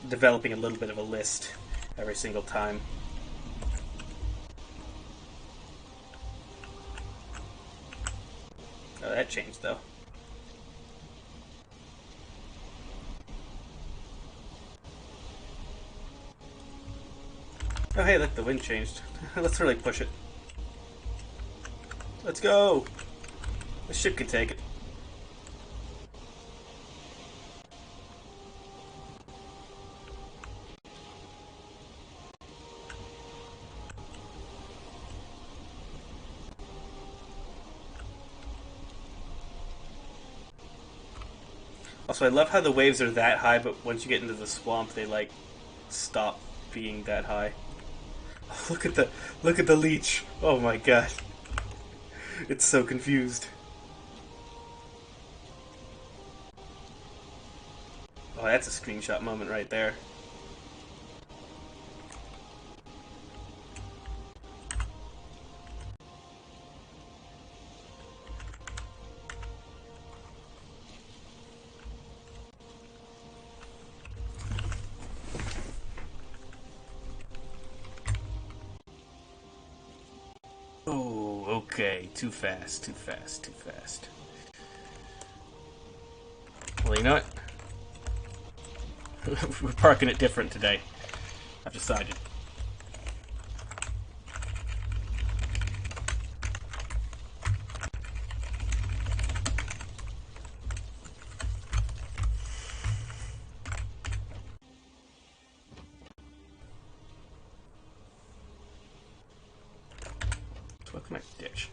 developing a little bit of a list every single time. Oh, that changed though. Oh hey, look, the wind changed. Let's really push it. Let's go! The ship can take it. Also, I love how the waves are that high, but once you get into the swamp, they like stop being that high. Look at the leech. Oh my god, it's so confused. Oh, that's a screenshot moment right there. Oh, okay. Too fast, too fast, too fast. Well, you know what? We're parking it different today. I've decided. So what can I ditch?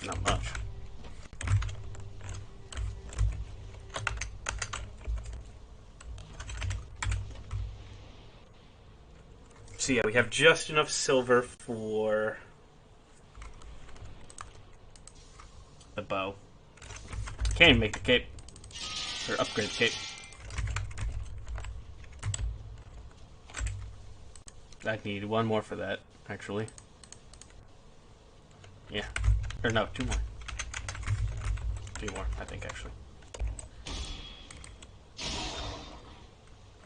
Not much. So yeah, we have just enough silver for the bow. Can't even make the cape. Or upgrade the cape. I need one more for that, actually. Yeah. Or no, two more. Two more, I think, actually.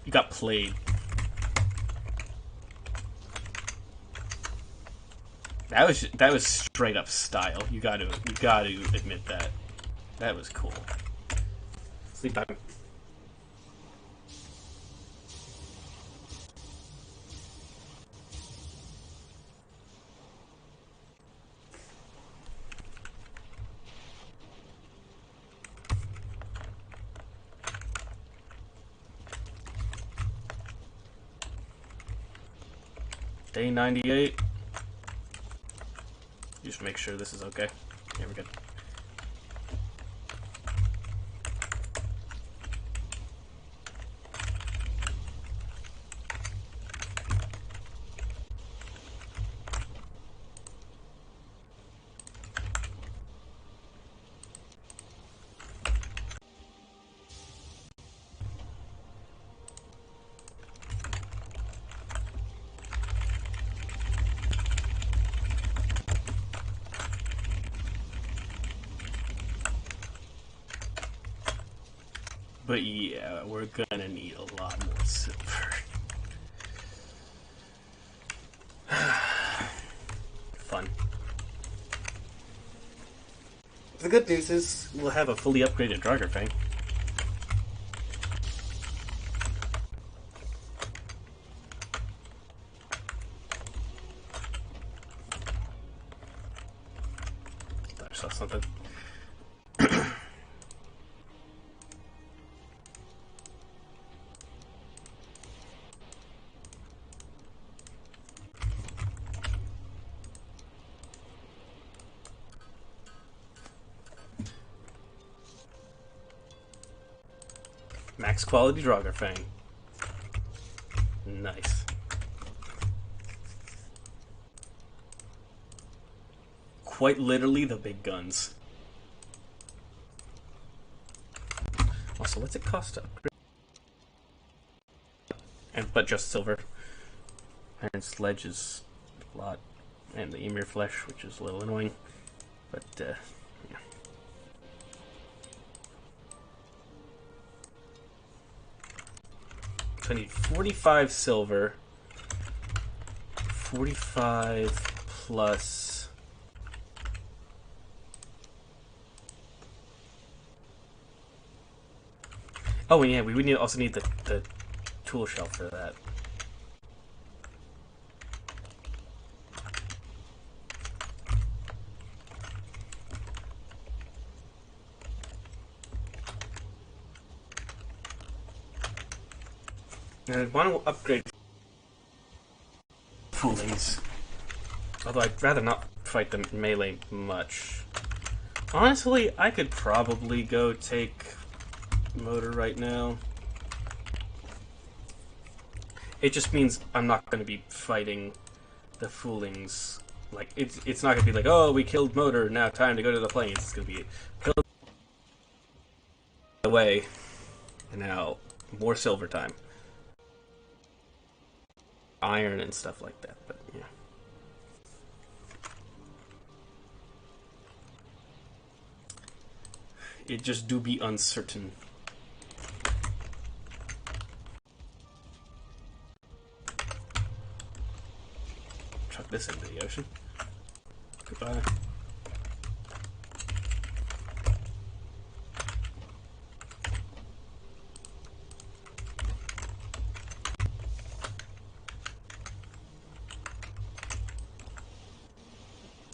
You got played. That was straight up style. You got to admit that. That was cool. Sleep time. Day 98. Just make sure this is okay. Here we go. But yeah, we're gonna need a lot more silver. Fun. The good news is we'll have a fully upgraded Draugr Fang. I saw something. Max quality Draugr Fang. Nice. Quite literally the big guns. Also, what's it cost to upgrade? But just silver. Iron Sledge is a lot. And the Emir Flesh, which is a little annoying. But, yeah. So I need 45 silver. 45 plus... Oh, and yeah, we would also need the tool shelf for that. And I want to upgrade poolings. Although I'd rather not fight them melee much. Honestly, I could probably go take motor right now. It just means I'm not going to be fighting the foolings. Like, it's not going to be like, oh, we killed motor, now time to go to the plains. It's going to be killed away, and now more silver time. Iron and stuff like that, but yeah. It just do be uncertain. Chuck this into the ocean. Goodbye.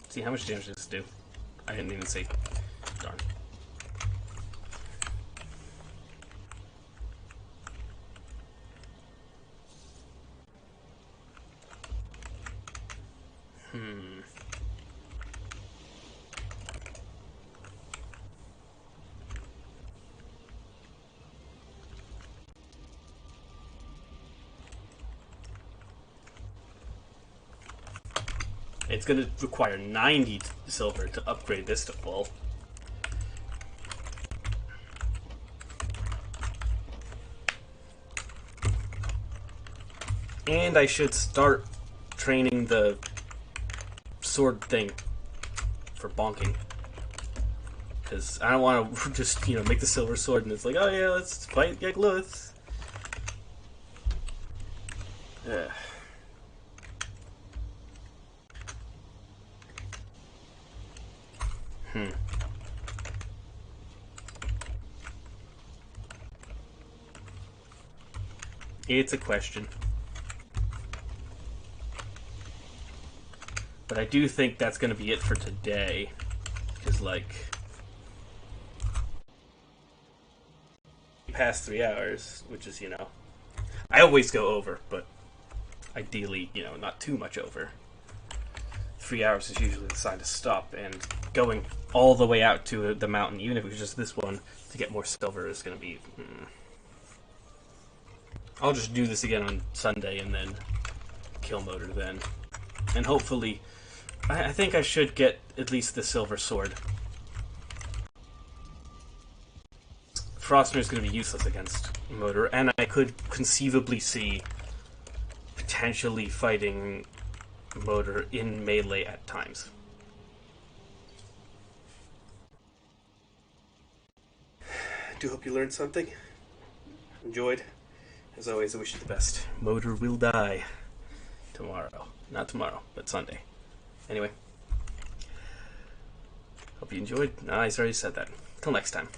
See, how much damage does this do? I didn't even see. Darn. It's going to require 90 silver to upgrade this to full. And I should start training the sword thing for bonking. Because I don't want to just, make the silver sword and it's like, oh yeah, let's fight Lewis. Yeah. It's a question. But I do think that's going to be it for today. Because, past 3 hours, which is, I always go over, but ideally, not too much over. 3 hours is usually the sign to stop, and going all the way out to the mountain, even if it was just this one, to get more silver is going to be... I'll just do this again on Sunday and then kill Motor then. And hopefully... I think I should get at least the silver sword. Frostmir's going to be useless against Motor, and I could conceivably see potentially fighting Motor in melee at times. I do hope you learned something. Enjoyed. As always, I wish you the best. Motor will die tomorrow. Not tomorrow, but Sunday. Anyway. Hope you enjoyed. I already said that. Till next time.